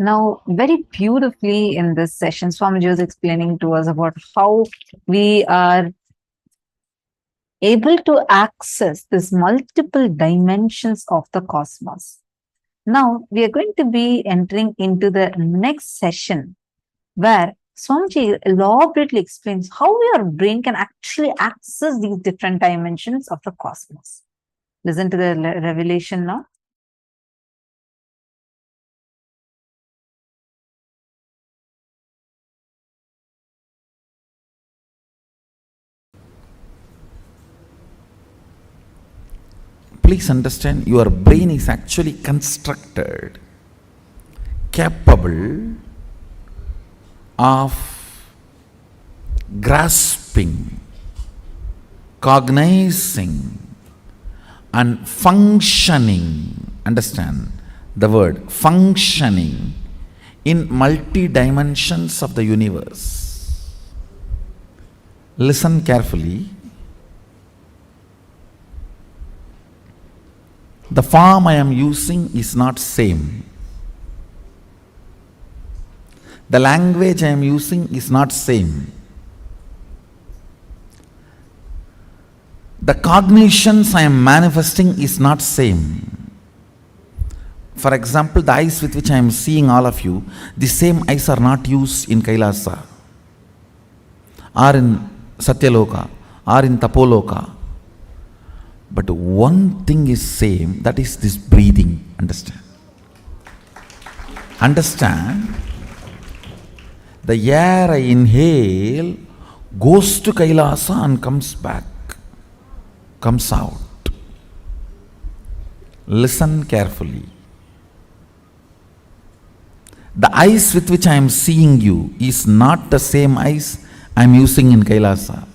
Now, very beautifully in this session, Swamiji was explaining to us about how we are able to access these multiple dimensions of the cosmos. Now, we are going to be entering into the next session where Swamiji elaborately explains how your brain can actually access these different dimensions of the cosmos. Listen to the revelation now. Please understand, your brain is actually constructed, capable of grasping, cognizing, and functioning. Understand the word functioning in multi dimensions of the universe. Listen carefully. The form I am using is not same. The language I am using is not same. The cognitions I am manifesting is not same. For example, the eyes with which I am seeing all of you, the same eyes are not used in Kailasa, or in Satyaloka, or in Tapoloka. But one thing is same, that is this breathing. Understand? Understand? The air I inhale goes to Kailasa and comes back, comes out. Listen carefully. The eyes with which I am seeing you is not the same eyes I am using in Kailasa.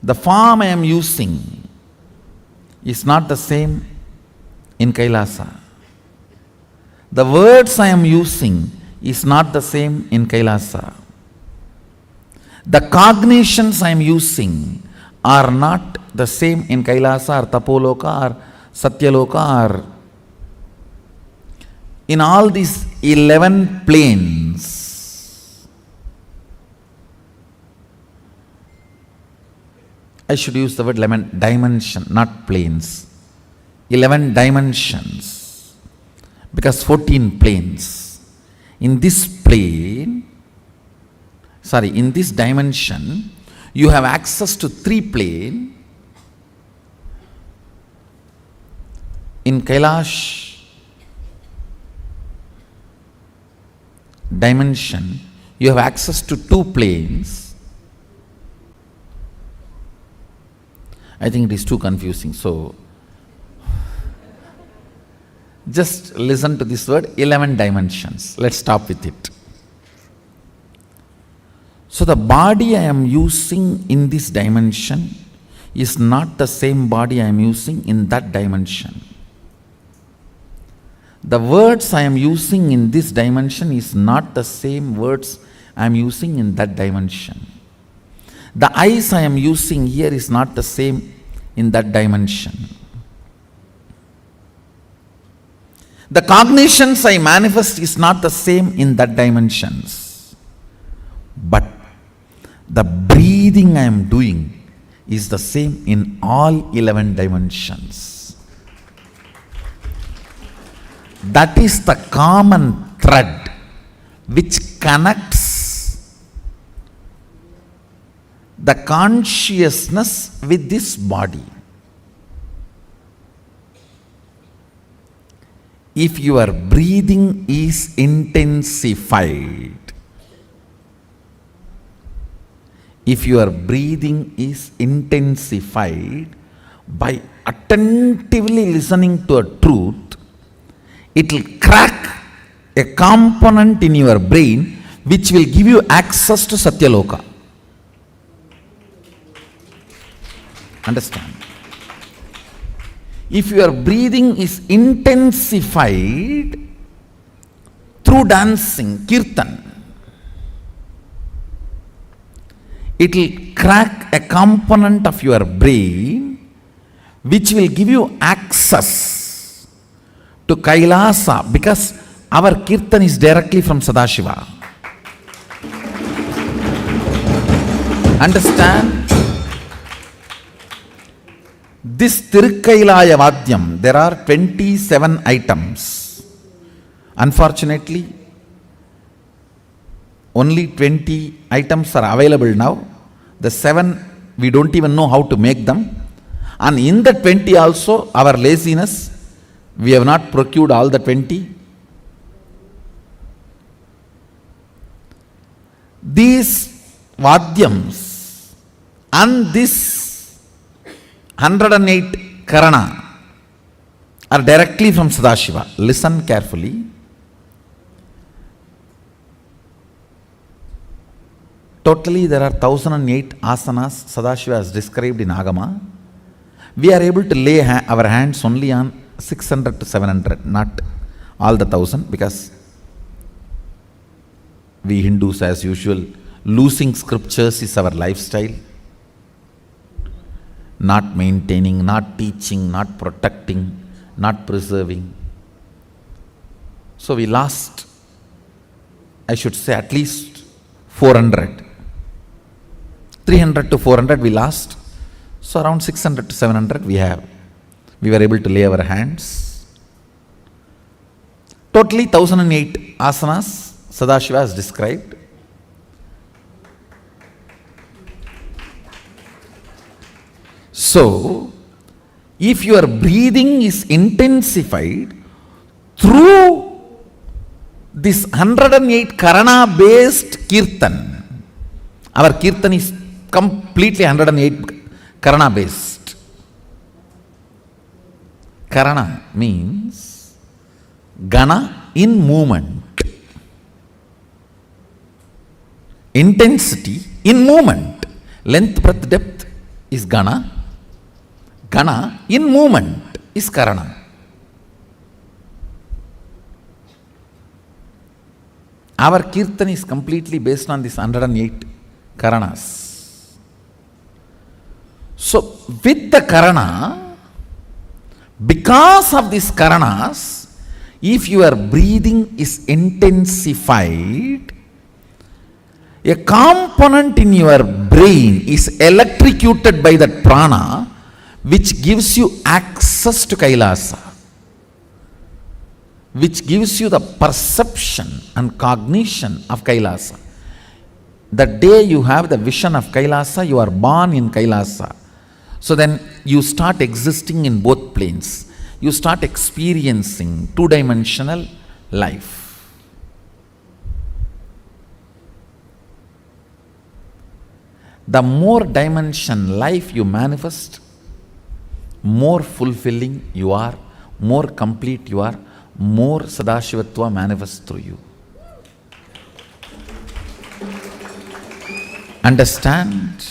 The form I am using is not the same in Kailasa. The words I am using is not the same in Kailasa. The cognitions I am using are not the same in Kailasa or Tapoloka or Satyaloka or in all these 11 planes. I should use the word 11 dimension, not planes. 11 dimensions. Because 14 planes. In this plane, in this dimension, you have access to 3 planes. In Kailash dimension, you have access to 2 planes. I think it is too confusing. So, just listen to this word, 11 dimensions. Let's stop with it. So, the body I am using in this dimension is not the same body I am using in that dimension. The words I am using in this dimension is not the same words I am using in that dimension. The eyes I am using here is not the same in that dimension. The cognitions I manifest is not the same in that dimensions. But the breathing I am doing is the same in all 11 dimensions. That is the common thread which connects the consciousness with this body. If your breathing is intensified, by attentively listening to a truth, it will crack a component in your brain which will give you access to Satyaloka. Understand? If your breathing is intensified through dancing, kirtan, it will crack a component of your brain which will give you access to Kailasa because our Kirtan is directly from Sadashiva. Understand? This Tirukkailaya Vadyam, there are 27 items. Unfortunately, only 20 items are available now. The 7, we don't even know how to make them. And in the 20 also, our laziness, we have not procured all the 20. These Vadyams and this 108 Karana are directly from Sadashiva. Listen carefully. Totally there are 1008 asanas Sadashiva has described in Agama. We are able to lay our hands only on 600 to 700, not all the 1000, because we Hindus as usual, losing scriptures is our lifestyle. Not maintaining, not teaching, not protecting, not preserving. So we lost, I should say, at least 400. 300 to 400 we lost. So around 600 to 700 we have. We were able to lay our hands. Totally 1008 asanas Sadashiva has described. So, if your breathing is intensified through this 108 Karana based Kirtan, our Kirtan is completely 108 Karana based. Karana means Gana in movement. Intensity in movement. Length, breadth, depth is Gana. Gana in movement is Karana. Our Kirtan is completely based on this 108 Karanas. So, with the Karana, because of these Karanas, if your breathing is intensified, a component in your brain is electrocuted by that prana, which gives you access to Kailasa, which gives you the perception and cognition of Kailasa. The day you have the vision of Kailasa, you are born in Kailasa. So then you start existing in both planes. You start experiencing two-dimensional life. The more dimension life you manifest, more fulfilling you are, more complete you are, more Sadashivatva manifests through you. Understand?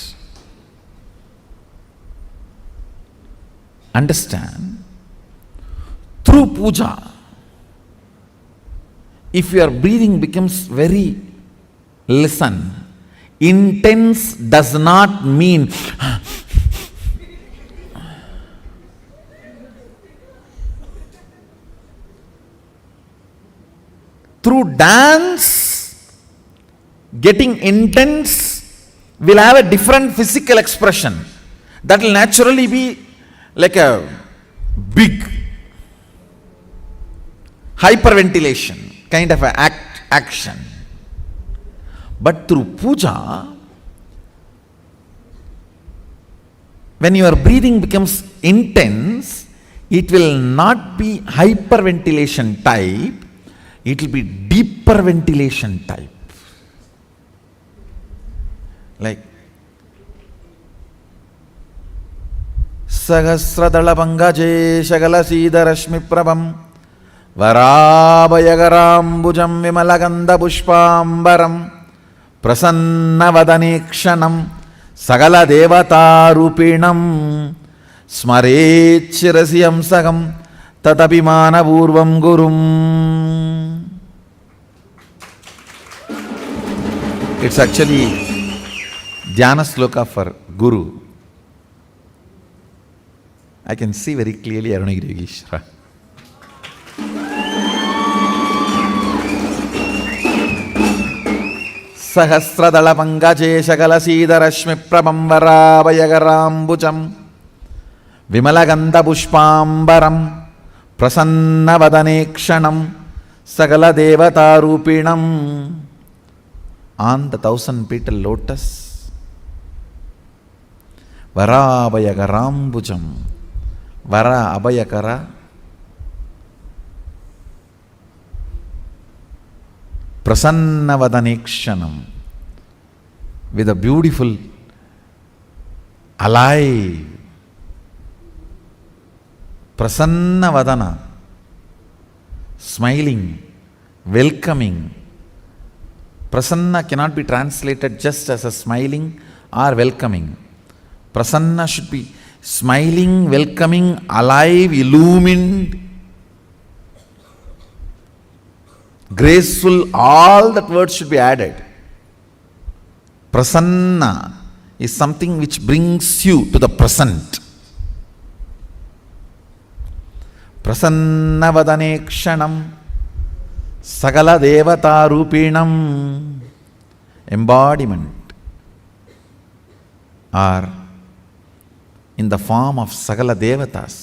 Understand? Through puja, if your breathing becomes very, listen, intense does not mean through dance, getting intense will have a different physical expression. That will naturally be like a big hyperventilation kind of an action. But through puja, when your breathing becomes intense, it will not be hyperventilation type, it will be deeper ventilation type. Like Sahasradala Pangaje Shagala Sida Rashmi Prabham Varabayagaram Vimalaganda Pushpambaram Prasannavadanekshanam Sagala Devata Rupinam Smarechirasiyam Sagam Tatapimana Purvam Gurum. It's actually Dhyana Sloka for Guru. I can see very clearly Arunagiri Yogeshwara. సహస్రదళ పంకజేశకలసీదరశ్మి ప్రభంవరాభయగరాంబుజం విమలగంధ పుష్పాంబరం ప్రసన్నవదనేక్షణం సకల దేవతారూపిణం. On the 1000 petal lotus, వరాభయకరాంబుజం, వర అభయకర, ప్రసన్నవదనేక్షణం, with a beautiful, alive, prasannavadana, smiling, welcoming. Prasanna cannot be translated just as a smiling or welcoming. Prasanna should be smiling, welcoming, alive, illumined, graceful. All that words should be added. Prasanna is something which brings you to the present. Prasannavadanekshanam Sagala Devata Rupinam. Embodiment, or in the form of Sagala Devatas,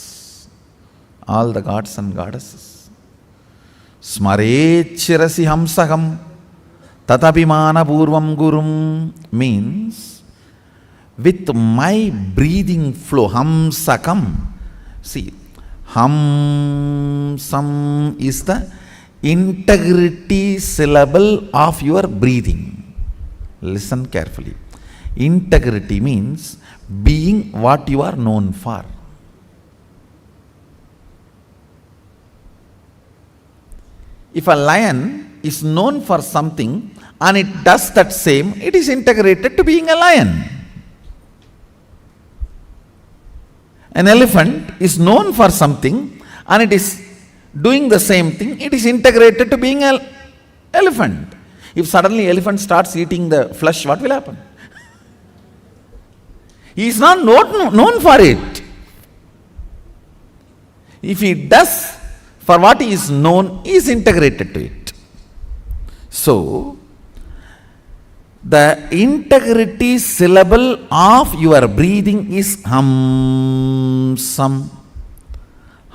all the gods and goddesses. Smarechirasi Hamsaham Tatapimana Purvam Gurum means with my breathing flow, Hamsakam. See, Hamsam is the integrity syllable of your breathing. Listen carefully. Integrity means being what you are known for. If a lion is known for something and it does that same, it is integrated to being a lion. An elephant is known for something and it is doing the same thing, it is integrated to being an elephant. If suddenly elephant starts eating the flesh, what will happen? He is not known for it. If he does for what he is known, he is integrated to it. So, the integrity syllable of your breathing is hamsam.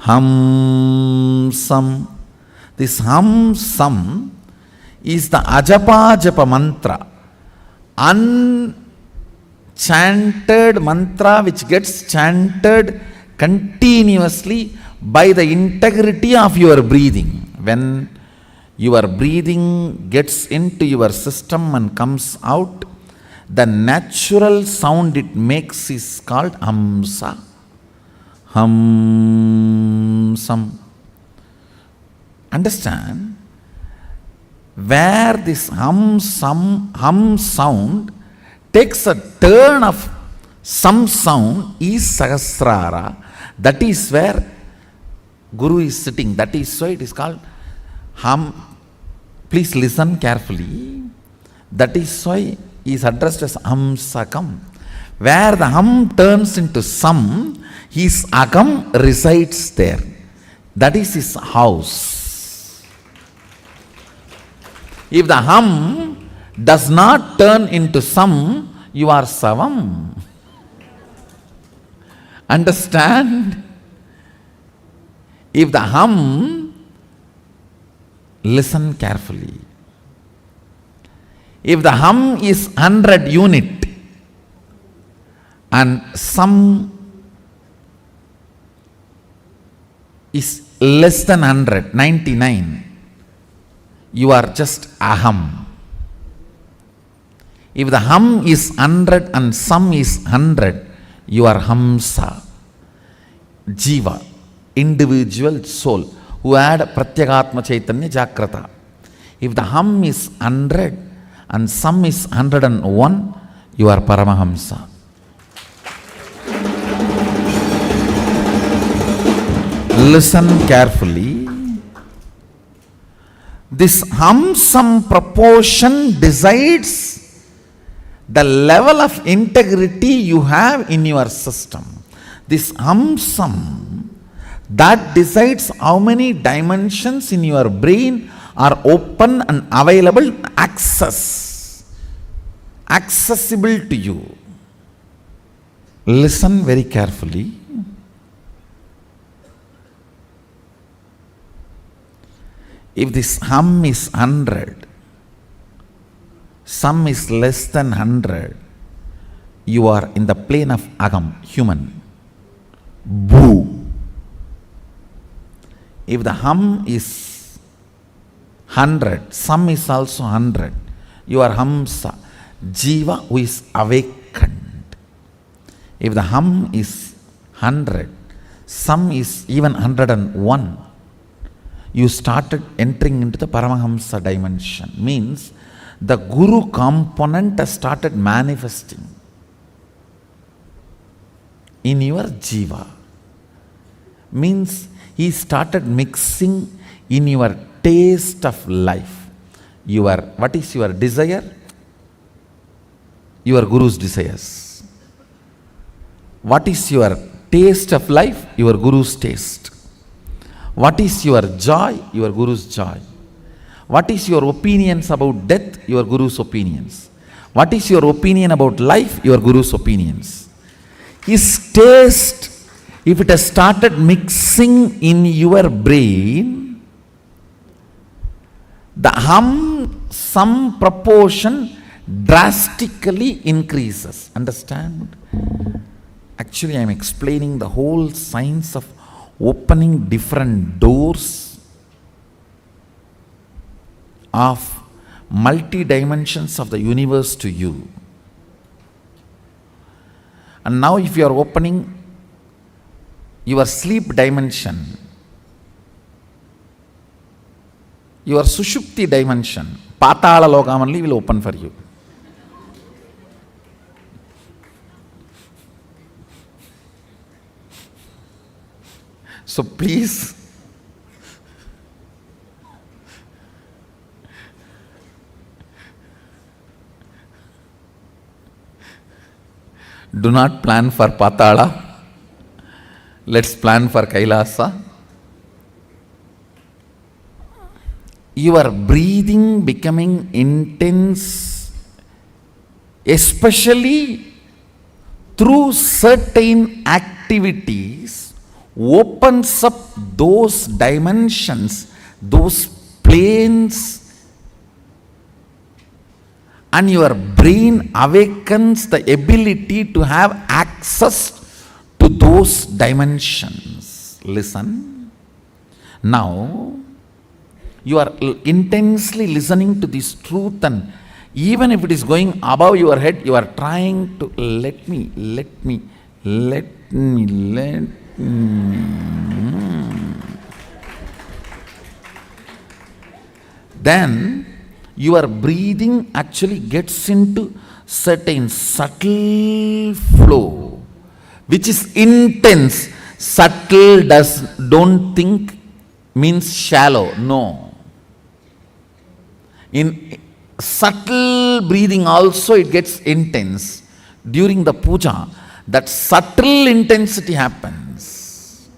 Hamsam. This hamsam is the ajapa japa mantra, unchanted mantra which gets chanted continuously by the integrity of your breathing. When your breathing gets into your system and comes out, the natural sound it makes is called hamsa. Hamsam. Understand? Where this hum sound takes a turn of some sound is Sahasrara. That is where Guru is sitting. That is why it is called hum. Please listen carefully. That is why he is addressed as Hamsakam. Where the hum turns into sam, his agam resides there. That is his house. If the hum does not turn into sam, you are savam. Understand? If the hum, listen carefully. If the hum is 100 unit and some is less than 100, 99, you are just aham. If the hum is 100 and some is 100, you are hamsa, jiva, individual soul who had pratyagatma chaitanya jagrata. If the hum is 100 and some is 101, you are paramahamsa. Listen carefully. This hum-sum proportion decides the level of integrity you have in your system. This hum-sum, that decides how many dimensions in your brain are open and available access accessible to you. Listen very carefully. If this hum is 100, sum is less than 100, you are in the plane of agam, human. Boo. If the hum is 100, sum is also 100, you are hamsa, jiva who is awakened. If the hum is 100, sum is even 101, you started entering into the Paramahamsa dimension. Means the Guru component has started manifesting in your jiva. Means he started mixing in your taste of life. What is your desire? Your Guru's desires. What is your taste of life? Your Guru's taste. What is your joy? Your Guru's joy. What is your opinions about death? Your Guru's opinions. What is your opinion about life? Your Guru's opinions. His taste, if it has started mixing in your brain, the hum, some proportion drastically increases. Understand? Actually, I am explaining the whole science of opening different doors of multi-dimensions of the universe to you. And now if you are opening your sleep dimension, your sushupti dimension, patala lokam only will open for you. So please, do not plan for Patala. Let's plan for Kailasa. Your breathing becoming intense, especially through certain activities, opens up those dimensions, those planes, and your brain awakens the ability to have access to those dimensions. Listen. Now, you are intensely listening to this truth, and even if it is going above your head, you are trying to let me. Then your breathing actually gets into certain subtle flow, which is intense. Subtle don't think means shallow. No. In subtle breathing also it gets intense. During the puja, that subtle intensity happens.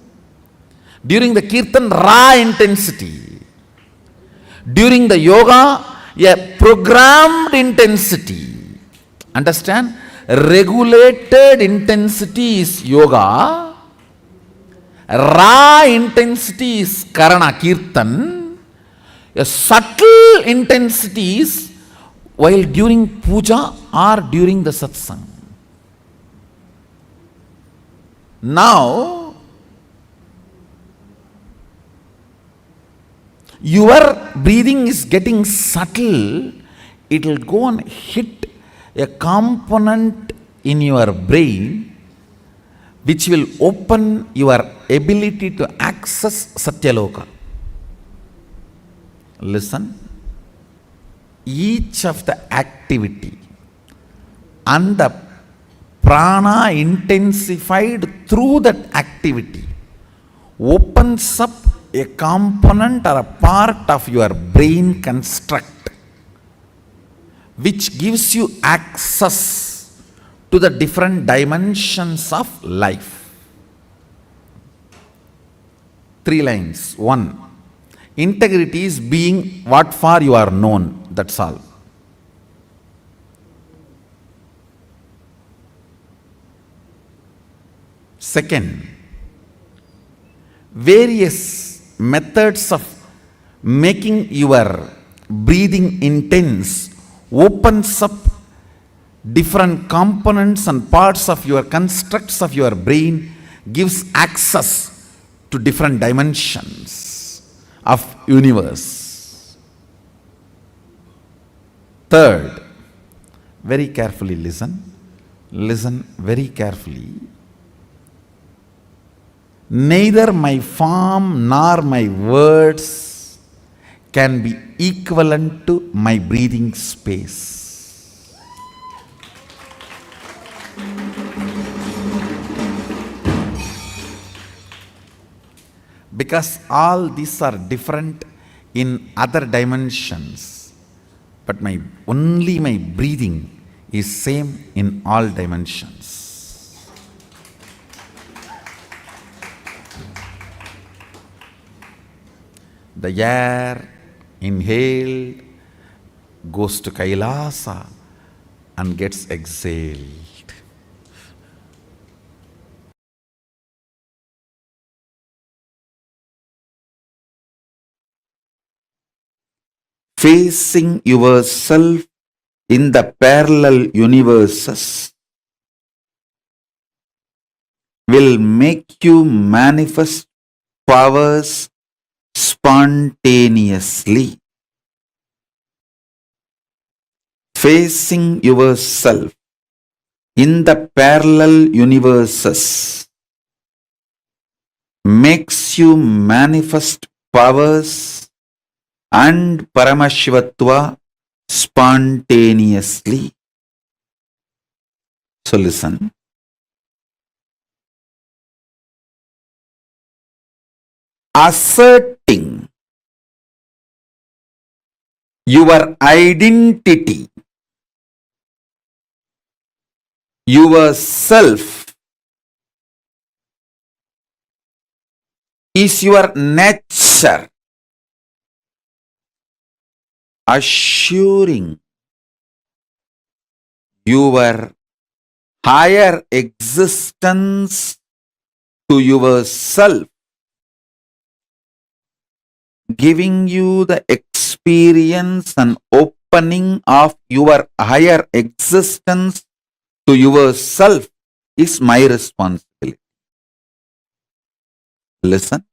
During the kirtan, raw intensity. During the yoga, a programmed intensity. Understand? Regulated intensity is yoga. Raw intensity is karana, kirtan. A subtle intensity is while during puja or during the satsang. Now, your breathing is getting subtle. It will go and hit a component in your brain which will open your ability to access Satyaloka. Listen. Each of the activity and the prana intensified through that activity opens up a component or a part of your brain construct which gives you access to the different dimensions of life. 3 lines. 1. Integrity is being what for you are known. That's all. Second, various methods of making your breathing intense opens up different components and parts of your constructs of your brain, gives access to different dimensions of universe. Third, very carefully listen very carefully. Neither my form nor my words can be equivalent to my breathing space. Because all these are different in other dimensions, but only my breathing is same in all dimensions. The air inhaled goes to Kailasa and gets exhaled. Facing yourself in the parallel universes will make you manifest powers spontaneously. Facing yourself in the parallel universes makes you manifest powers and Paramashivatva spontaneously. So listen. Asserting your identity, yourself, is your nature. Assuring your higher existence to yourself, giving you the experience and opening of your higher existence to yourself is my responsibility. Listen.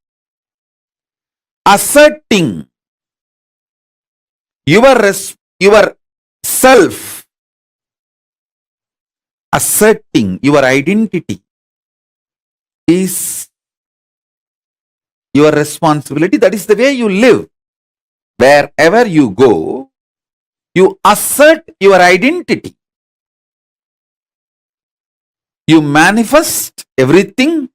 Asserting your self, asserting your identity is your responsibility. That is the way you live. Wherever you go, you assert your identity. You manifest everything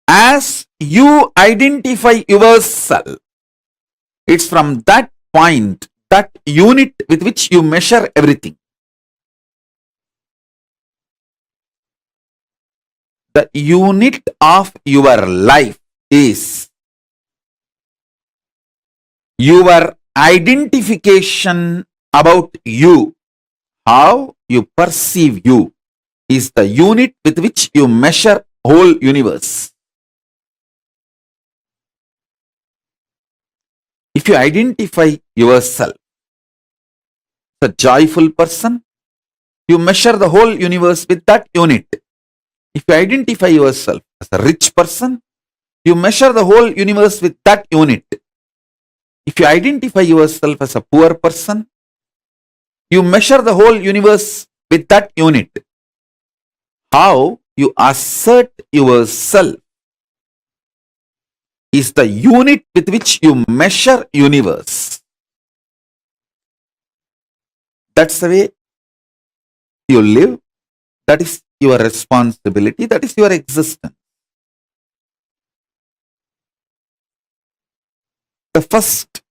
as you identify yourself. It's from that point, that unit with which you measure everything. The unit of your life is your identification about you. How you perceive you is the unit with which you measure whole universe. If you identify yourself as a joyful person, you measure the whole universe with that unit. If you identify yourself as a rich person, you measure the whole universe with that unit. If you identify yourself as a poor person, you measure the whole universe with that unit. How you assert yourself is the unit with which you measure universe. That's the way you live. That is your responsibility. That is your existence. The first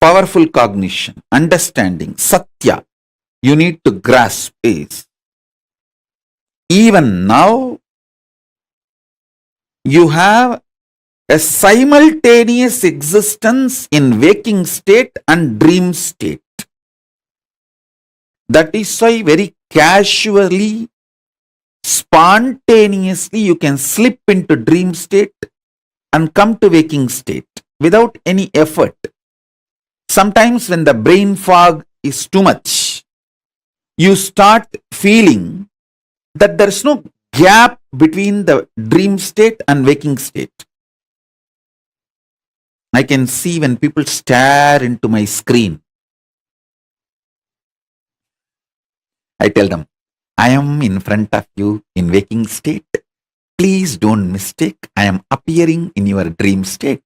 powerful cognition, understanding, satya, you need to grasp is, even now, you have a simultaneous existence in waking state and dream state. That is why very casually spontaneously you can slip into dream state and come to waking state without any effort. Sometimes when the brain fog is too much, you start feeling that there is no gap between the dream state and waking state. I can see when people stare into my screen, I tell them, I am in front of you in waking state. Please don't mistake, I am appearing in your dream state.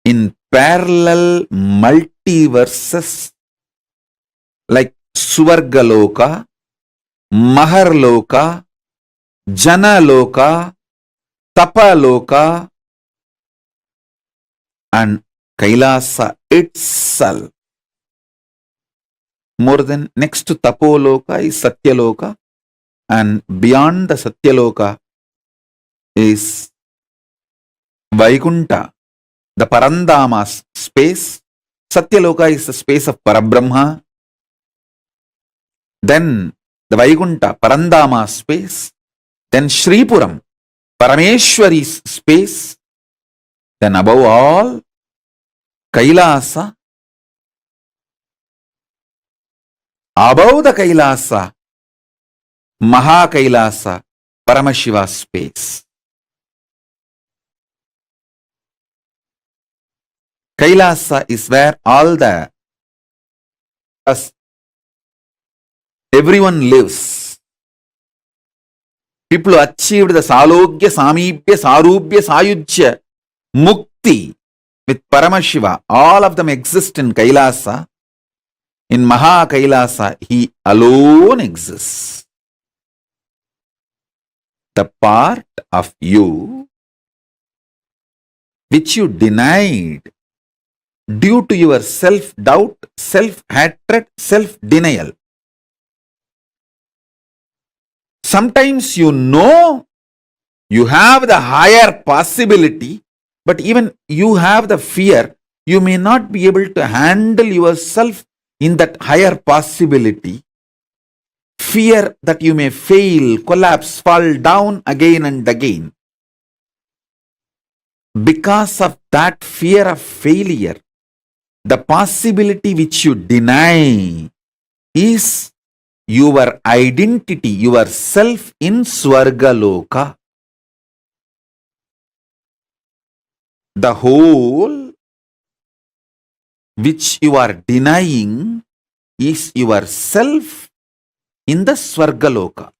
In parallel multiverses like Suvargaloka, Maharloka, Janaloka, Tapaloka, and Kailasa itself. More than next to Tapoloka is Satyaloka, and beyond the Satyaloka is Vaikunta, the Parandama space. Satyaloka is the space of Parabrahma. Then the Vaikunta, Parandama space. Then Shripuram, Parameshwari's space. Then above all, Kailasa. Above the Kailasa, Mahakailasa, Paramashiva space. Kailasa is where all the everyone lives. People who achieved the Salogya, Samibhya, Sarubhya, Sayujya, Mukti with Paramashiva, all of them exist in Kailasa. In Mahakailasa, he alone exists. The part of you which you denied due to your self-doubt, self-hatred, self-denial. Sometimes you know you have the higher possibility, but even you have the fear, you may not be able to handle yourself in that higher possibility. Fear that you may fail, collapse, fall down again and again. Because of that fear of failure, the possibility which you deny is your identity, your self in Swargaloka. The whole which you are denying is yourself in the Swargaloka.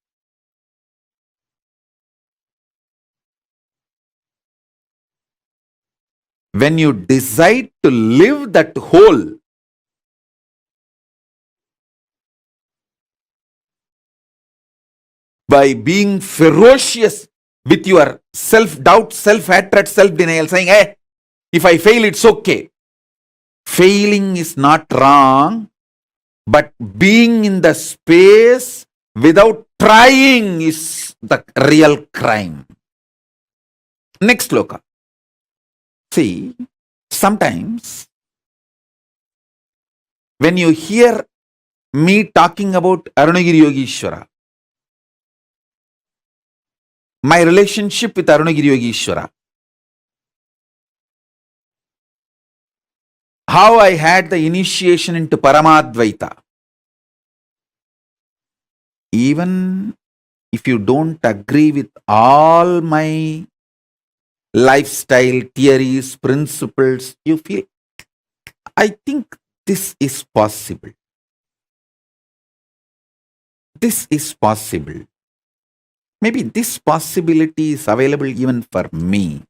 When you decide to live that whole, by being ferocious with your self-doubt, self-hatred, self-denial, saying, hey, if I fail, it's okay. Failing is not wrong, but being in the space without trying is the real crime. Next sloka. See, sometimes when you hear me talking about Arunagiri Yogeshwara, my relationship with Arunagiri Yogeshwara, how I had the initiation into Paramadvaita. Even if you don't agree with all my lifestyle, theories, principles, you feel, I think this is possible. This is possible. Maybe this possibility is available even for me.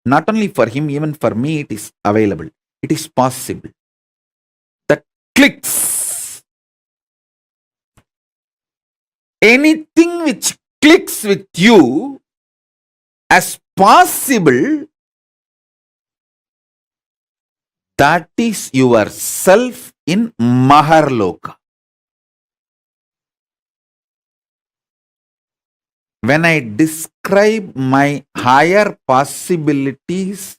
Not only for him, even for me it is available. It is possible. That clicks. Anything which clicks with you as possible, that is yourself in Maharloka. When I describe my higher possibilities,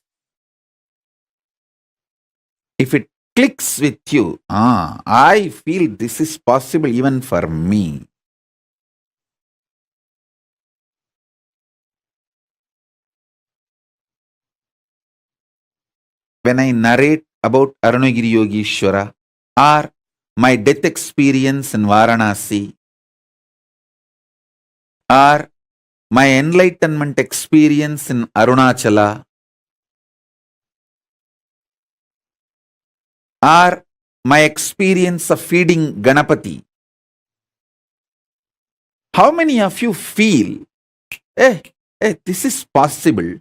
if it clicks with you, I feel this is possible even for me. When I narrate about Arunagiri Yogeshwara or my death experience in Varanasi or my enlightenment experience in Arunachala or my experience of feeding Ganapati, how many of you feel, this is possible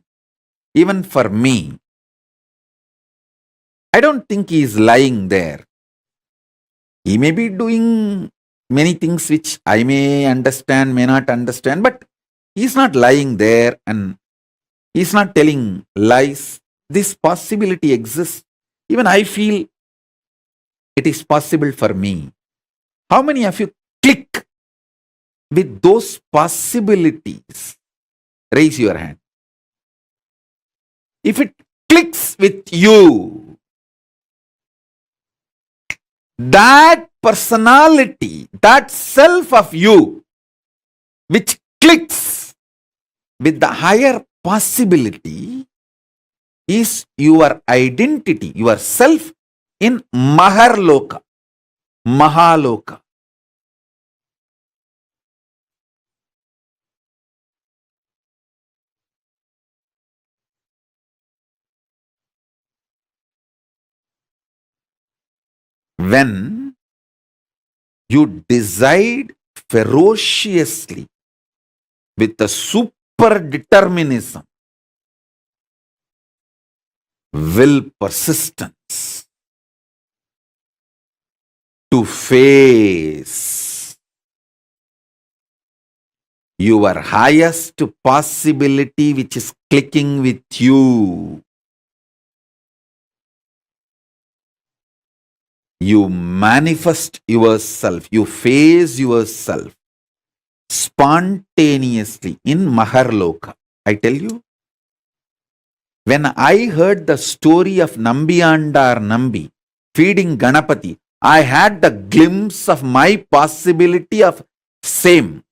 even for me? I don't think he is lying there. He may be doing many things which I may understand, may not understand, but he is not lying there and he is not telling lies. This possibility exists. Even I feel it is possible for me. How many of you click with those possibilities? Raise your hand. If it clicks with you, that personality, that self of you, which clicks with the higher possibility, is your identity, your self in Maharloka, Mahaloka. When you decide ferociously with a super determinism, will persistence to face your highest possibility which is clicking with you, you manifest yourself, you face yourself spontaneously in Maharloka. I tell you, when I heard the story of Nambiyandar Nambi feeding Ganapati, I had the glimpse of my possibility of same.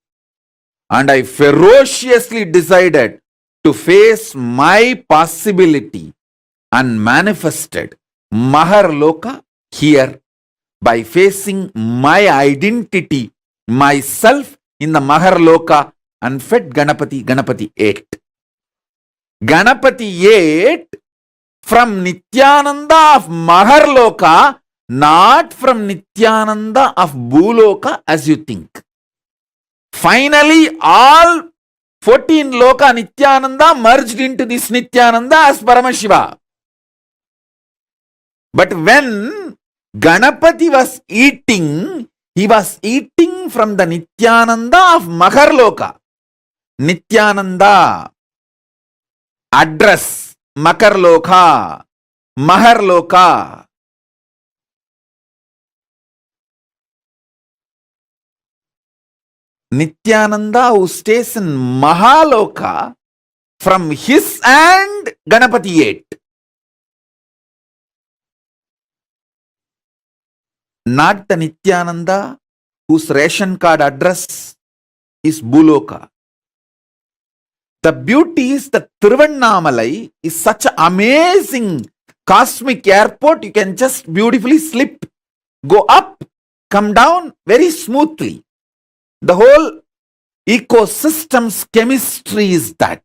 And I ferociously decided to face my possibility and manifested Maharloka here by facing my identity, myself in the Maharloka, and fed Ganapati. Ganapati ate. Ganapati ate from Nityananda of Maharloka, not from Nityananda of Bhuloka as you think. Finally, all 14 Loka Nityananda merged into this Nityananda as Paramashiva. But when Ganapati was eating, he was eating from the Nityananda of Maharloka. Nityananda, address, Makarloka, Maharloka. Nityananda who stays in Mahaloka, from his hand Ganapati ate. Not the Nityananda whose ration card address is Bhuloka. The beauty is that Tiruvannamalai is such an amazing cosmic airport. You can just beautifully slip, go up, come down very smoothly. The whole ecosystem's chemistry is that.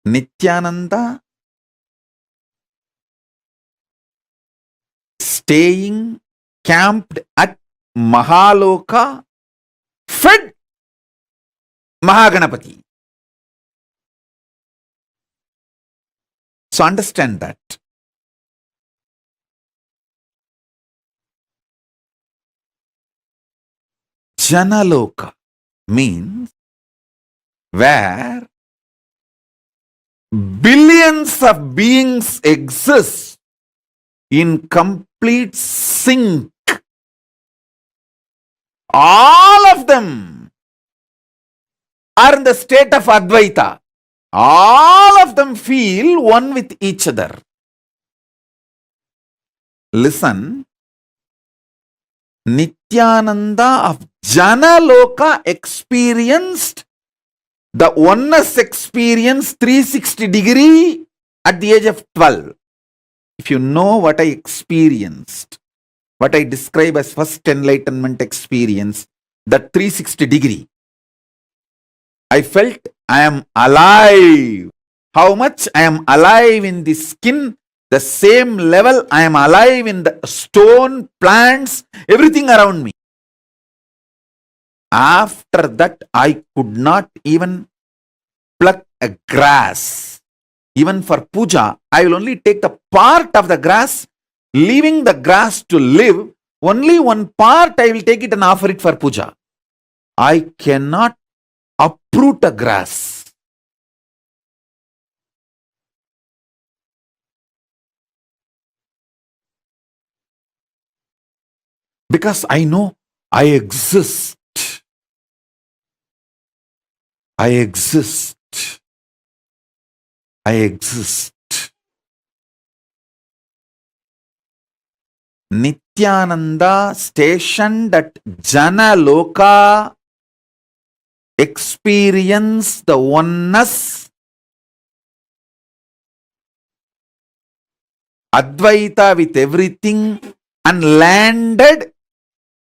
Nityananda staying camped at Mahaloka, fed Mahaganapati. So understand that. Janaloka means where billions of beings exist in complete sync. All of them are in the state of Advaita. All of them feel one with each other. listen, Nityananda of Janaloka experienced the oneness experience 360 degree at the age of 12. If you know what I experienced, what I describe as first enlightenment experience, that 360 degree, I felt I am alive. How much I am alive in the skin, the same level I am alive in the stone, plants, everything around me. After that, I could not even pluck a grass. Even for puja, I will only take the part of the grass, leaving the grass to live. Only one part I will take it and offer it for puja. I cannot uproot a grass. Because I know I exist. I exist. I exist. Nityananda stationed at Janaloka experienced the oneness, Advaita with everything, and landed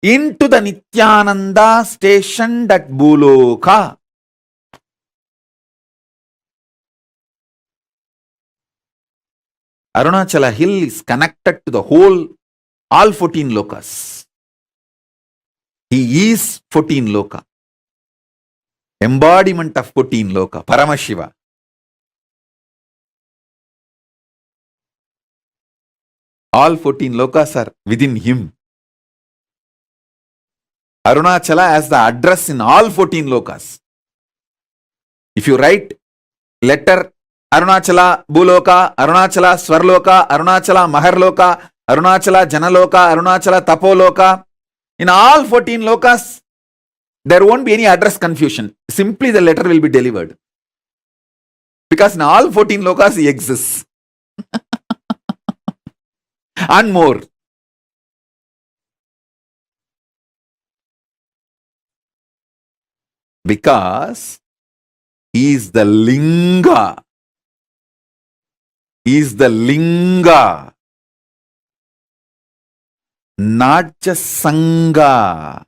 into the Nityananda stationed at Bhuloka. Arunachala hill is connected to the whole, all 14 lokas. He is 14 loka. Embodiment of 14 loka, Paramashiva. All 14 lokas are within him. Arunachala has the address in all 14 lokas. If you write letter Arunachala Bhuloka, Arunachala Swarloka, Arunachala Maharloka, Arunachala Janaloka, Arunachala Tapoloka, in all 14 lokas, there won't be any address confusion. Simply the letter will be delivered. Because in all 14 lokas he exists. And more. Because he is the Linga. He is the Linga. Not just Sangha.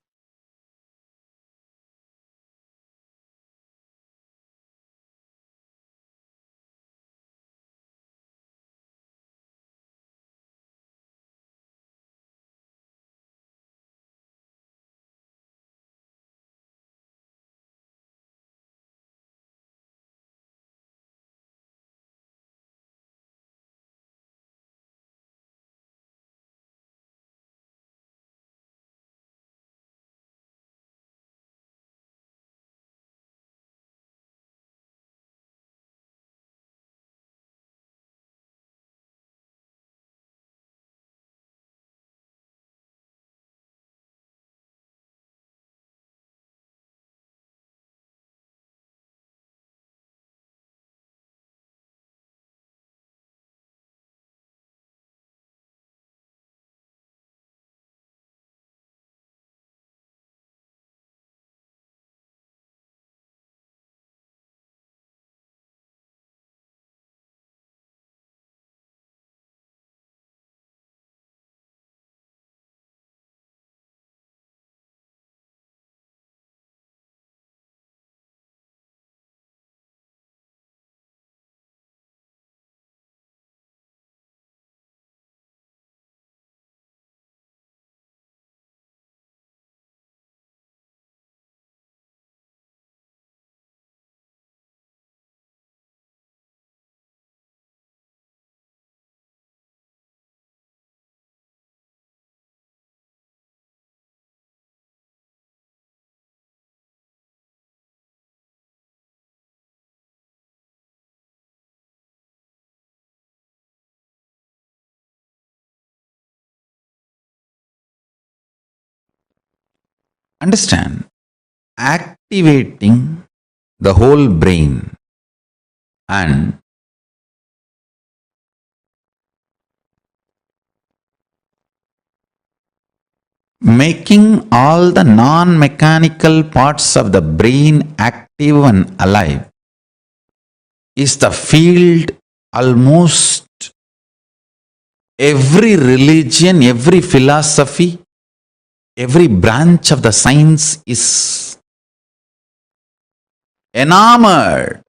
Understand? Activating the whole brain and making all the non-mechanical parts of the brain active and alive is the field almost every religion, every philosophy, every branch of the science is enamored,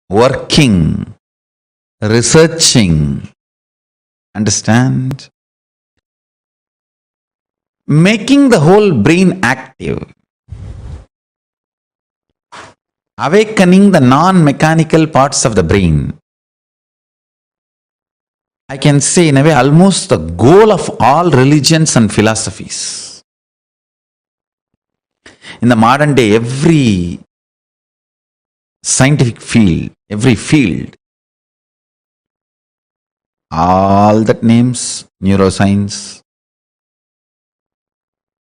working, researching. Understand? Making the whole brain active. Awakening the non-mechanical parts of the brain. I can say in a way almost the goal of all religions and philosophies. In the modern day, every scientific field, every field, all that names, neuroscience,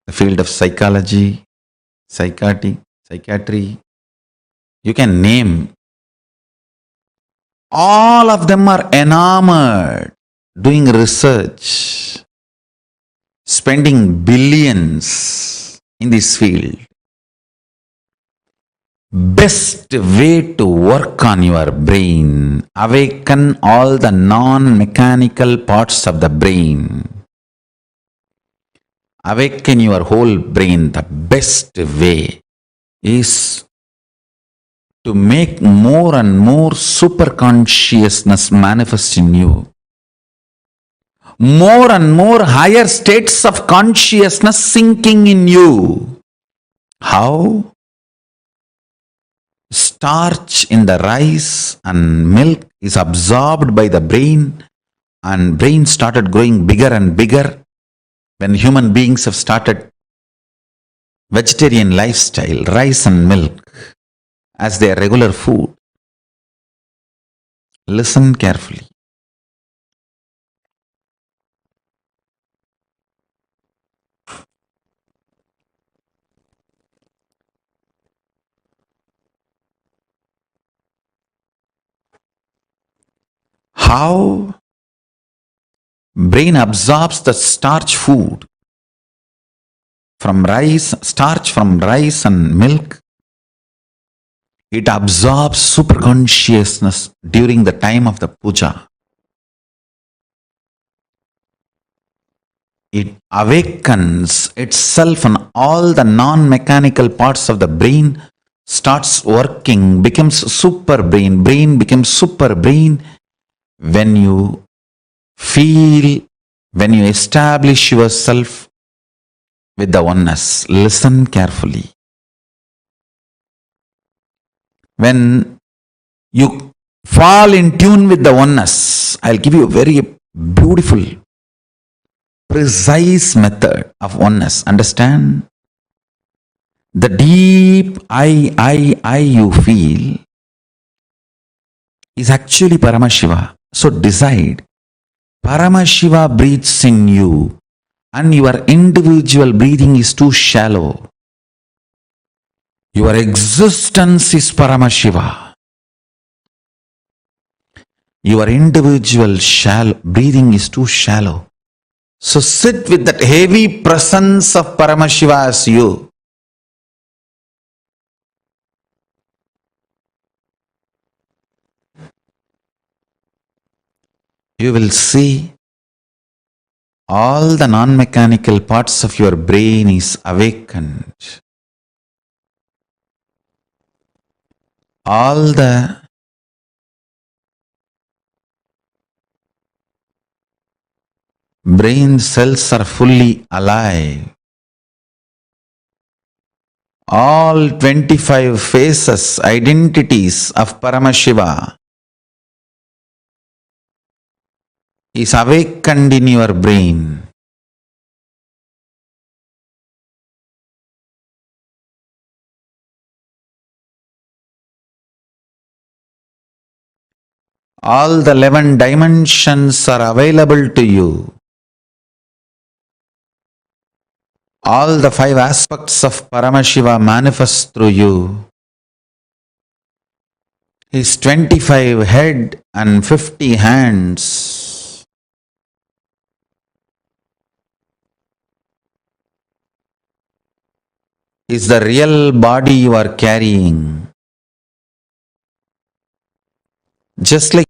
the field of psychology, psychiatry, you can name. All of them are enamored, doing research, spending billions in this field. Best way to work on your brain, awaken all the non-mechanical parts of the brain. Awaken your whole brain. The best way is to make more and more super consciousness manifest in you. More and more higher states of consciousness sinking in you. How? Starch in the rice and milk is absorbed by the brain, and brain started growing bigger and bigger when human beings have started vegetarian lifestyle, rice and milk as their regular food. Listen carefully. How brain absorbs the starch food from rice, starch from rice and milk. It absorbs superconsciousness during the time of the puja. It awakens itself and all the non-mechanical parts of the brain starts working, becomes super brain. Brain becomes super brain when you feel, when you establish yourself with the oneness. Listen carefully. When you fall in tune with the oneness, I'll give you a very beautiful, precise method of oneness. Understand? The deep I you feel is actually Paramashiva. So decide, Paramashiva breathes in you and your individual breathing is too shallow. Your existence is Paramashiva. Your individual breathing is too shallow. So sit with that heavy presence of Paramashiva as you. You will see all the non-mechanical parts of your brain is awakened. All the brain cells are fully alive. All 25 faces, identities of Paramashiva is awakened in your brain. All the 11 dimensions are available to you. All the 5 aspects of Paramashiva manifest through you. His 25 head and 50 hands. is the real body you are carrying. Just like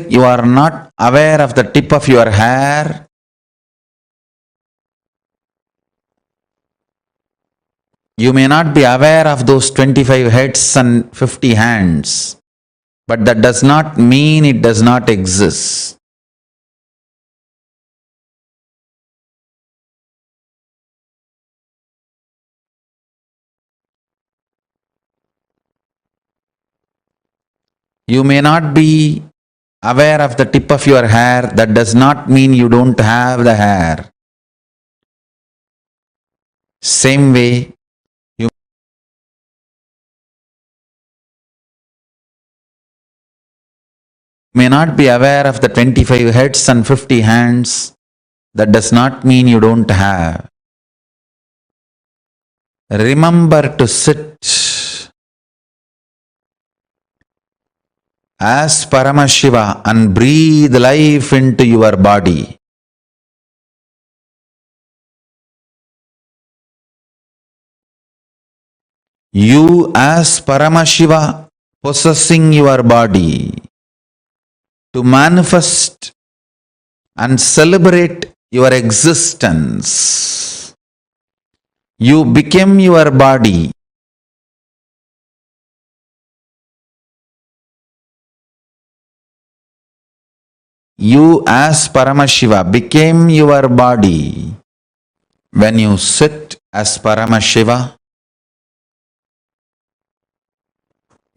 you are not aware of the tip of your hair, you may not be aware of those 25 heads and 50 hands, but that does not mean it does not exist. You may not be aware of the tip of your hair, that does not mean you don't have the hair. Same way, you may not be aware of the 25 heads and 50 hands, that does not mean you don't have. Remember to sit as Paramashiva and breathe life into your body. You as Paramashiva possessing your body to manifest and celebrate your existence. You became your body. You as Paramashiva became your body. When you sit as Paramashiva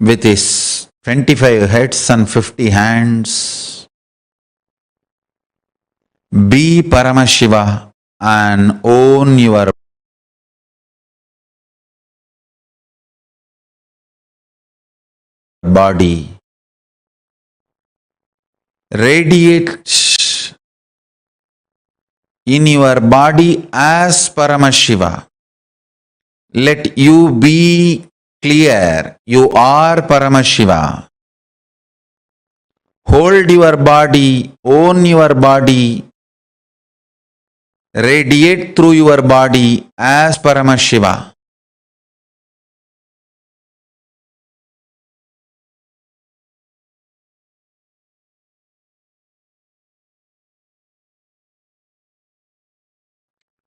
with his 25 heads and 50 hands, be Paramashiva and own your body. Radiate in your body as Paramashiva. Let you be clear, you are Paramashiva. Hold your body, own your body, radiate through your body as Paramashiva.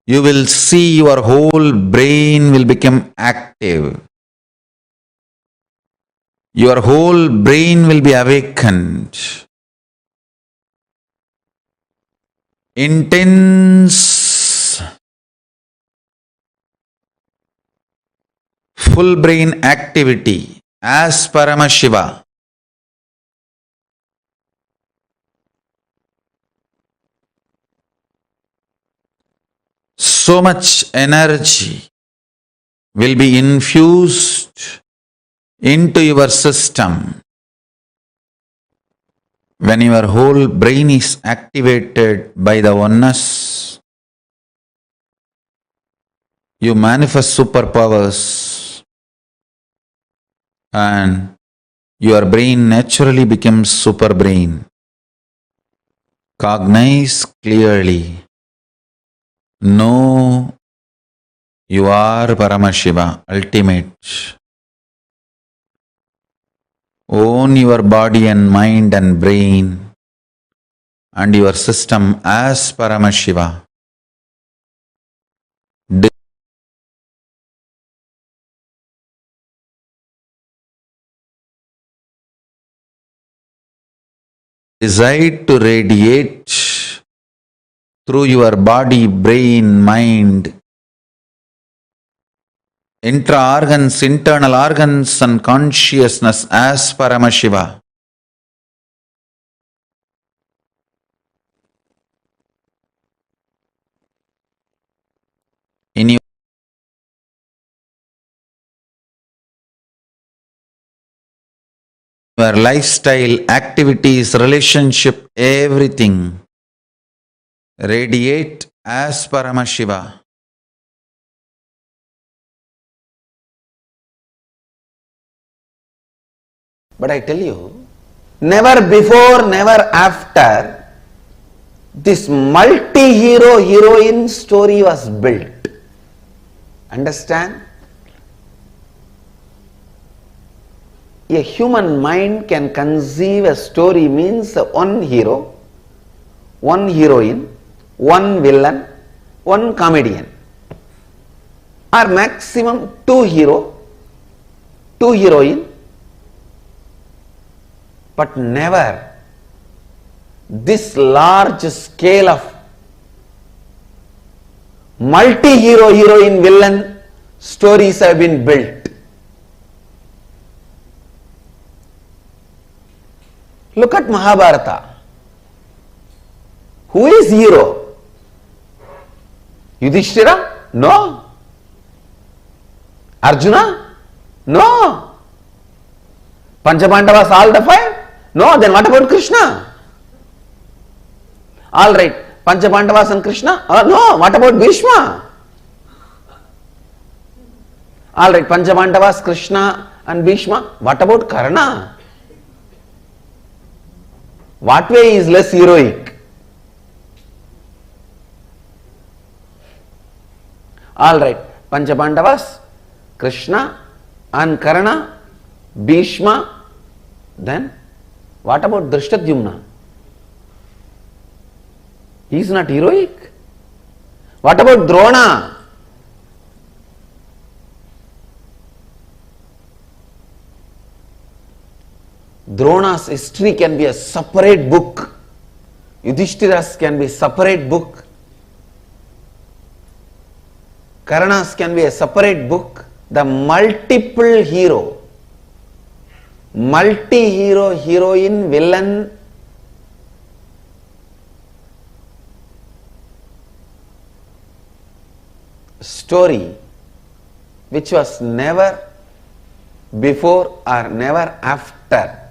You will see your whole brain will become active. Your whole brain will be awakened. Intense full brain activity as Paramashiva. So much energy will be infused into your system. When your whole brain is activated by the oneness, you manifest superpowers and your brain naturally becomes super brain. Cognize clearly. Know you are Paramashiva, ultimate. Own your body and mind and brain and your system as Paramashiva. Decide to radiate through your body, brain, mind, intra-organs, internal organs and consciousness as Paramashiva. In your lifestyle, activities, relationship, everything, radiate as Paramashiva. But I tell you, never before, never after, this multi-hero heroine story was built. Understand? A human mind can conceive a story means one hero, one heroine, one villain, one comedian, or maximum two hero, two heroine, but never this large scale of multi-hero heroine villain stories have been built. Look at Mahabharata. Who is hero? Yudhishthira? No. Arjuna? No. Panchabandavas, all the five? No. Then what about Krishna? All right. Panchabandavas and Krishna? No. What about Bhishma? All right. Panchabandavas, Krishna and Bhishma. What about Karna? What way is less heroic? All right, Panchabandavas, Krishna and Karna, Bhishma. Then what about Drishtadyumna? He is not heroic. What about Drona? Drona's history can be a separate book. Yudhishthira's can be a separate book. Karna's can be a separate book. The multiple hero, multi-hero, heroine, villain, story which was never before or never after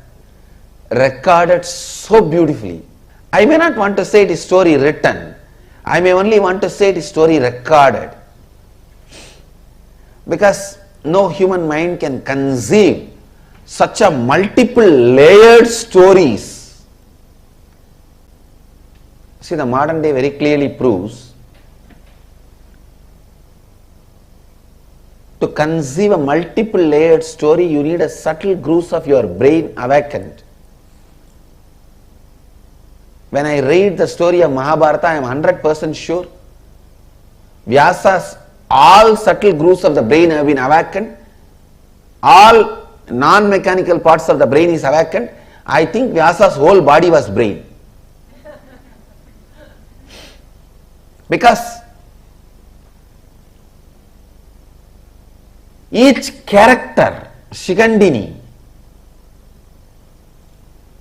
recorded so beautifully. I may not want to say it is story written. I may only want to say it is story recorded. Because no human mind can conceive such a multiple layered stories. See, the modern day very clearly proves to conceive a multiple layered story, you need a subtle grooves of your brain awakened. When I read the story of Mahabharata, I am 100% sure Vyasa's all subtle grooves of the brain have been awakened. All non-mechanical parts of the brain is awakened. I think Vyasa's whole body was brain. Because each character, Shikandini,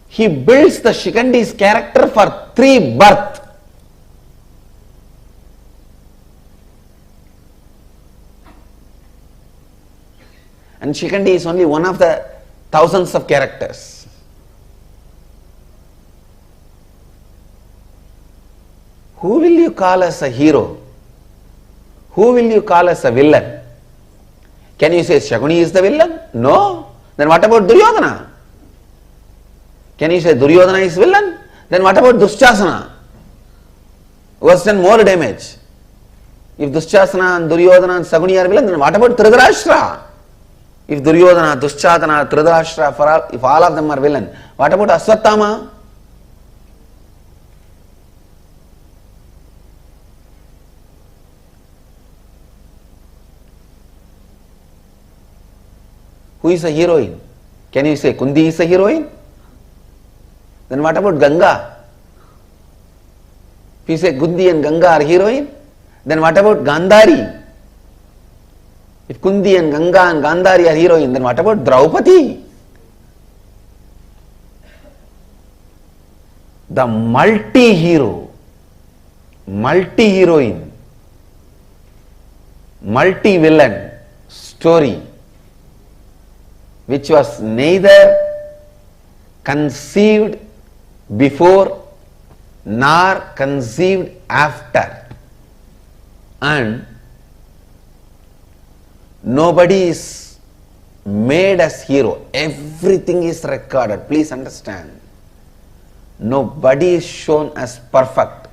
he builds the Shikandi's character for 3 births. And Shikandi is only one of the thousands of characters. Who will you call as a hero? Who will you call as a villain? Can you say Shakuni is the villain? No. Then what about Duryodhana? Can you say Duryodhana is villain? Then what about Dushasana? Who has done more damage? If Dushasana and Duryodhana and Saguni are villain, then what about Dhritarashtra? If Duryodhana, Dushasana, Dhritarashtra, if all of them are villain, what about Aswathama? Who is a heroine? Can you say Kundi is a heroine? Then what about Ganga? If you say Kundi and Ganga are heroine, then what about Gandhari? If Kundi and Ganga and Gandhari are heroine, then what about Draupadi? The multi-hero, multi-heroine, multi-villain story, which was neither conceived before nor conceived after, and nobody is made as hero. Everything is recorded. Please understand. Nobody is shown as perfect.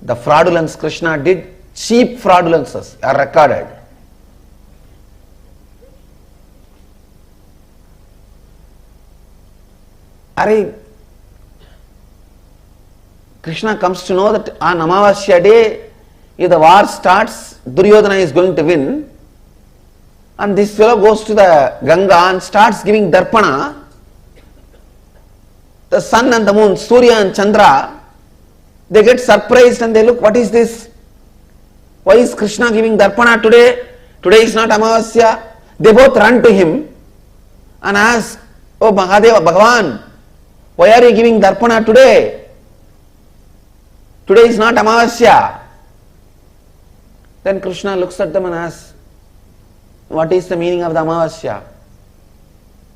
The fraudulence Krishna did, cheap fraudulences are recorded. Krishna comes to know that on Amavasya day, if the war starts, Duryodhana is going to win, and this fellow goes to the Ganga and starts giving darpana. The sun and the moon, Surya and Chandra, they get surprised and they look, what is this? Why is Krishna giving darpana today? Today is not Amavasya. They both run to him and ask, oh Mahadeva, Bhagavan, why are you giving darpana today? Today is not Amavasya. Then Krishna looks at them and asks, what is the meaning of the Amavasya?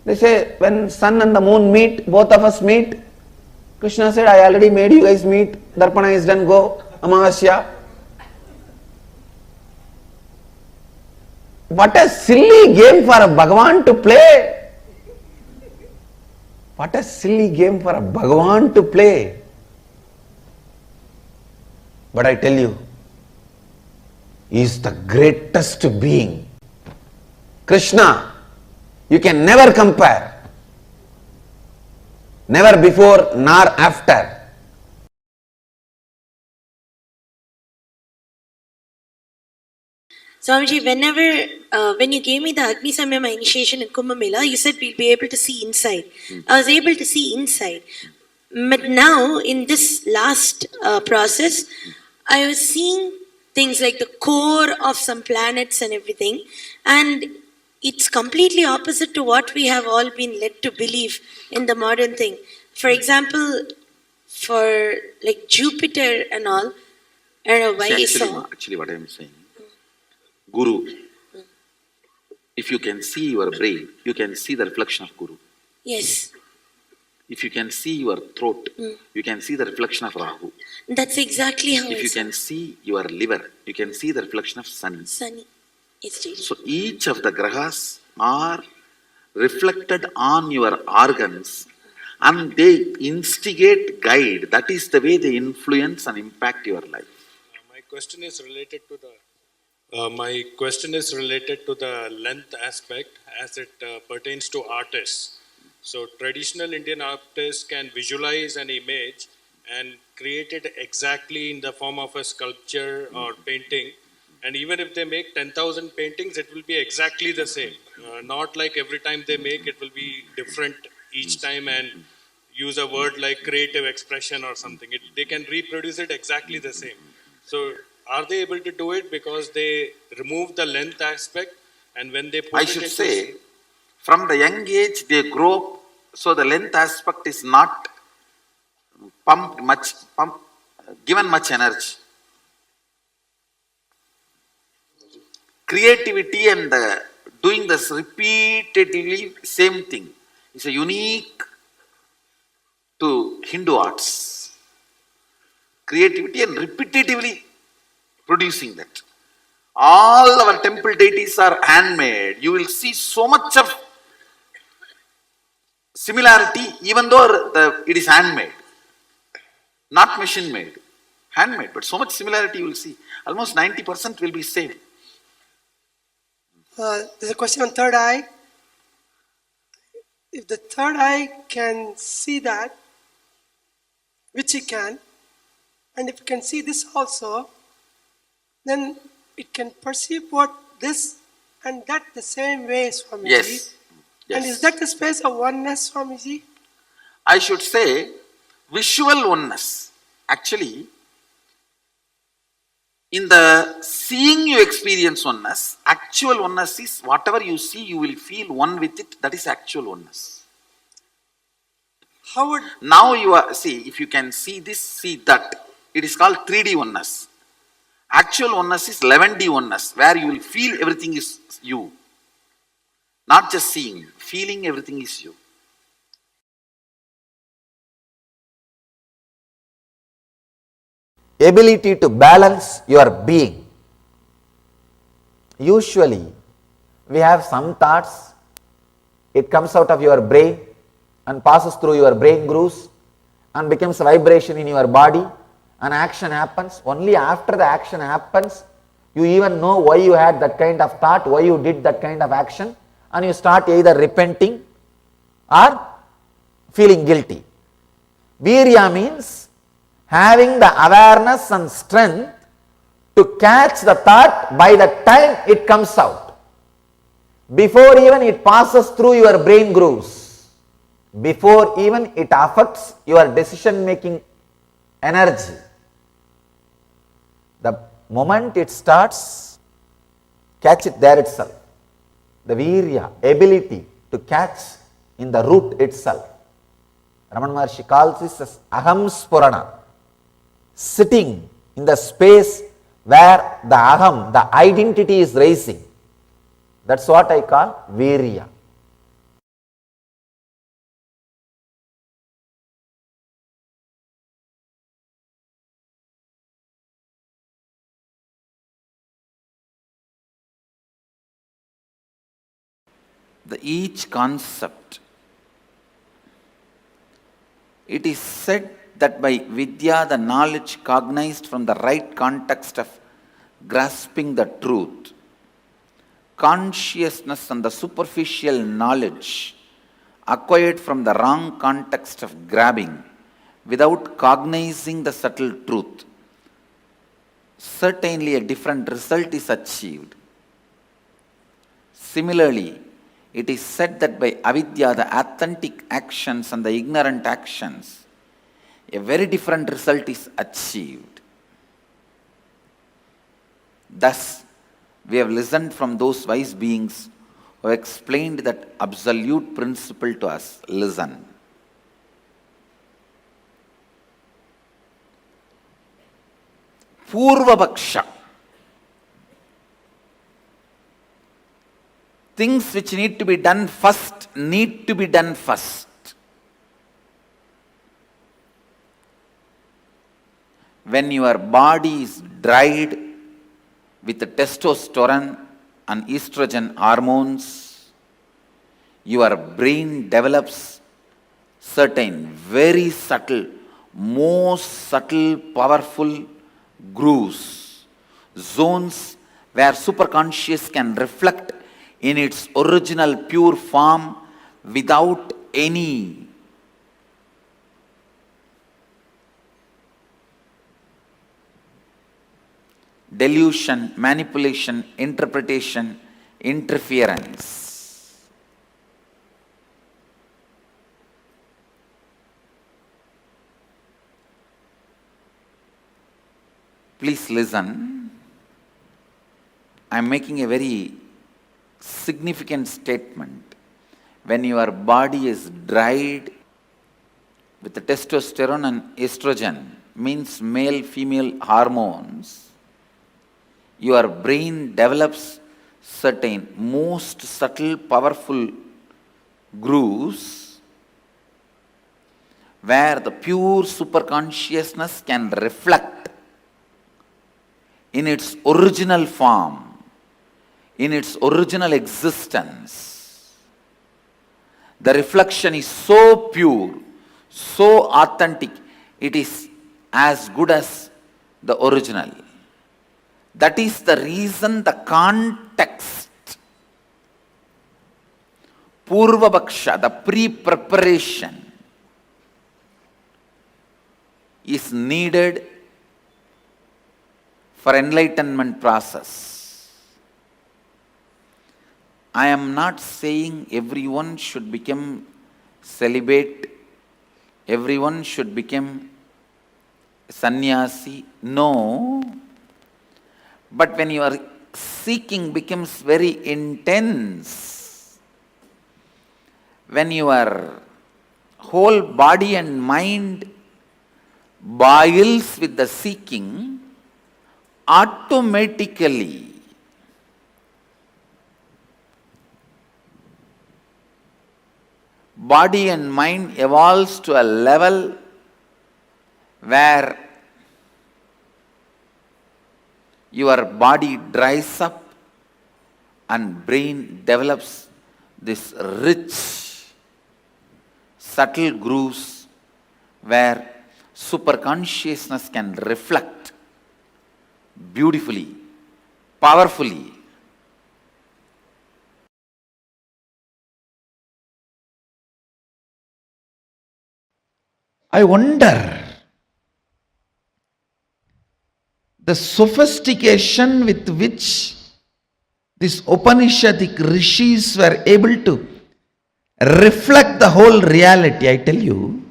They say, when sun and the moon meet, both of us meet. Krishna said, I already made you guys meet. Darpana is done, go. Amavasya. What a silly game for a Bhagavan to play. What a silly game for a Bhagavan to play. But I tell you, he is the greatest being. Krishna, you can never compare. Never before nor after. Swamiji, when you gave me the Agni Samyama initiation in Kumbh Mela, you said we'll be able to see inside. I was able to see inside. But now, in this last process, I was seeing things like the core of some planets and everything. And it's completely opposite to what we have all been led to believe in the modern thing. For example, for like Jupiter and all, I don't know why I saw. Actually, what I am saying, Guru, if you can see your brain, you can see the reflection of Guru. Yes. If you can see your throat, you can see the reflection of Rahu. That's exactly how If you can see your liver, you can see the reflection of Sun. Sunny. So each of the grahas are reflected on your organs and they instigate, guide. That is the way they influence and impact your life. My question is related to the length aspect as it pertains to artists. So traditional Indian artists can visualize an image and create it exactly in the form of a sculpture or painting. And even if they make 10,000 paintings, it will be exactly the same. Not like every time they make, it will be different each time and use a word like creative expression or something. They can reproduce it exactly the same. So are they able to do it because they remove the length aspect, and when they put I it should into say, from the young age they grow up, so the length aspect is not given much energy. Creativity and doing this repeatedly same thing is a unique to Hindu arts. Creativity and repetitively producing that. All our temple deities are handmade. You will see so much of similarity even though it is handmade. Not machine made. Handmade, but so much similarity you will see. Almost 90% will be same. There's a question on third eye. If the third eye can see that, which it can, and if it can see this also, then it can perceive what this and that the same way, Swamiji. Yes. And is that the space of oneness, Swamiji? I should say visual oneness. Actually, in the seeing you experience oneness, actual oneness is whatever you see, you will feel one with it. That is actual oneness. How would... Now you are, see, if you can see this, see that. It is called 3D oneness. Actual oneness is 11D oneness, where you will feel everything is you. Not just seeing, feeling everything is you. Ability to balance your being. Usually, we have some thoughts, it comes out of your brain and passes through your brain grooves and becomes a vibration in your body An action happens, only after the action happens, you even know why you had that kind of thought, why you did that kind of action, and you start either repenting or feeling guilty. Virya means having the awareness and strength to catch the thought by the time it comes out, before even it passes through your brain grooves, before even it affects your decision making energy. The moment it starts, catch it there itself. The virya, ability to catch in the root itself. Ramana Maharshi calls this as aham spurana, sitting in the space where the aham, the identity is rising. That's what I call virya. Each concept, it is said that by vidya, the knowledge cognized from the right context of grasping the truth, consciousness and the superficial knowledge acquired from the wrong context of grabbing without cognizing the subtle truth, certainly a different result is achieved. Similarly, it is said that by avidya, the authentic actions and the ignorant actions, a very different result is achieved. Thus, we have listened from those wise beings who have explained that absolute principle to us. Listen. Purvapaksha. Things which need to be done first need to be done first. When your body is dried with the testosterone and estrogen hormones, your brain develops certain very subtle, most subtle, powerful grooves, zones where superconscious can reflect in its original pure form without any delusion, manipulation, interpretation, interference. Please listen. I am making a very significant statement. When your body is dried with the testosterone and estrogen, means male female hormones, your brain develops certain most subtle powerful grooves where the pure superconsciousness can reflect in its original form, in its original existence. The reflection is so pure, so authentic, it is as good as the original. That is the reason the context, Purvapaksha, the pre-preparation, is needed for enlightenment process. I am not saying everyone should become celibate, everyone should become sannyasi. No. But when your seeking becomes very intense, when your whole body and mind boils with the seeking, automatically body and mind evolves to a level where your body dries up and brain develops this rich, subtle grooves where superconsciousness can reflect beautifully, powerfully. I wonder the sophistication with which these Upanishadic rishis were able to reflect the whole reality. I tell you,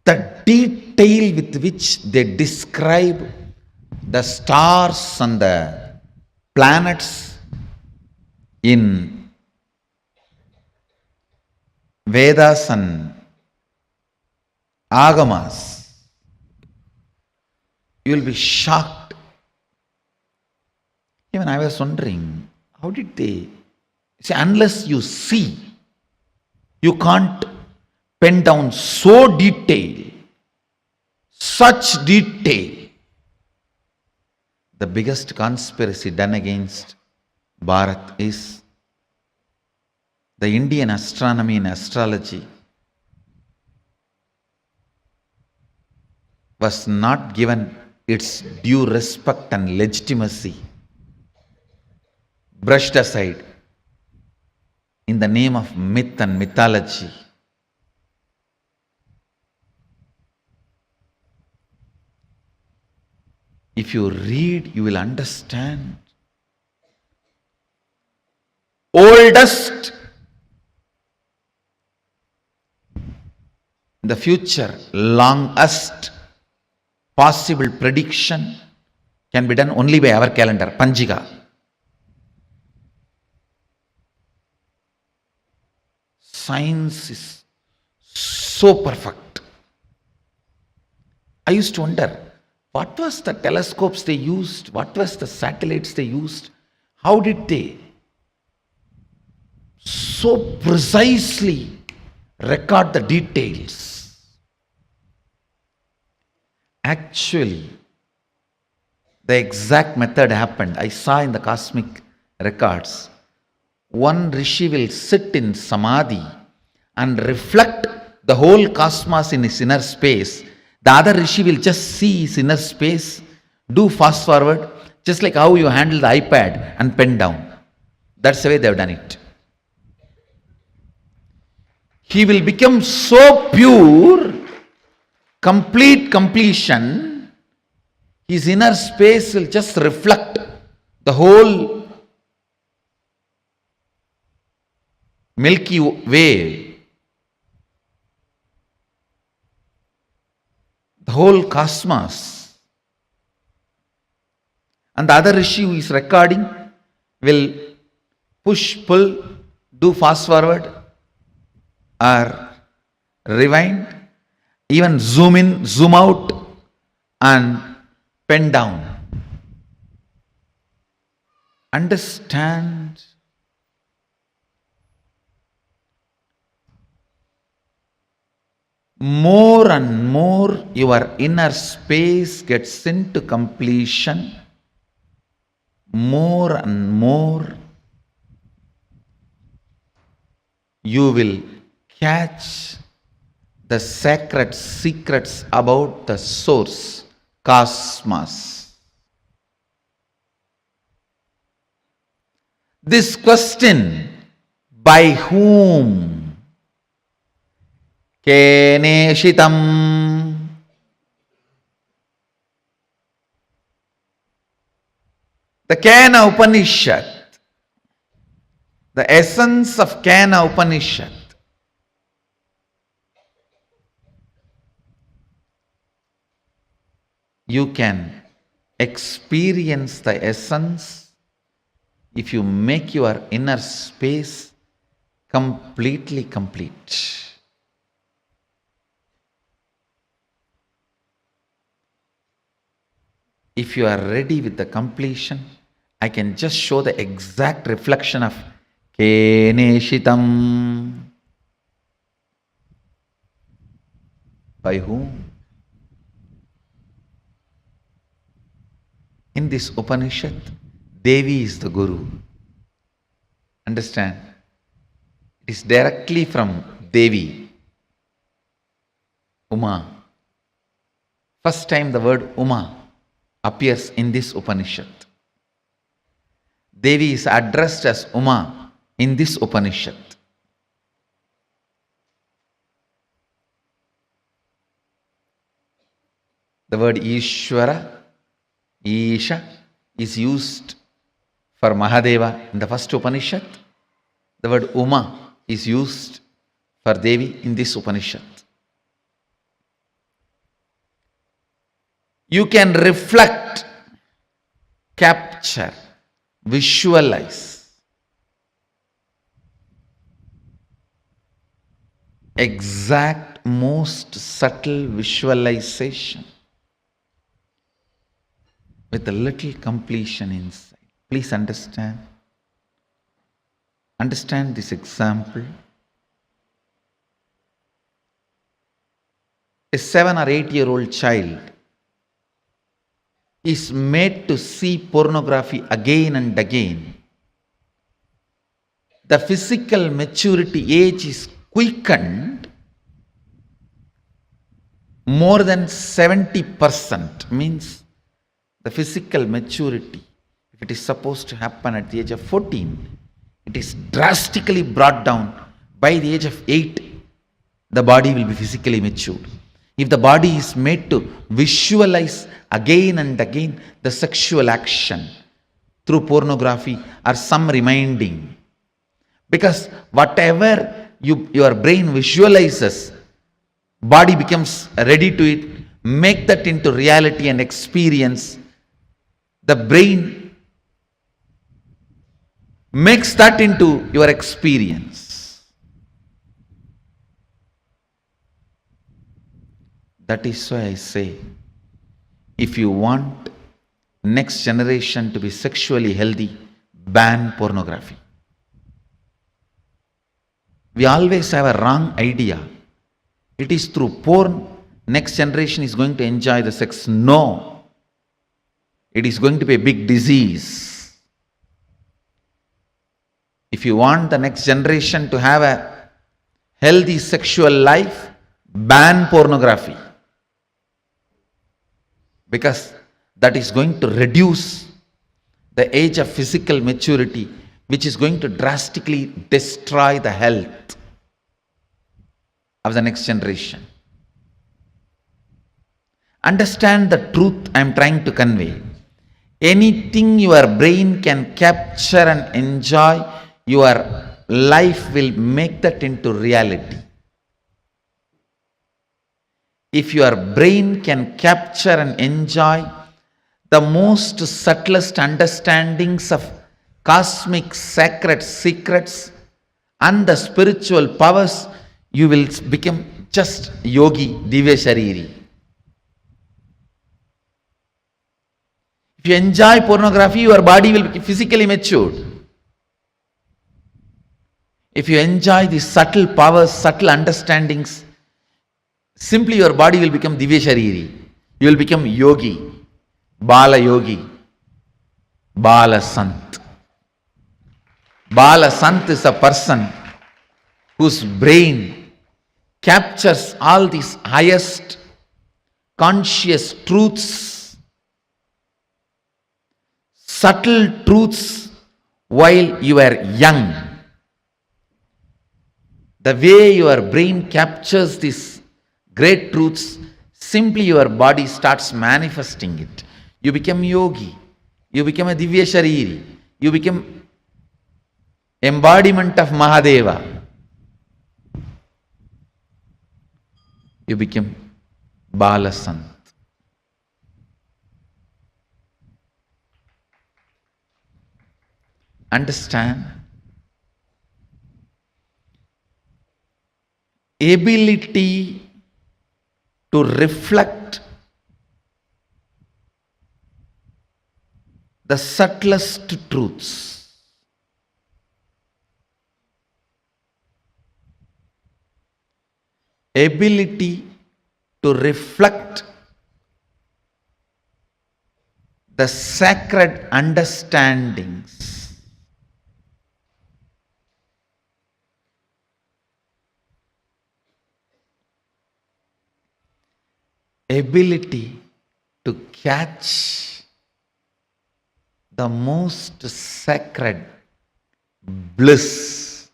the detail with which they describe the stars and the planets in Vedas and Agamas, you will be shocked. Even I was wondering, how did they see? Unless you see, you can't pen down so detail, such detail. The biggest conspiracy done against Bharat is the Indian astronomy and astrology was not given its due respect and legitimacy, brushed aside in the name of myth and mythology. If you read, you will understand. Oldest in the future, longest possible prediction can be done only by our calendar, Panjiga. Science is so perfect. I used to wonder, what was the telescopes they used? What was the satellites they used? How did they so precisely record the details? Actually, the exact method happened. I saw in the cosmic records. One rishi will sit in samadhi and reflect the whole cosmos in his inner space. The other rishi will just see his inner space, do fast forward, just like how you handle the iPad and pen down. That's the way they have done it. He will become so pure, complete completion, his inner space will just reflect the whole Milky Way, the whole cosmos. And the other rishi who is recording will push, pull, do fast forward or rewind, even zoom in, zoom out and pen down. Understand? More and more your inner space gets into completion, more and more you will catch the sacred secrets about the source, cosmos. This question, by whom? Keneshitam. The Kena Upanishad, the essence of Kena Upanishad, you can experience the essence if you make your inner space completely complete. If you are ready with the completion, I can just show the exact reflection of Keneshitam. By whom? In this Upanishad, Devi is the Guru. Understand? It is directly from Devi, Uma. First time the word Uma appears in this Upanishad. Devi is addressed as Uma in this Upanishad. The word Ishvara, Isha, is used for Mahadeva in the first Upanishad. The word Uma is used for Devi in this Upanishad. You can reflect, capture, visualize exact, most subtle visualization with a little completion inside. Please understand. Understand this example. A 7 or 8-year-old child is made to see pornography again and again. The physical maturity age is quickened more than 70%, means the physical maturity, if it is supposed to happen at the age of 14, it is drastically brought down. By the age of 8, the body will be physically matured. If the body is made to visualize again and again the sexual action through pornography or some reminding, because whatever your brain visualizes, body becomes ready to it, make that into reality and experience. The brain makes that into your experience. That is why I say, if you want next generation to be sexually healthy, ban pornography. We always have a wrong idea. It is through porn next generation is going to enjoy the sex. No. It is going to be a big disease. If you want the next generation to have a healthy sexual life, ban pornography. Because that is going to reduce the age of physical maturity, which is going to drastically destroy the health of the next generation. Understand the truth I am trying to convey. Anything your brain can capture and enjoy, your life will make that into reality. If your brain can capture and enjoy the most subtlest understandings of cosmic sacred secrets and the spiritual powers, you will become just yogi, divya shariri. If you enjoy pornography, your body will be physically matured. If you enjoy the subtle powers, subtle understandings, simply your body will become divya shariri. You will become yogi, bala yogi, bala sant. Bala sant is a person whose brain captures all these highest conscious truths, subtle truths while you are young. The way your brain captures these great truths, simply your body starts manifesting it. You become yogi, you become a divya shariri, you become embodiment of Mahadeva. You become Bala Sant. Understand? Ability to reflect the subtlest truths. Ability to reflect the sacred understandings ability to catch the most sacred bliss,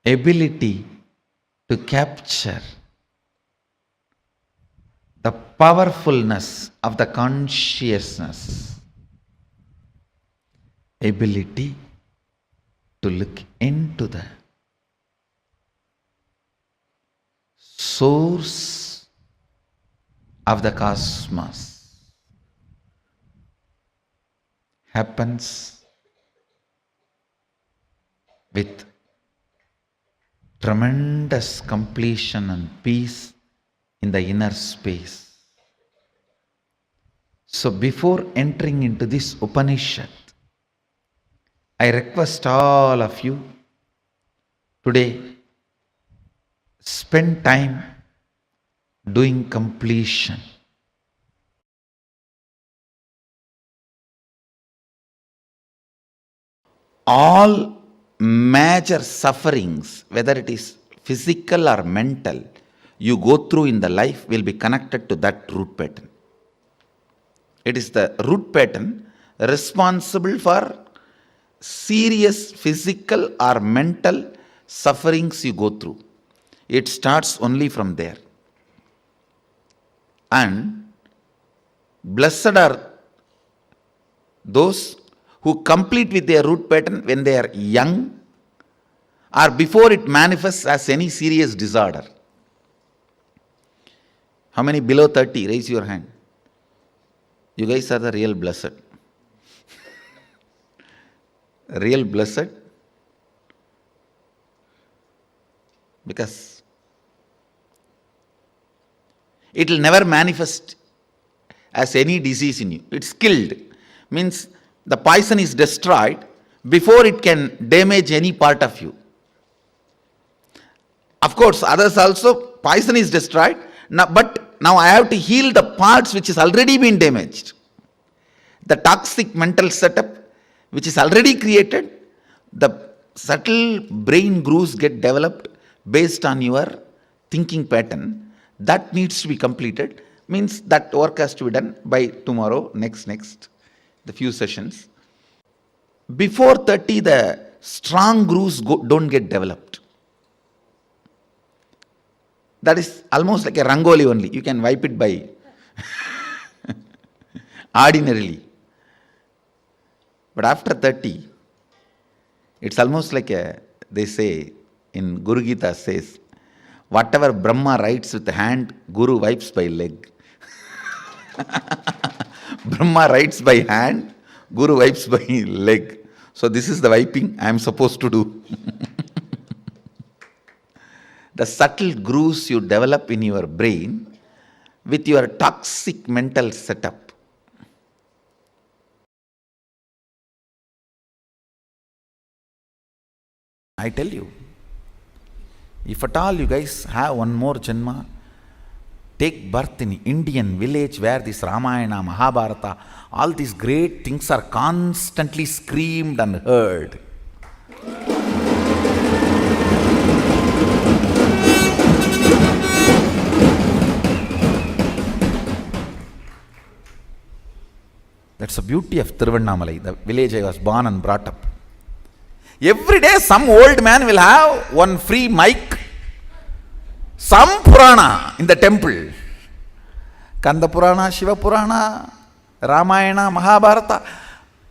ability to capture the powerfulness of the consciousness, ability to look into the source of the cosmos happens with tremendous completion and peace in the inner space. So before entering into this Upanishad, I request all of you today, spend time doing completion. All major sufferings, whether it is physical or mental, you go through in the life will be connected to that root pattern. It is the root pattern responsible for serious physical or mental sufferings you go through. It starts only from there. And blessed are those who complete with their root pattern when they are young or before it manifests as any serious disorder. How many below 30? Raise your hand. You guys are the real blessed. Real blessed. Because it will never manifest as any disease in you. It's killed. Means the poison is destroyed before it can damage any part of you. Of course, others also, poison is destroyed, but now I have to heal the parts which has already been damaged. The toxic mental setup which is already created, the subtle brain grooves get developed based on your thinking pattern. That needs to be completed. Means that work has to be done by tomorrow, next, the few sessions. Before 30, the strong grooves don't get developed. That is almost like a rangoli only. You can wipe it by ordinarily. But after 30, it's almost like they say in Guru Gita says, whatever Brahma writes with the hand, Guru wipes by leg. Brahma writes by hand, Guru wipes by leg. So this is the wiping I am supposed to do. The subtle grooves you develop in your brain with your toxic mental setup. I tell you, if at all you guys have one more janma, take birth in Indian village where this Ramayana, Mahabharata, all these great things are constantly screamed and heard. That's the beauty of Tiruvannamalai, the village I was born and brought up. Every day some old man will have one free mic, some Purana in the temple. Kanda Purana, Shiva Purana, Ramayana, Mahabharata.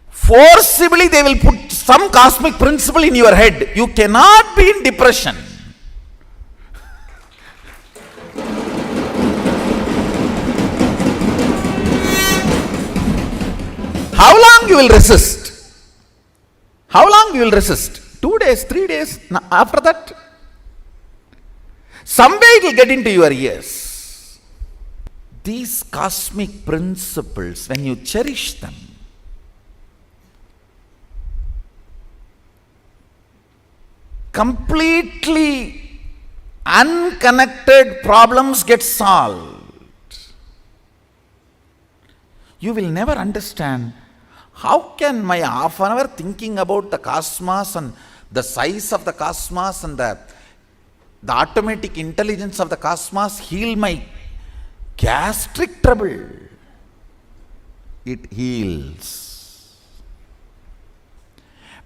Forcibly they will put some cosmic principle in your head. You cannot be in depression. How long you will resist? How long you will resist? 2 days, 3 days. After that, some way it will get into your ears. These cosmic principles, when you cherish them, completely unconnected problems get solved. You will never understand. How can my half an hour thinking about the cosmos and the size of the cosmos and The automatic intelligence of the cosmos heal my gastric trouble. It heals.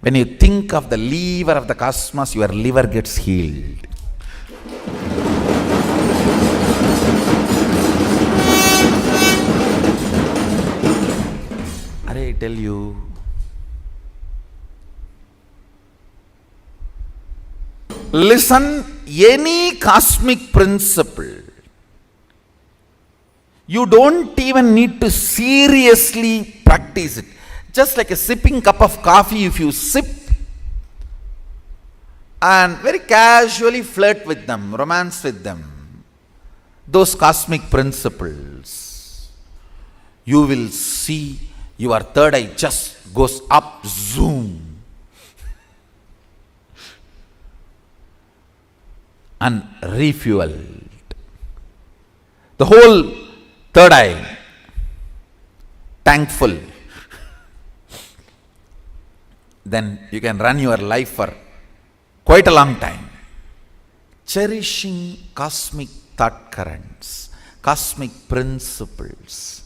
When you think of the liver of the cosmos, your liver gets healed. I tell you, listen, any cosmic principle, you don't even need to seriously practice it. Just like a sipping cup of coffee, if you sip and very casually flirt with them, romance with them, those cosmic principles, you will see your third eye just goes up, zoom, and refueled. The whole third eye, thankful. Then you can run your life for quite a long time. Cherishing cosmic thought currents, cosmic principles,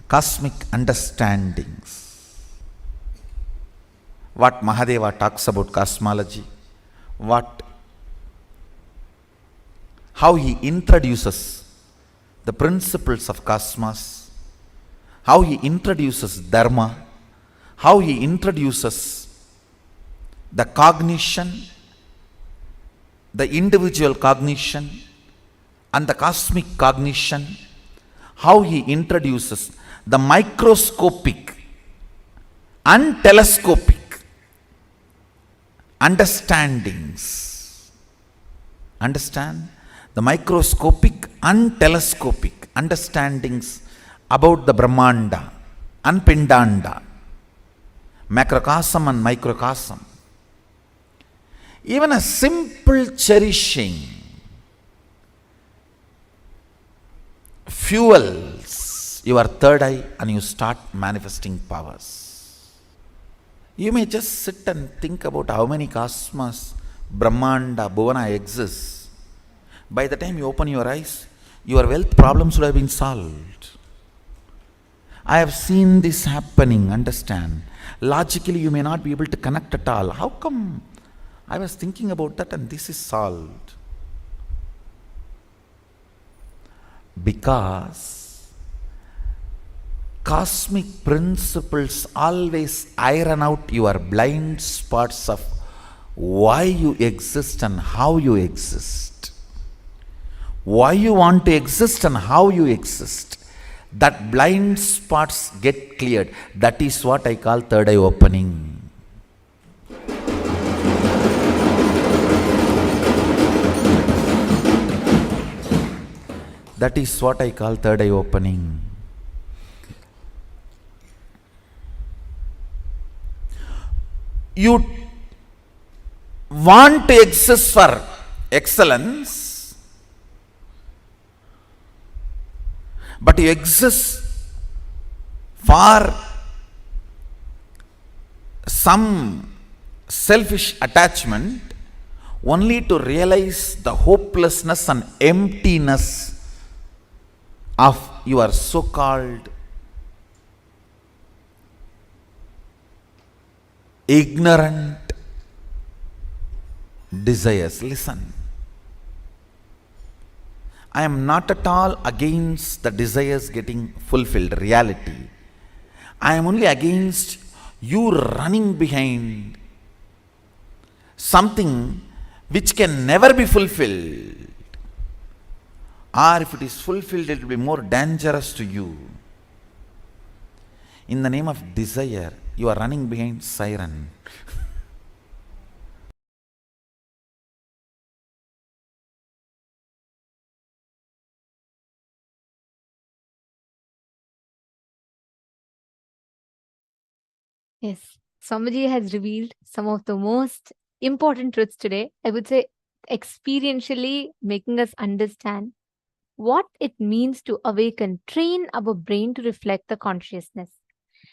cosmic understandings. What Mahadeva talks about cosmology, how he introduces the principles of cosmos, how he introduces dharma, how he introduces the cognition, the individual cognition and the cosmic cognition, how he introduces the microscopic and telescopic understandings. Understand? The microscopic and telescopic understandings about the Brahmanda and Pindanda, macrocosm and microcosm. Even a simple cherishing fuels your third eye and you start manifesting powers. You may just sit and think about how many cosmos, Brahmanda, Bhuvana exists. By the time you open your eyes, your wealth problems would have been solved. I have seen this happening, understand. Logically, you may not be able to connect at all. How come? I was thinking about that and this is solved. Because cosmic principles always iron out your blind spots of why you exist and how you exist. Why you want to exist and how you exist. That blind spots get cleared. That is what I call third eye opening. That is what I call third eye opening. You want to exist for excellence, but you exist for some selfish attachment only to realize the hopelessness and emptiness of your so-called ignorant desires. Listen, I am not at all against the desires getting fulfilled, reality. I am only against you running behind something which can never be fulfilled. Or if it is fulfilled, it will be more dangerous to you. In the name of desire, you are running behind siren. Yes, Swamiji has revealed some of the most important truths today. I would say experientially making us understand what it means to awaken, train our brain to reflect the consciousness.